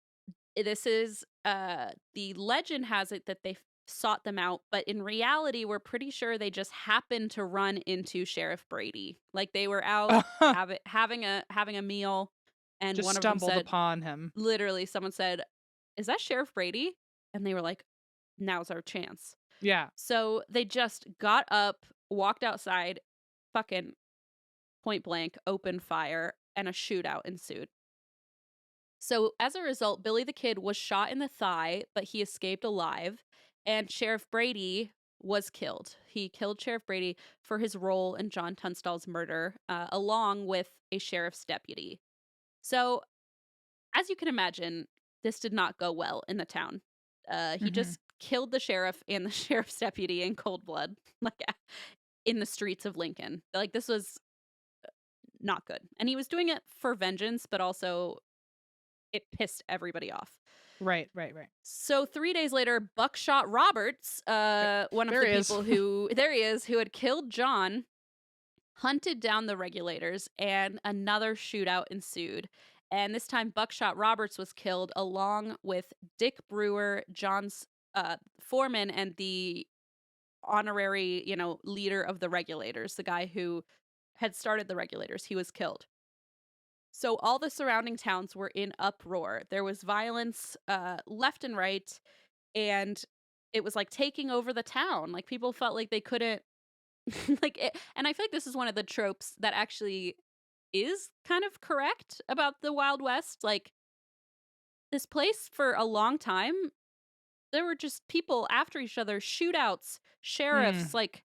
this is the legend has it that they sought them out, but in reality, we're pretty sure they just happened to run into Sheriff Brady. Like they were out having a meal, and Just one of them stumbled said, upon him. literally, someone said, "Is that Sheriff Brady?" And they were like, "Now's our chance." Yeah. So they just got up, walked outside, fucking point blank, opened fire, and a shootout ensued. So as a result, Billy the Kid was shot in the thigh, but he escaped alive, and Sheriff Brady was killed. He killed Sheriff Brady for his role in John Tunstall's murder, along with a sheriff's deputy. So, as you can imagine, this did not go well in the town. He Mhm. just killed the sheriff and the sheriff's deputy in cold blood, like in the streets of Lincoln. Like this was not good, and he was doing it for vengeance, but also it pissed everybody off. Right, right, right. So 3 days later, Buckshot Roberts, Th one of there the he is. people who there he is, who had killed John, hunted down the Regulators, and another shootout ensued. And this time, Buckshot Roberts was killed along with Dick Brewer, John's foreman, and the honorary, leader of the Regulators, the guy who had started the Regulators. He was killed. So all the surrounding towns were in uproar. There was violence left and right, and it was like taking over the town. Like people felt like they couldn't like it, and I feel like this is one of the tropes that actually is kind of correct about the Wild West. Like this place for a long time, there were just people after each other, shootouts, sheriffs, Mm. like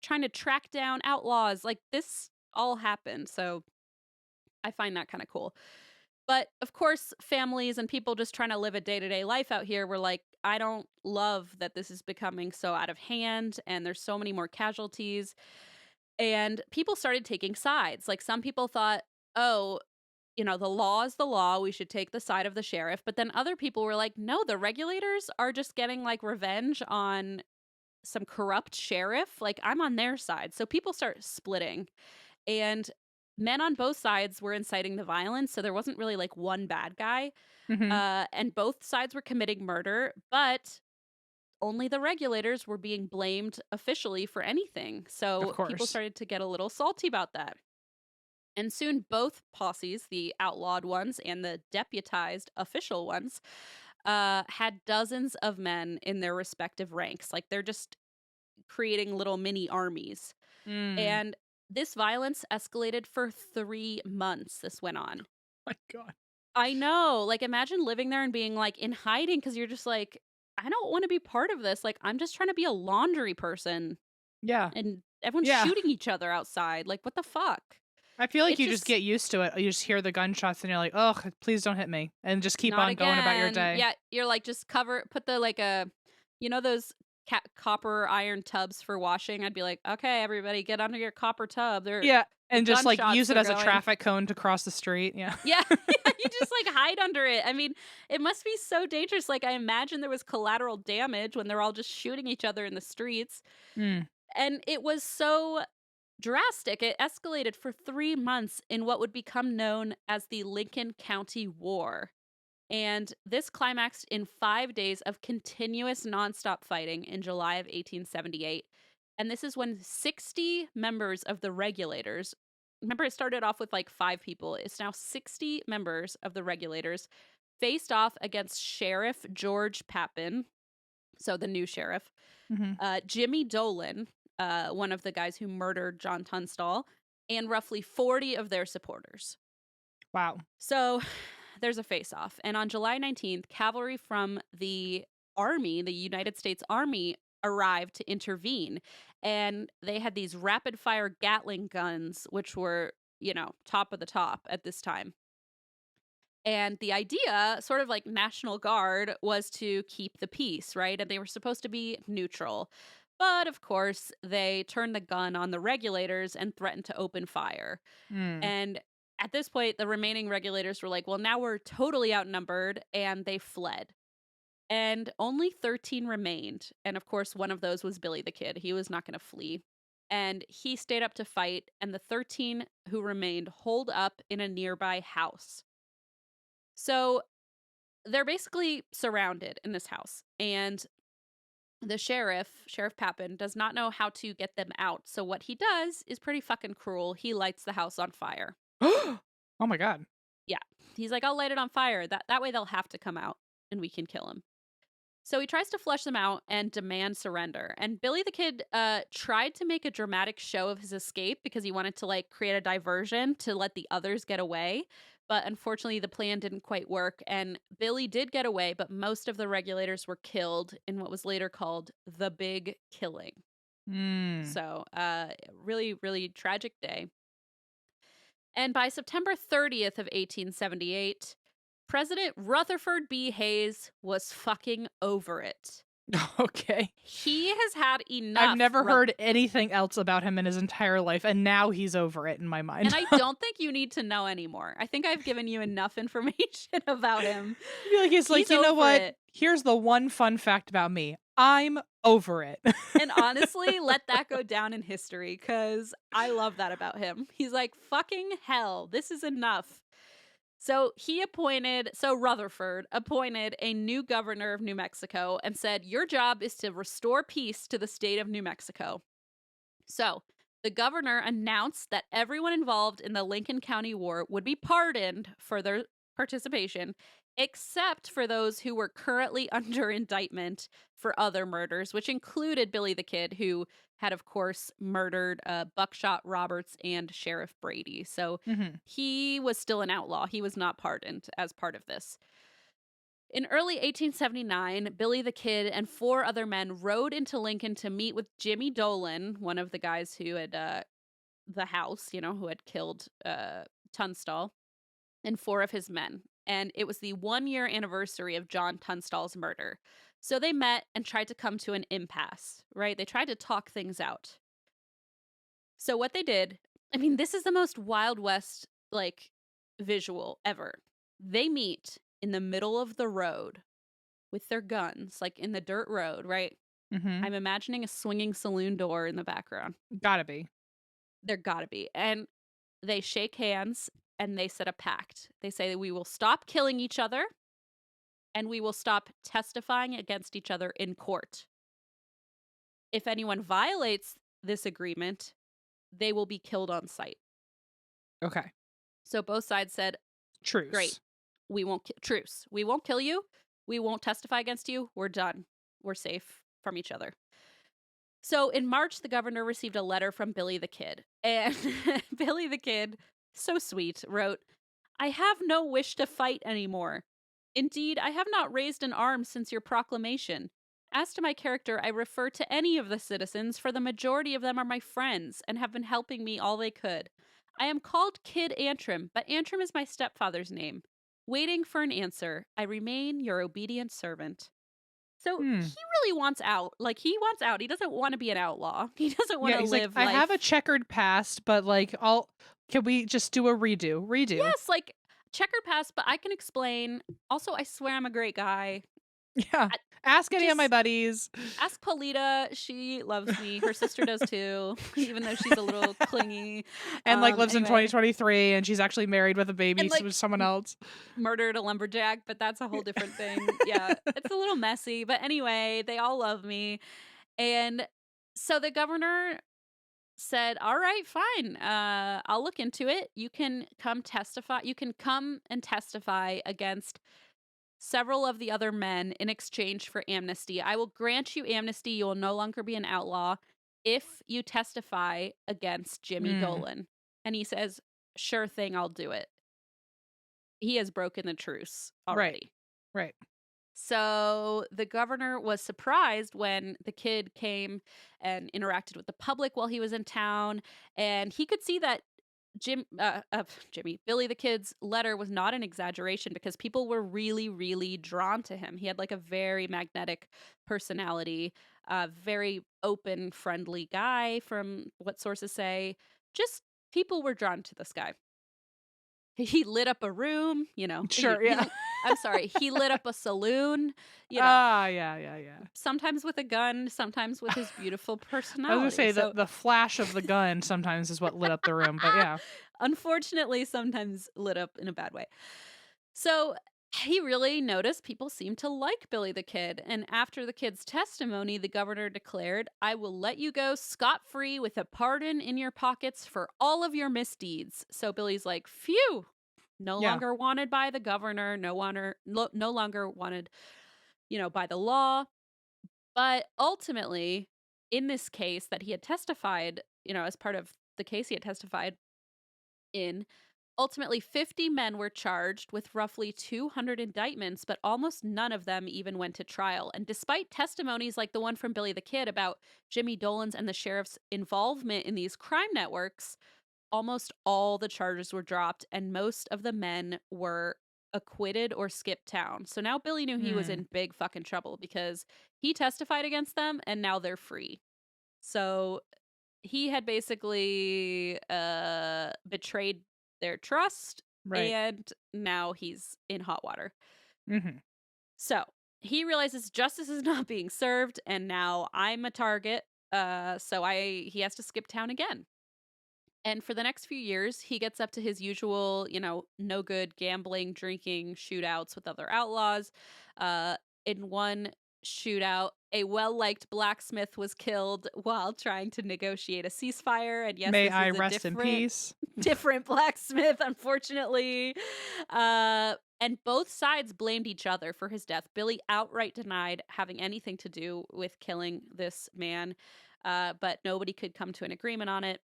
trying to track down outlaws. Like this all happened. So I find that kind of cool. But of course, families and people just trying to live a day to day life out here were like, I don't love that this is becoming so out of hand and there's so many more casualties. And people started taking sides. Like some people thought, oh, the law is the law. We should take the side of the sheriff. But then other people were like, no, the Regulators are just getting like revenge on some corrupt sheriff. Like I'm on their side. So people start splitting. And men on both sides were inciting the violence, so there wasn't really like one bad guy. Mhm. And both sides were committing murder, but only the Regulators were being blamed officially for anything. Of So people course. started to get a little salty about that. And soon both posses, the outlawed ones and the deputized official ones, had dozens of men in their respective ranks. Like they're just creating little mini armies. Mm. And this violence escalated for 3 months. This went on. My god. I know. Like, imagine living there and being like in hiding because you're just like, I don't want to be part of this. Like, I'm just trying to be a laundry person Yeah. and everyone's Yeah. shooting each other outside. Like, what the fuck? I feel like It you just just, get used to it. You just hear the gunshots and you're like, "Ugh, please don't hit me." And just keep not on going about your again. day. Yeah, you're like, just put the like those copper iron tubs for washing. I'd be like, okay, everybody get under your copper tub. Yeah, The and just, like, use gunshots it are as a going. traffic cone to cross the street, yeah. Yeah, yeah, you just, like, hide under it. I mean, it must be so dangerous, like, I imagine there was collateral damage when they're all just shooting each other in the streets, Mm. and it was so drastic, it escalated for 3 months in what would become known as the Lincoln County War, and this climaxed in 5 days of continuous nonstop fighting in July of 1878, and this is when 60 members of the Regulators. Remember, it started off with like 5 people. It's now 60 members of the Regulators faced off against Sheriff George Papin, so the new sheriff, Mhm. Jimmy Dolan, one of the guys who murdered John Tunstall, and roughly 40 of their supporters. Wow. So there's a face off. And on July 19th, cavalry from the Army, the United States Army, arrived to intervene. And they had these rapid fire Gatling guns, which were, top of the top at this time. And the idea, sort of like National Guard, was to keep the peace, right? And they were supposed to be neutral. But of course, they turned the gun on the Regulators and threatened to open fire. Mm. And at this point, the remaining Regulators were like, well, now we're totally outnumbered, and they fled. And only 13 remained. And of course, one of those was Billy the Kid. He was not going to flee. and he stayed up to fight, and the 13 who remained holed up in a nearby house. So they're basically surrounded in this house, and the Sheriff Pappin, does not know how to get them out. So what he does is pretty fucking cruel. He lights the house on fire. Oh my god. Yeah. He's like, I'll light it on fire. That way they'll have to come out and we can kill him. So he tries to flush them out and demand surrender. And Billy the Kid tried to make a dramatic show of his escape because he wanted to like create a diversion to let the others get away. But unfortunately, the plan didn't quite work. And Billy did get away, but most of the regulators were killed in what was later called the Big Killing. Mm. So really, really tragic day. And by September 30th of 1878, President Rutherford B. Hayes was fucking over it. Okay. He has had enough. I've never heard anything else about him in his entire life, and now he's over it in my mind. And I don't think you need to know anymore. I think I've given you enough information about him. I feel like he's like, you know what? It. Here's the one fun fact about me. I'm over it. And honestly, let that go down in history because I love that about him. He's like, fucking hell, this is enough. So Rutherford appointed a new governor of New Mexico and said, your job is to restore peace to the state of New Mexico. So the governor announced that everyone involved in the Lincoln County War would be pardoned for their participation, except for those who were currently under indictment for other murders, which included Billy the Kid, who had, of course, murdered Buckshot Roberts and Sheriff Brady. So he was still an outlaw. He was not pardoned as part of this. In early 1879, Billy the Kid and 4 other men rode into Lincoln to meet with Jimmy Dolan, one of the guys who had the house, who had killed Tunstall, and 4 of his men. And it was the 1-year anniversary of John Tunstall's murder. So they met and tried to come to an impasse, right? They tried to talk things out. So what they did, I mean, this is the most Wild West, like, visual ever. They meet in the middle of the road with their guns, like in the dirt road, right? I'm imagining a swinging saloon door in the background. Gotta be. There gotta be. And they shake hands and they set a pact. They say that we will stop killing each other and we will stop testifying against each other in court. If anyone violates this agreement, they will be killed on sight. Okay. So both sides said, truce. Great. We won't truce. We won't kill you. We won't testify against you. We're done. We're safe from each other. So in March, the governor received a letter from Billy the Kid. And Billy the Kid, so sweet, wrote, I have no wish to fight anymore. Indeed, I have not raised an arm since your proclamation. As to my character, I refer to any of the citizens, for the majority of them are my friends and have been helping me all they could. I am called Kid Antrim, but Antrim is my stepfather's name. Waiting for an answer, I remain your obedient servant. So he really wants out. Like, he wants out. He doesn't want to be an outlaw. He doesn't want to live like, life. I have a checkered past, but like, can we just do a redo? Yes, like checkered past, but I can explain. Also, I swear I'm a great guy. Yeah. Ask any of my buddies. Ask Polita. She loves me. Her sister does too, even though she's a little clingy. And lives in 2023, and she's actually married with a baby and, to someone else. Murdered a lumberjack, but that's a whole different thing. Yeah, it's a little messy. But anyway, they all love me. And so the governor said, all right, fine. I'll look into it. You can come testify. You can come and testify against several of the other men in exchange for amnesty. I will grant you amnesty. You will no longer be an outlaw if you testify against Jimmy Dolan. And he says, sure thing, I'll do it. He has broken the truce already. Right. So the governor was surprised when the kid came and interacted with the public while he was in town. And he could see that Billy the Kid's letter was not an exaggeration because people were really, really drawn to him. He had like a very magnetic personality, very open, friendly guy from what sources say. Just people were drawn to this guy. He lit up a room, Sure, yeah. I'm sorry, he lit up a saloon, you know, Ah, yeah, yeah, yeah. sometimes with a gun, sometimes with his beautiful I was gonna personality. say So, the flash of the gun sometimes is what lit up the room, but yeah. unfortunately, sometimes lit up in a bad way. So, he really noticed people seemed to like Billy the Kid, and after the kid's testimony, the governor declared, "I will let you go scot-free with a pardon in your pockets for all of your misdeeds." So Billy's like, "Phew, no Yeah. longer wanted by the governor, no longer wanted, by the law." But ultimately, in this case that he had testified, as part of the case he had testified in, ultimately 50 men were charged with roughly 200 indictments, but almost none of them even went to trial. And despite testimonies like the one from Billy the Kid about Jimmy Dolan's and the sheriff's involvement in these crime networks, almost all the charges were dropped and most of the men were acquitted or skipped town. So now Billy knew he was Hmm. in big fucking trouble because he testified against them and now they're free. So he had basically betrayed their trust Right. and now he's in hot water. Hmm. So he realizes justice is not being served and now I'm a target. So he has to skip town again. And for the next few years, he gets up to his usual, no good gambling, drinking, shootouts with other outlaws. Uh, in one shootout, a well liked blacksmith was killed while trying to negotiate a ceasefire. And yes, May this I is a rest in peace. different blacksmith, unfortunately. And both sides blamed each other for his death. Billy outright denied having anything to do with killing this man, but nobody could come to an agreement on it.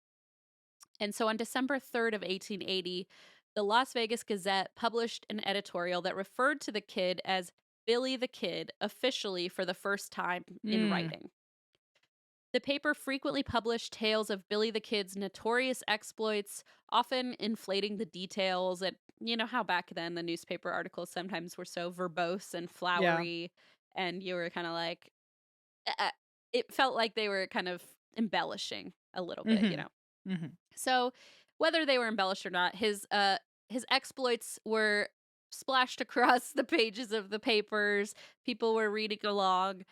And so on December 3rd of 1880, the Las Vegas Gazette published an editorial that referred to the kid as Billy the Kid officially for the first time in Mm, writing. The paper frequently published tales of Billy the Kid's notorious exploits, often inflating the details. And you know how back then the newspaper articles sometimes were so verbose and yeah. flowery, and you were kind of like, it felt like they were kind of embellishing a little bit. Hmm. Hmm. So, whether they were embellished or not, his exploits were splashed across the pages of the papers. People were reading along,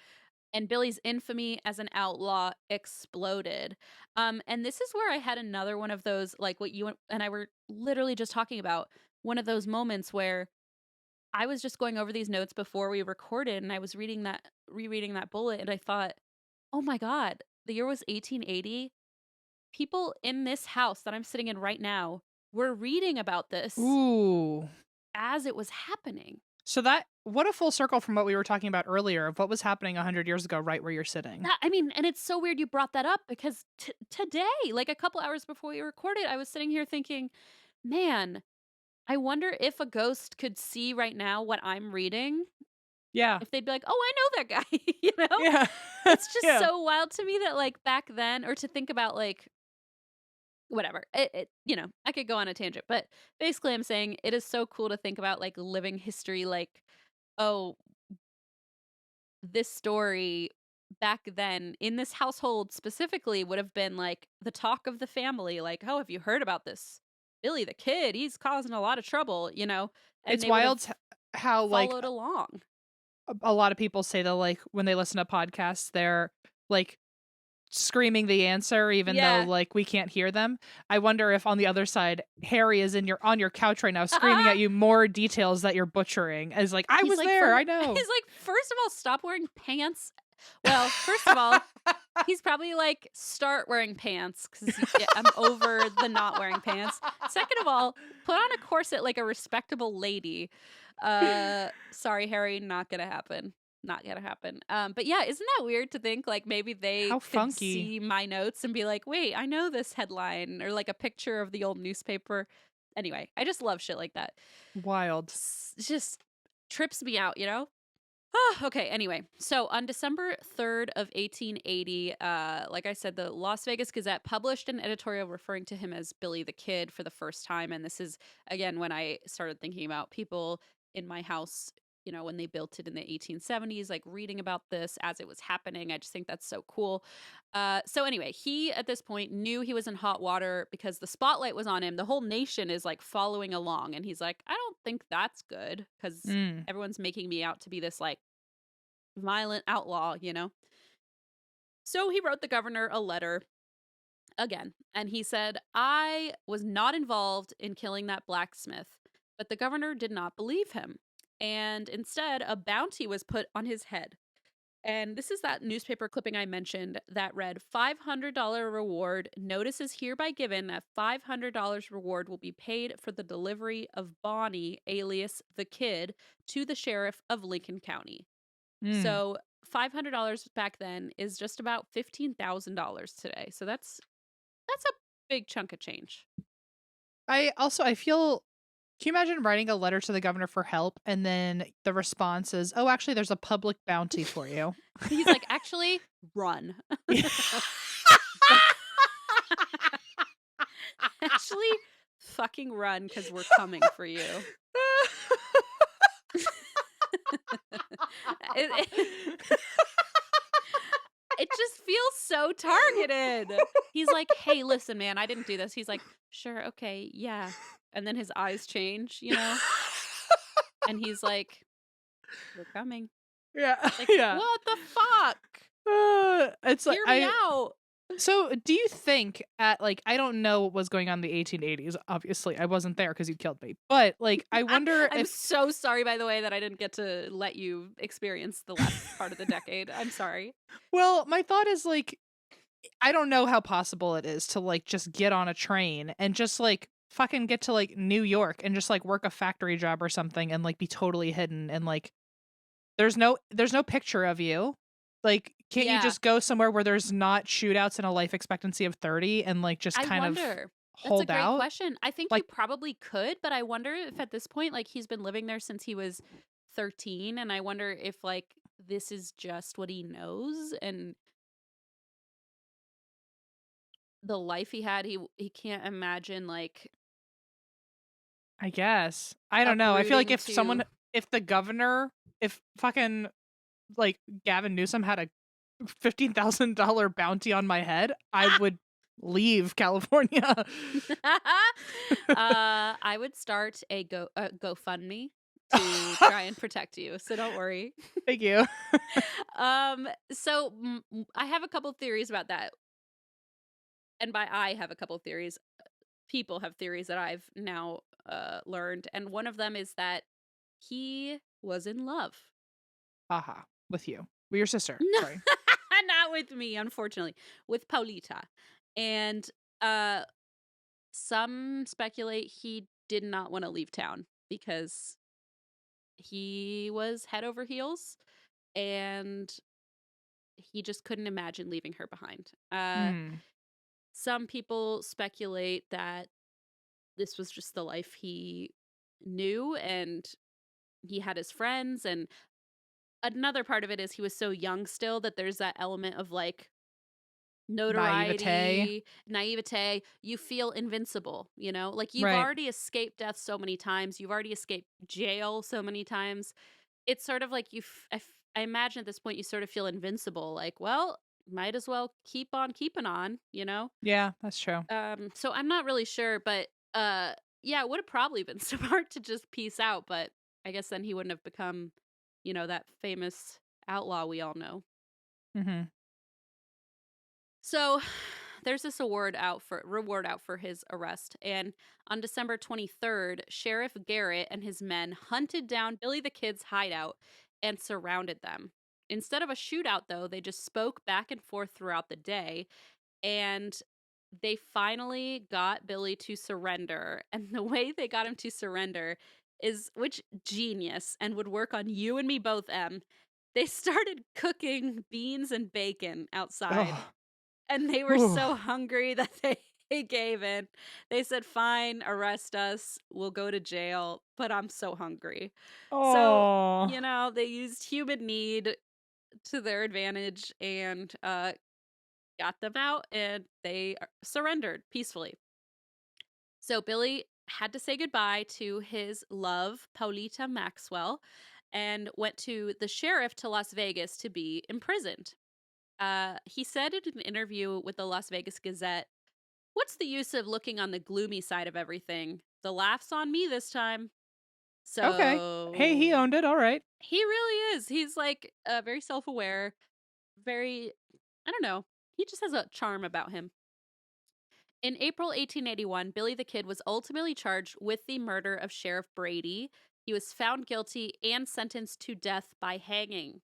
and Billy's infamy as an outlaw exploded. And this is where I had another one of those, like what you and I were literally just talking about, one of those moments where I was just going over these notes before we recorded, and I was rereading that bullet, and I thought, oh my god, the year was 1880. People in this house that I'm sitting in right now were reading about this Ooh. as it was happening. So that what a full circle from what we were talking about earlier of what was happening 100 years ago right where you're sitting. I mean, and it's so weird you brought that up because today, like a couple hours before we recorded, I was sitting here thinking, man, I wonder if a ghost could see right now what I'm reading. Yeah. If they'd be like, oh, I know that guy, you know? Yeah. It's just Yeah. so wild to me that, like, back then, or to think about, like, whatever. I could go on a tangent, but basically I'm saying it is so cool to think about like living history like, oh, this story back then in this household specifically would have been like the talk of the family, like, "Oh, have you heard about this Billy the Kid? He's causing a lot of trouble." And It's they would wild have how like followed along. a lot of people say that like when they listen to podcasts they're like screaming the answer even though Yeah. like we can't hear them. I wonder if on the other side Harry is in your on your couch right now screaming at you more details that you're butchering as like I He's was like, there, for I know. he's like, "First of all, stop wearing pants." Well, first of all, he's probably like, "Start wearing pants," 'cause I'm over the not wearing pants. Second of all, put on a corset like a respectable lady. Sorry, Harry, not gonna happen. Not gonna happen. But yeah, isn't that weird to think like maybe they How could funky. see my notes and be like, "Wait, I know this headline," or like a picture of the old newspaper. Anyway, I just love shit like that. Wild. It just trips me out. Ah, okay, anyway. So on December 3rd of 1880, like I said, the Las Vegas Gazette published an editorial referring to him as Billy the Kid for the first time. And this is, again, when I started thinking about people in my house, when they built it in the 1870s, like reading about this as it was happening. I just think that's so cool. So anyway, he at this point knew he was in hot water because the spotlight was on him. The whole nation is like following along. And he's like, I don't think that's good because Mm. everyone's making me out to be this like violent outlaw. So he wrote the governor a letter again, and he said, I was not involved in killing that blacksmith, but the governor did not believe him. And instead, a bounty was put on his head. And this is that newspaper clipping I mentioned that read $500 reward. Notice is hereby given that $500 reward will be paid for the delivery of Bonnie, alias the kid, to the sheriff of Lincoln County. Mm. So $500 back then is just about $15,000 today. So that's a big chunk of change. I feel, can you imagine writing a letter to the governor for help and then the response is, oh, actually, there's a public bounty for you? He's like, actually, run. Actually, fucking run because we're coming for you. It it just feels so targeted. He's like, hey, listen, man, I didn't do this. He's like, sure, okay, yeah. And then his eyes change. And he's like, we're coming. Yeah, Like, yeah. what the fuck? It's like Hear me out. So, do you think at like, I don't know what was going on in the 1880s. Obviously, I wasn't there because you killed me. But like, I wonder I'm if, so sorry, by the way, that I didn't get to let you experience the last part of the decade. I'm sorry. well, my thought is like, I don't know how possible it is to like just get on a train and just like fucking get to like New York and just like work a factory job or something and like be totally hidden and like there's no picture of you. Like, can't you Yeah, just go somewhere where there's not shootouts and a life expectancy of 30 and like just I kind of wonder. That's a hold great out? question. I think you Like, probably could, but I wonder if at this point, like, he's been living there since he was 13, and I wonder if, like, this is just what he knows and the life he had, he can't imagine, like, I guess. I don't know. I feel like uprooting to if the governor, if fucking like Gavin Newsom had a $15,000 bounty on my head, I would leave California. I would start a GoFundMe to try and protect you. So don't worry. Thank you. So I have a couple theories about that. And by I have a couple theories. People have theories that I've now learned, and one of them is that he was in love. Haha. With you. With your sister. No, Sorry. not with me, unfortunately, with Paulita. And uh some speculate he did not want to leave town because he was head over heels and he just couldn't imagine leaving her behind. Hmm. Some people speculate that this was just the life he knew and he had his friends. And another part of it is he was so young still that there's that element of like Naivete. notoriety, naivete. You feel invincible. Like you've Right. already escaped death so many times, you've already escaped jail so many times. It's sort of like I imagine at this point you sort of feel invincible, like, well, might as well keep on keeping on. Yeah, that's true. So I'm not really sure, but yeah, it would have probably been smart to just peace out, but I guess then he wouldn't have become, that famous outlaw we all know. Hmm. So there's this reward out for his arrest, and on December 23rd, Sheriff Garrett and his men hunted down Billy the Kid's hideout and surrounded them. Instead of a shootout, though, they just spoke back and forth throughout the day, and they finally got Billy to surrender. And the way they got him to surrender is, which genius, and would work on you and me both, Em. They started cooking beans and bacon outside. Oh. And they were so hungry that they gave in. They said, fine, arrest us. We'll go to jail, but I'm so hungry. So, Oh. they used human need to their advantage and got them out, and they surrendered peacefully. So Billy had to say goodbye to his love, Paulita Maxwell, and went to the sheriff to Las Vegas to be imprisoned. He said in an interview with the Las Vegas Gazette, "What's the use of looking on the gloomy side of everything? The laugh's on me this time." Okay. Hey, he So owned it. All right. he really is. He's like very self aware, very, I don't know. He just has a charm about him. In April 1881, Billy the Kid was ultimately charged with the murder of Sheriff Brady. He was found guilty and sentenced to death by hanging.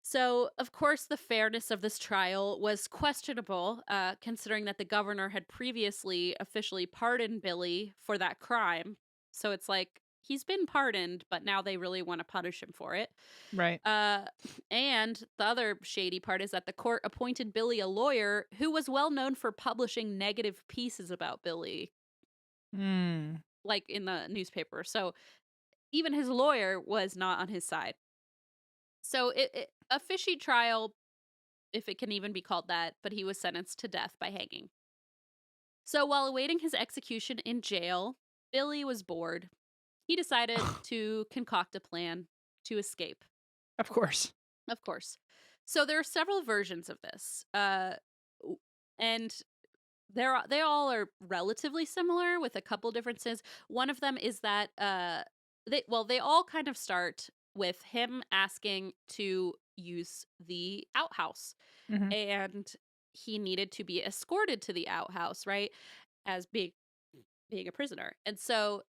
So, of course, the fairness of this trial was questionable, considering that the governor had previously officially pardoned Billy for that crime. So it's like he's been pardoned, but now they really want to punish him for it. Right. Uh, and the other shady part is that the court appointed Billy a lawyer who was well known for publishing negative pieces about Billy, Hmm. like in the newspaper. So even his lawyer was not on his side. So a fishy trial, if it can even be called that, but he was sentenced to death by hanging. So while awaiting his execution in jail, Billy was bored. He decided to concoct a plan to escape, Of course. of course. So there are several versions of this, and they all are relatively similar with a couple differences. One of them is that they all kind of start with him asking to use the outhouse, Hmm. and he needed to be escorted to the outhouse, right? As being a prisoner. And so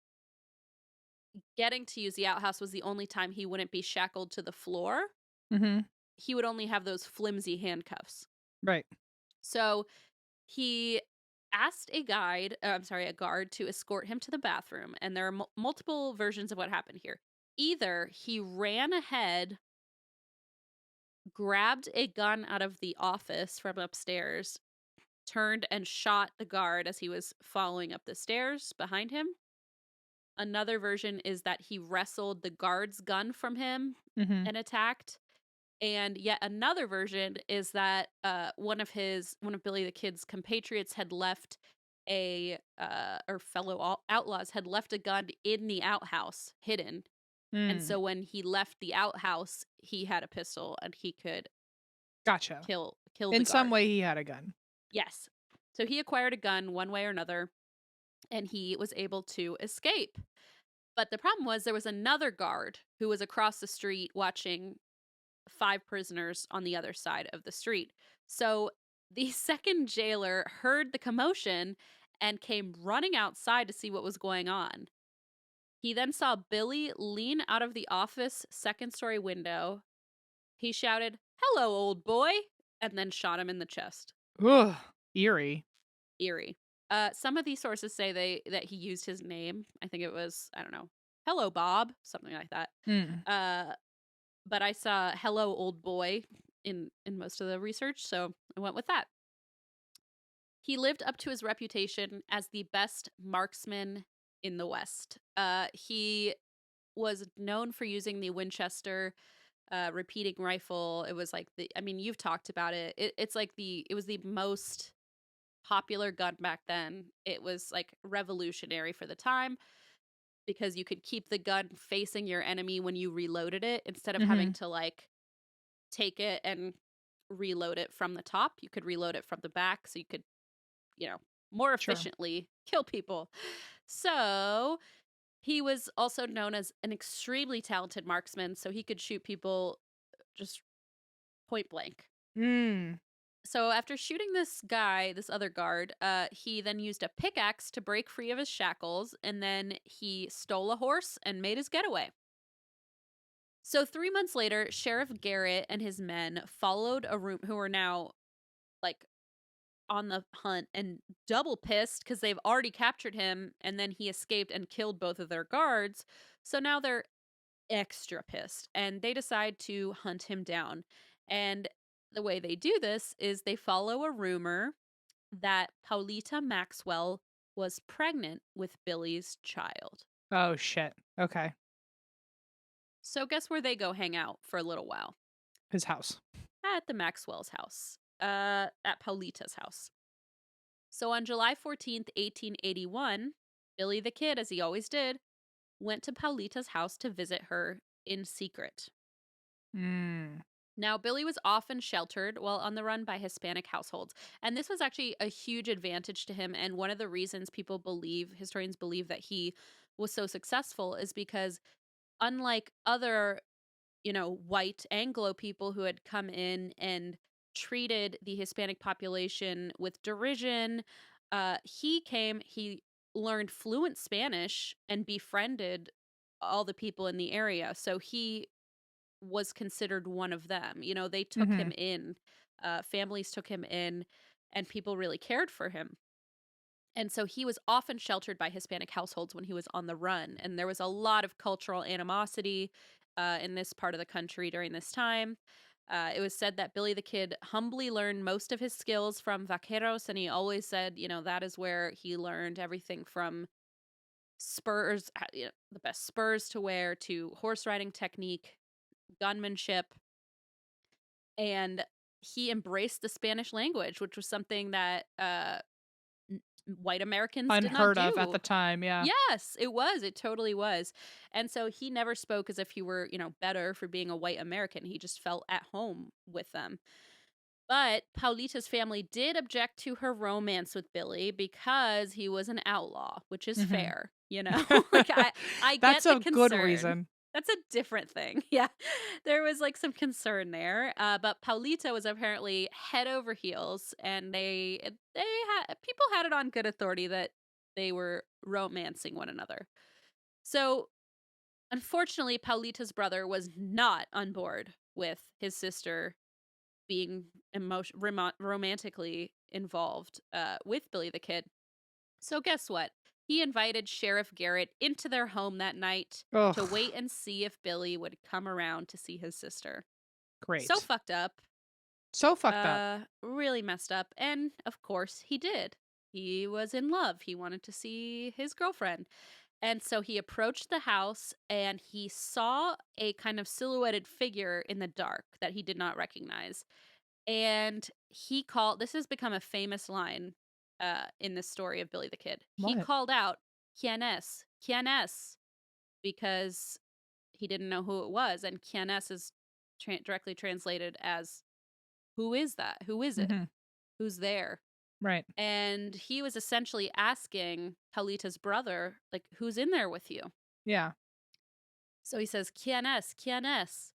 getting to use the outhouse was the only time he wouldn't be shackled to the floor. Hmm. He would only have those flimsy handcuffs. Right. So he asked a guard to escort him to the bathroom, and there are multiple versions of what happened here. Either he ran ahead, grabbed a gun out of the office from upstairs, turned and shot the guard as he was following up the stairs behind him. Another version is that he wrestled the guard's gun from him Hmm. and attacked. And yet another version is that one of Billy the Kid's compatriots had left or fellow outlaws had left a gun in the outhouse hidden. And Mm. so when he left the outhouse, he had a pistol and he could Gotcha. kill the In some guard. way, he had a gun. Yes. So he acquired a gun one way or another, and he was able to escape. But the problem was there was another guard who was across the street watching 5 prisoners on the other side of the street. So the second jailer heard the commotion and came running outside to see what was going on. He then saw Billy lean out of the office second story window. He shouted, "Hello, old boy," and then shot him in the chest. Ugh. Eerie. Eerie. Some of these sources say that he used his name. I think it was, I don't know, "Hello, Bob," something like that. Mm. Uh, but I saw "Hello, old boy" in most of the research, so I went with that. He lived up to his reputation as the best marksman in the West. He was known for using the Winchester repeating rifle. It was like I mean, you've talked about it. It was the most popular gun back then. It was like revolutionary for the time because you could keep the gun facing your enemy when you reloaded it instead of having Hmm. to like take it and reload it from the top. You could reload it from the back so you could, you know, more Sure. efficiently kill people. So he was also known as an extremely talented marksman, so he could shoot people just point blank. Mm. So after shooting this other guard, he then used a pickaxe to break free of his shackles, and then he stole a horse and made his getaway. So 3 months later, Sheriff Garrett and his men followed a room who were now like on the hunt and double pissed because they've already captured him and then he escaped and killed both of their guards. So now they're extra pissed and they decide to hunt him down. And the way they do this is they follow a rumor that Paulita Maxwell was pregnant with Billy's child. Oh, shit. Okay. So guess where they go hang out for a little while? His house. At the Maxwell's house. At Paulita's house. So on July 14th, 1881, Billy the Kid, as he always did, went to Paulita's house to visit her in secret. Mm. Now, Billy was often sheltered while on the run by Hispanic households. And this was actually a huge advantage to him. And one of the reasons historians believe that he was so successful is because, unlike other, white Anglo people who had come in and treated the Hispanic population with derision, he learned fluent Spanish and befriended all the people in the area. So he was considered one of them. They took him Mhm. in, families took him in, and people really cared for him. And so he was often sheltered by Hispanic households when he was on the run. And there was a lot of cultural animosity in this part of the country during this time. It was said that Billy the Kid humbly learned most of his skills from vaqueros. And he always said, that is where he learned everything from spurs, the best spurs to wear, to horse riding technique, gunmanship, and he embraced the Spanish language, which was something that white Americans did not Unheard of at the do. time, yeah. Yes, it was. It totally was. And so he never spoke as if he were, better for being a white American. He just felt at home with them. But Paulita's family did object to her romance with Billy because he was an outlaw, which is Mhm. fair, like I That's get the a good concern. reason. That's a different thing. Yeah. There was like some concern there. But Paulita was apparently head over heels, and people had it on good authority that they were romancing one another. So unfortunately, Paulita's brother was not on board with his sister being romantically involved with Billy the Kid. So guess what? He invited Sheriff Garrett into their home that night to Ugh, wait and see if Billy would come around to see his sister. So great. fucked up. So fucked up. Really messed up. And of course he did. He was in love. He wanted to see his girlfriend. And so he approached the house and he saw a kind of silhouetted figure in the dark that he did not recognize. And this has become a famous line in the story of Billy the Kid. He What? called out, "Quién es? ¿Quién es?" because he didn't know who it was. And "Quién es" is directly translated as, "Who is that? Who is it? Mhm. Who's there?" Right. And he was essentially asking Halita's brother, like, "Who's in there with you?" Yeah. So he says, "Quién es? ¿Quién es?"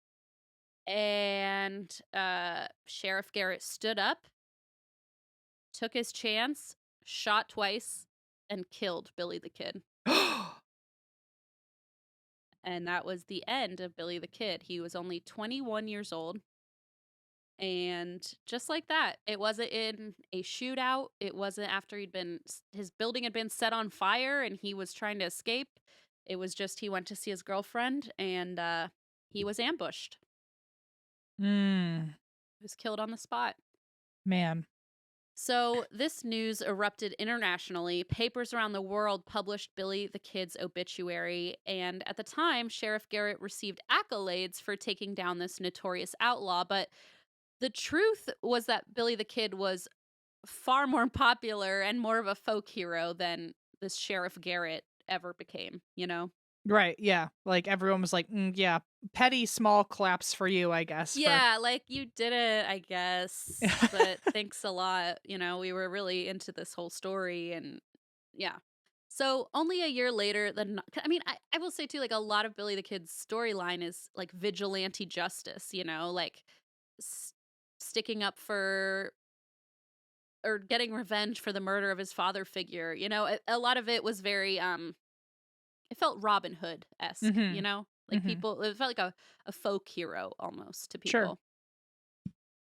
And Sheriff Garrett stood up, took his chance, shot twice, and killed Billy the Kid. And that was the end of Billy the Kid. He was only 21 years old. And just like that, it wasn't in a shootout. It wasn't after his building had been set on fire and he was trying to escape. It was just he went to see his girlfriend and he was ambushed. Mm, He was killed on the spot. man. So, this news erupted internationally. Papers around the world published Billy the Kid's obituary, and at the time, Sheriff Garrett received accolades for taking down this notorious outlaw. But the truth was that Billy the Kid was far more popular and more of a folk hero than this Sheriff Garrett ever became? Right, yeah. Like, everyone was like, yeah, petty small claps for you, I guess, for Yeah, like, you did it, I guess, but thanks a lot. We were really into this whole story, and yeah. So only a year later, I mean, I will say too, like, a lot of Billy the Kid's storyline is like vigilante justice, like s- sticking up for or getting revenge for the murder of his father figure. A lot of it was very it felt Robin Hood esque. Mhm. Like Mhm. people, it felt like a folk hero almost to Sure. people.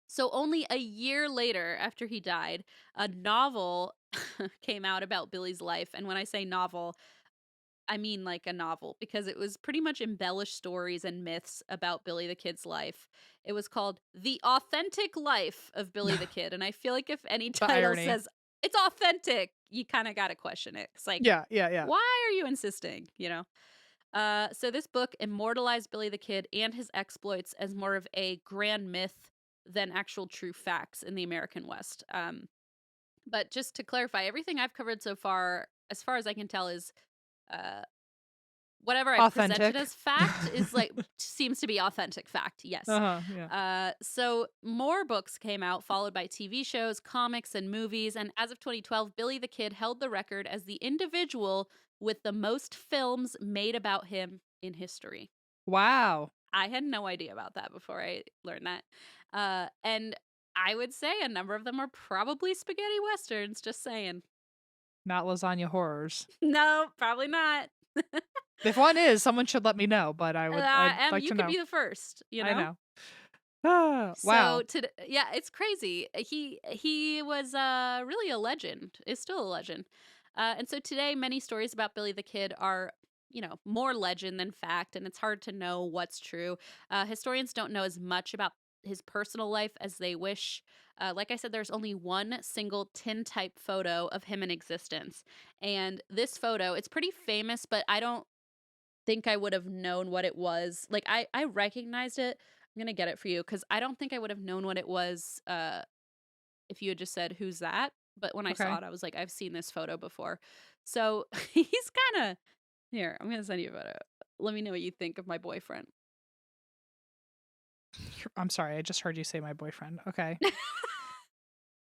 So only a year later, after he died, a novel came out about Billy's life. And when I say novel, I mean like a novel because it was pretty much embellished stories and myths about Billy the Kid's life. It was called The Authentic Life of Billy the Kid. And I feel like if any The title irony. says it's authentic, you kind of got to question it. It's like, Yeah, yeah, yeah. why are you insisting? So this book immortalized Billy the Kid and his exploits as more of a grand myth than actual true facts in the American West. But just to clarify, everything I've covered so far, as I can tell, is uh, whatever I presented Authentic. as fact is like seems to be authentic fact. Yes. Uh-huh, yeah. So more books came out, followed by TV shows, comics, and movies. And as of 2012, Billy the Kid held the record as the individual with the most films made about him in history. Wow. I had no idea about that before I learned that. And I would say a number of them are probably spaghetti westerns, just saying. Not lasagna horrors. No, probably not. If one is, someone should let me know, but I'd like You to could know. be the first, you I know? know. Ah, So wow. yeah, it's crazy. He was really a legend. Is still a legend. And so today many stories about Billy the Kid are, more legend than fact, and it's hard to know what's true. Historians don't know as much about his personal life as they wish. Like I said, there's only one single tintype photo of him in existence. And this photo, it's pretty famous, but I don't think I would have known what it was. Like I recognized it. I'm gonna get it for you because I don't think I would have known what it was if you had just said who's that. But when I saw Okay. it, I was like, I've seen this photo before. So he's kind of here. I'm gonna send you a photo. Let me know what you think of my boyfriend. I'm sorry, I just heard you say my boyfriend. Okay.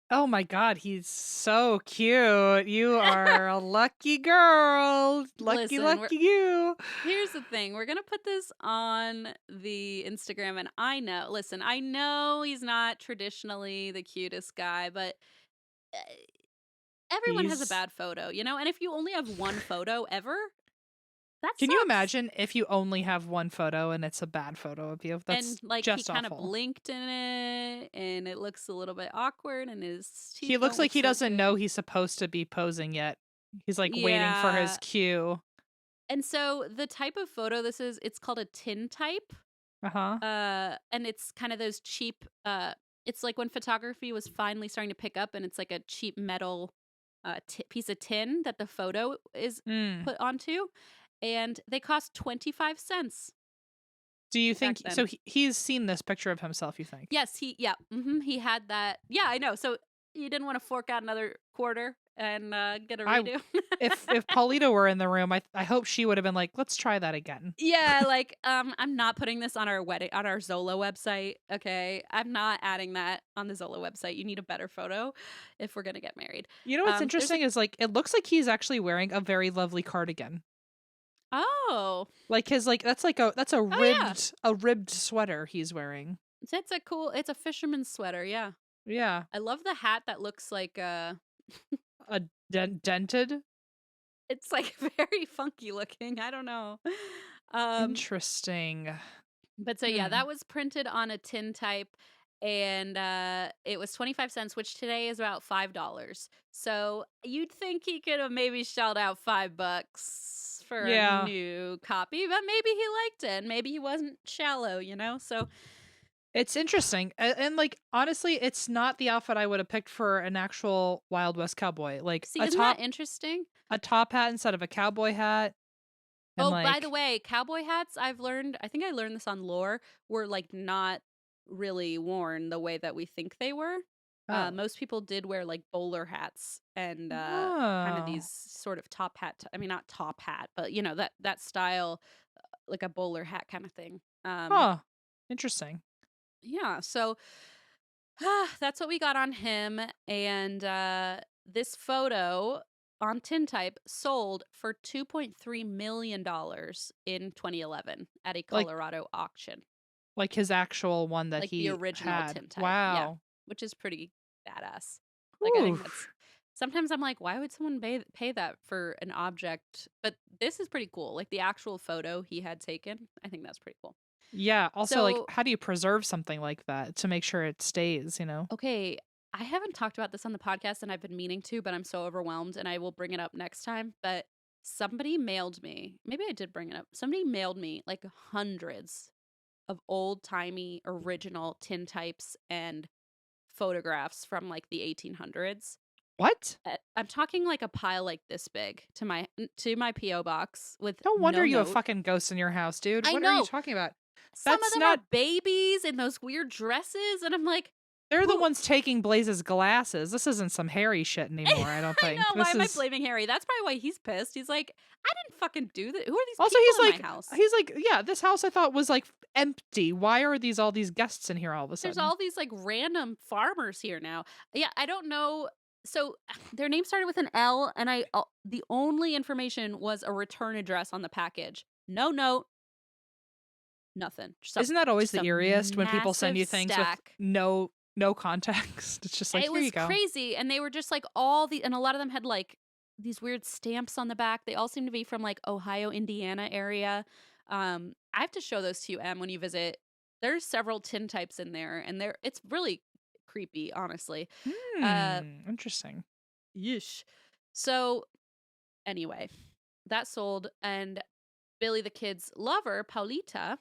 Oh my god, he's so cute. You are a lucky girl. Lucky, Listen, lucky you. here's the thing. We're going to put this on the Instagram. And listen, I know he's not traditionally the cutest guy, but uh, everyone has a He's bad photo, you know? And if you only have one photo ever, that Can you sucks. imagine if you only have one photo and it's a bad photo of you? And That's like he just kind of awful. blinked in it and it looks a little bit awkward and his teeth He looks don't like look he so doesn't know good. he's supposed to be posing yet. He's like waiting for his Yeah. cue. And so the type of photo this is, it's called a tintype. Uh-huh. And it's kind of those cheap it's like when photography was finally starting to pick up and it's like a cheap metal piece of tin that the photo is Mm. put onto, and they cost 25 cents Do you back think then. so he's seen this picture of himself, you think? Yes, he had that. Yeah, I know. So you didn't want to fork out another quarter and get a I redo. if Paulita were in the room, I hope she would have been like, "Let's try that again." Yeah, like I'm not putting this on our Zola website. Okay, I'm not adding that on the Zola website. You need a better photo if we're gonna get married. You know what's There's a interesting is like it looks like he's actually wearing a very lovely cardigan. oh Like his like that's oh yeah, a ribbed sweater he's wearing. it's a fisherman's sweater. Yeah, Yeah. I love the hat that looks like A dented. it's like very funky looking. I don't know. Um, Interesting. But so yeah, Hmm. that was printed on a tin type and it was 25 cents, which today is about $5. So you'd think he could have maybe shelled out $5 for a Yeah. new copy, but maybe he liked it and maybe he wasn't shallow, you know? So It's interesting. And like honestly, it's not the outfit I would have picked for an actual Wild West cowboy. Like see, isn't that interesting? a top hat instead of a cowboy hat and Oh, by the like way, cowboy hats, I think I learned this on lore, were like not really worn the way that we think they were. oh. Most people did wear like bowler hats and kind of Oh. these sort of top hat. I mean, not top hat, but that style, like a bowler hat kind of thing. Huh. Interesting. Yeah. So that's what we got on him, and this photo on tintype sold for $2.3 million in 2011 at a Like Colorado auction, his actual one that like the he original had. tintype. Yeah, Wow. which is pretty badass. Like I think that's Oof. sometimes I'm like, why would someone pay that for an object? But this is pretty cool. Like the actual photo he had taken, I think that's pretty cool. Yeah, also, like, So how do you preserve something like that to make sure it stays, you know? okay, I haven't talked about this on the podcast and I've been meaning to, but I'm so overwhelmed and I will bring it up next time. But somebody mailed me, maybe I did bring it up. Somebody mailed me like hundreds of old timey original tintypes and photographs from like the 1800s. What? I'm talking like a pile like this big to my PO box with No wonder no you have note. fucking ghosts in your house, dude. I What are you know talking about? some of That's them are not babies in those weird dresses, and I'm like, They're the Who ones taking Blaze's glasses. This isn't some Harry shit anymore, I don't I think. know, why This am I is blaming Harry? That's probably why he's pissed. He's like, "I didn't fucking do that. Who are these also people in my house?" he's like, yeah, this house I thought was like empty. Why are all these guests in here all of a There's sudden? all these like random farmers here now. Yeah, I don't know. So their name started with an L, and the only information was a return address on the package. No note, nothing. Isn't that always Just the a eeriest when people send massive you things with stack. no context? It's just like, It here you was go. crazy, and they were just like and a lot of them had like these weird stamps on the back. They all seem to be from like Ohio, Indiana area. I have to show those to you, Em, when you visit. There's several tin types in there, and it's really creepy, honestly. Uh, Interesting. yeesh. So anyway, that sold, and Billy the Kid's lover, Paulita,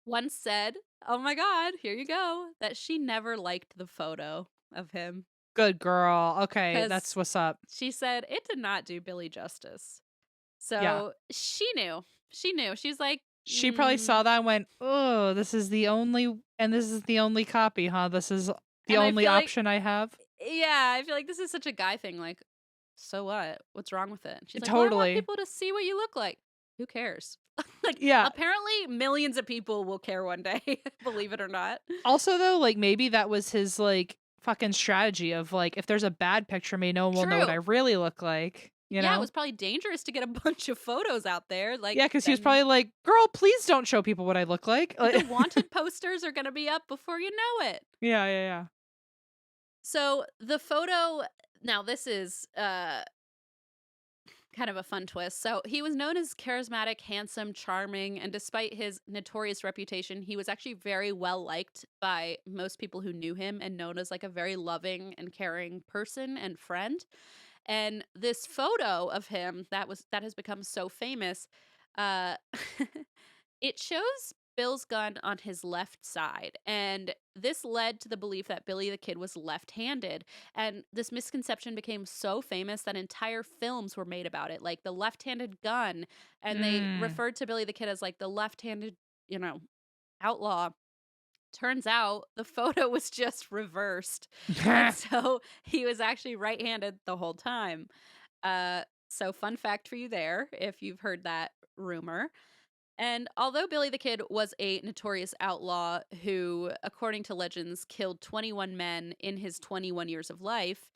once said, "Oh my God, here you go," that she never liked the photo of him Good girl. Okay, that's because what's up. she said it did not do Billy justice. Yeah. So she knew. She knew. She's like, She probably mm. saw that and went, "Oh, this is the only copy, huh? This is the And I only feel like, option I have." yeah, I feel like this is such a guy thing. Like, so what? What's wrong with it? And she's like, well, I want Totally. people to see what you look like. Who cares? Like, Yeah. apparently millions of people will care one day, believe it or not. Also though, like maybe that was his like fucking strategy of like if there's a bad picture of me, no one will know what I True. really look like, you Yeah, it know? was probably dangerous to get a bunch of photos out there. Like, Yeah, because he was then probably like, "Girl, please don't show people what I look like." the Like, wanted posters are going to be up before you know it. yeah, yeah, yeah. So the photo, now this is kind of a fun twist. So he was known as charismatic, handsome, charming, and despite his notorious reputation, he was actually very well liked by most people who knew him and known as like a very loving and caring person and friend. And this photo of him that has become so famous, uh it shows Bill's gun on his left side, and this led to the belief that Billy the Kid was left-handed, and this misconception became so famous that entire films were made about it, like The Left-Handed Gun, and they Mm. referred to Billy the Kid as like the left-handed, you know, outlaw. Turns out the photo was just reversed, and so he was actually right-handed the whole time. So fun fact for you there, if you've heard that rumor. And although Billy the Kid was a notorious outlaw who, according to legends, killed 21 men in his 21 years of life,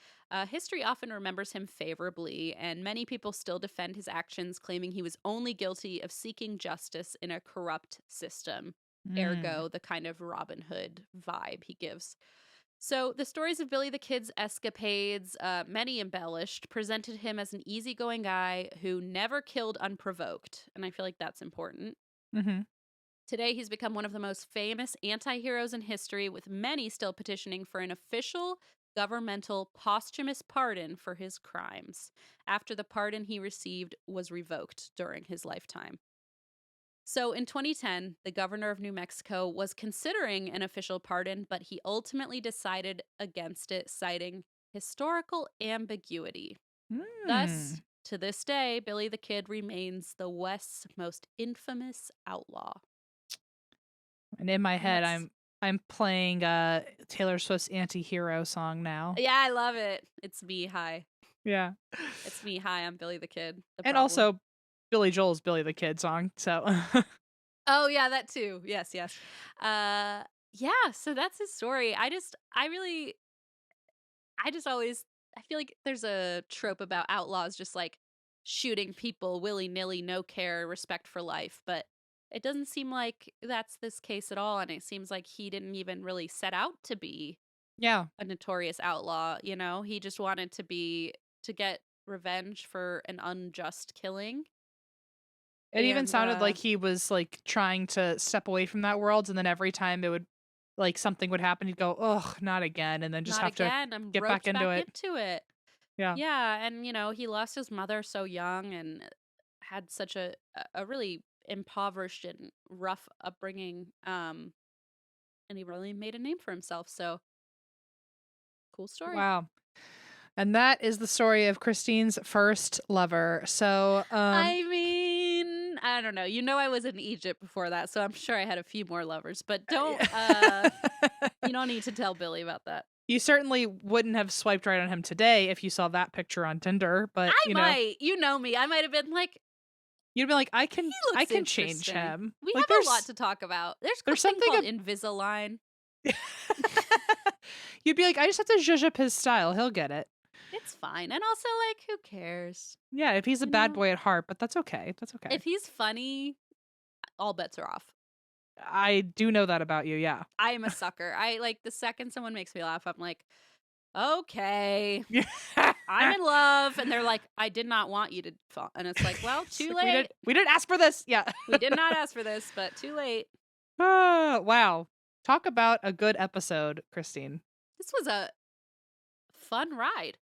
history often remembers him favorably, and many people still defend his actions, claiming he was only guilty of seeking justice in a corrupt system. Mm. Ergo, the kind of Robin Hood vibe he gives. So, the stories of Billy the Kid's escapades, many embellished, presented him as an easygoing guy who never killed unprovoked. And I feel like that's important. Mhm. Today, he's become one of the most famous anti heroes in history, with many still petitioning for an official governmental posthumous pardon for his crimes, after the pardon he received was revoked during his lifetime. So in 2010, the governor of New Mexico was considering an official pardon, but he ultimately decided against it, citing historical ambiguity. Mm. Thus, to this day, Billy the Kid remains the West's most infamous outlaw. And in my And head, that's, I'm playing Taylor Swift's anti-hero song now. yeah, I love it. It's me. Hi. Yeah. It's me. Hi, I'm Billy the Kid. The And problem. also Billy Joel's Billy the Kid song. So Oh, yeah, that too. Yes, yes. Yeah, so that's his story. I just always I feel like there's a trope about outlaws just like shooting people willy-nilly, no care, respect for life, but it doesn't seem like that's this case at all, and it seems like he didn't even really set out to be yeah. a notorious outlaw, you know? He just wanted to get revenge for an unjust killing. It even And sounded like he was like trying to step away from that world, and then every time it would like something would happen, he'd go, "Ugh, not again," and then just not have to again, I'm get back roped into back it. into it. Yeah. Yeah, and he lost his mother so young and had such a really impoverished and rough upbringing, and he really made a name for himself. So cool story. Wow. And that is the story of Christine's first lover. So, I mean, I don't know. I was in Egypt before that, so I'm sure I had a few more lovers. But don't You don't need to tell Billy about that. You certainly wouldn't have swiped right on him today if you saw that picture on Tinder, but, I might. You know me. I might have been like, you'd be like, "I he I looks can change interesting. him." We Like, have a lot to talk about. There's a there's thing something called Invisalign. You'd be like, "I just have to zhuzh up his style, he'll get it." It's fine. And also, like, who cares? Yeah, if he's a You bad know? boy at heart, but that's okay, that's okay. If he's funny, all bets are off. I do know that about you, yeah. I am a sucker. I like the second someone makes me laugh, I'm like, okay, I'm in love. And they're like, I did not want you to fall. And it's like, well, It's too like, late. we didn't ask for this, yeah. We did not ask for this, but too late. Wow. Talk about a good episode, Christine. This was a fun ride.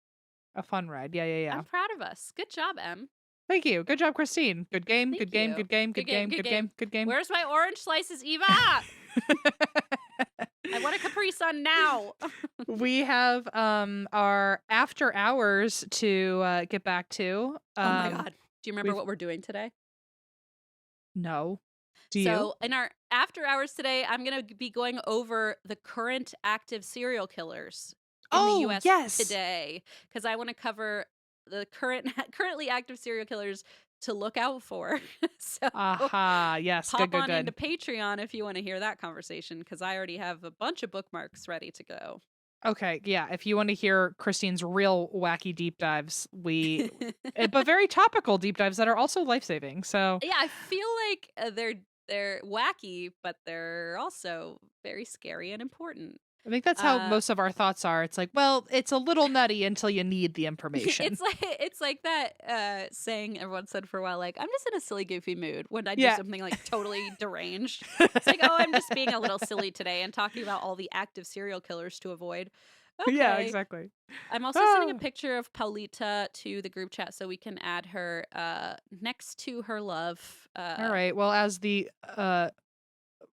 A fun ride, yeah. I'm proud of us. Good job, Em. Thank you. Good job, Christine. Good game, Thank good game, you. good game, good game, good game, good game. Where's my orange slices, Eva? I want a Capri Sun now. We have our after hours to get back to. Oh my God. Do you remember what we're doing today? No. Do you? So in our after hours today, I'm going to be going over the current active serial killers in the US today, because I want to cover the currently active serial killers to look out for. So yes, hop good. on into Patreon if you want to hear that conversation, because I already have a bunch of bookmarks ready to go. Okay, yeah. If you want to hear Christine's real wacky deep dives, but very topical deep dives that are also life saving. So yeah, I feel like they're wacky, but they're also very scary and important. I think that's how most of our thoughts are. It's like, well, it's a little nutty until you need the information. It's like that saying everyone said for a while, like, I'm just in a silly, goofy mood when I do something like totally deranged. It's like, oh, I'm just being a little silly today and talking about all the active serial killers to avoid. Okay. Yeah, exactly. I'm also sending a picture of Paulita to the group chat so we can add her next to her love. All right. Well, as the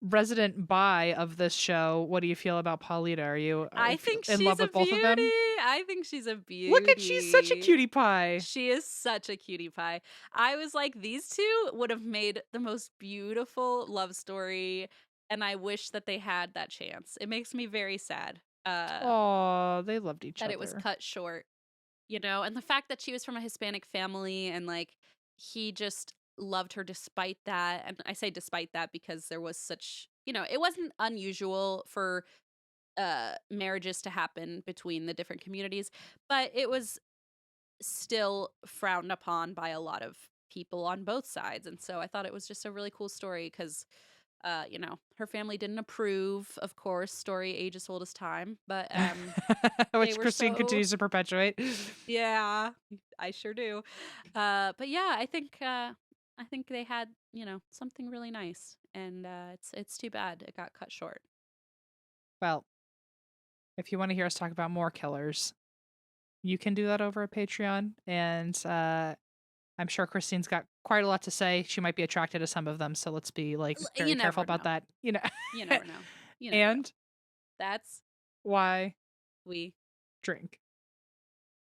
resident bi of this show, what do you feel about Paulita? Are you I think in she's love a with both beauty. of them? I think she's a beauty. Look at, she's such a cutie pie. She is such a cutie pie. I was like, these two would have made the most beautiful love story, and I wish that they had that chance. It makes me very sad. Oh, they loved each other. That it was cut short, and the fact that she was from a Hispanic family and like he just loved her despite that. And I say despite that because there was such, it wasn't unusual for marriages to happen between the different communities, but it was still frowned upon by a lot of people on both sides. And so I thought it was just a really cool story because her family didn't approve, of course, story age as old as time, but which Christine continues to perpetuate. Yeah, I sure do. But yeah, I think they had, something really nice, and it's too bad it got cut short. Well, if you want to hear us talk about more killers, you can do that over at Patreon, and I'm sure Christine's got quite a lot to say. She might be attracted to some of them, so let's be like very careful about that. You never know. And that's why we drink.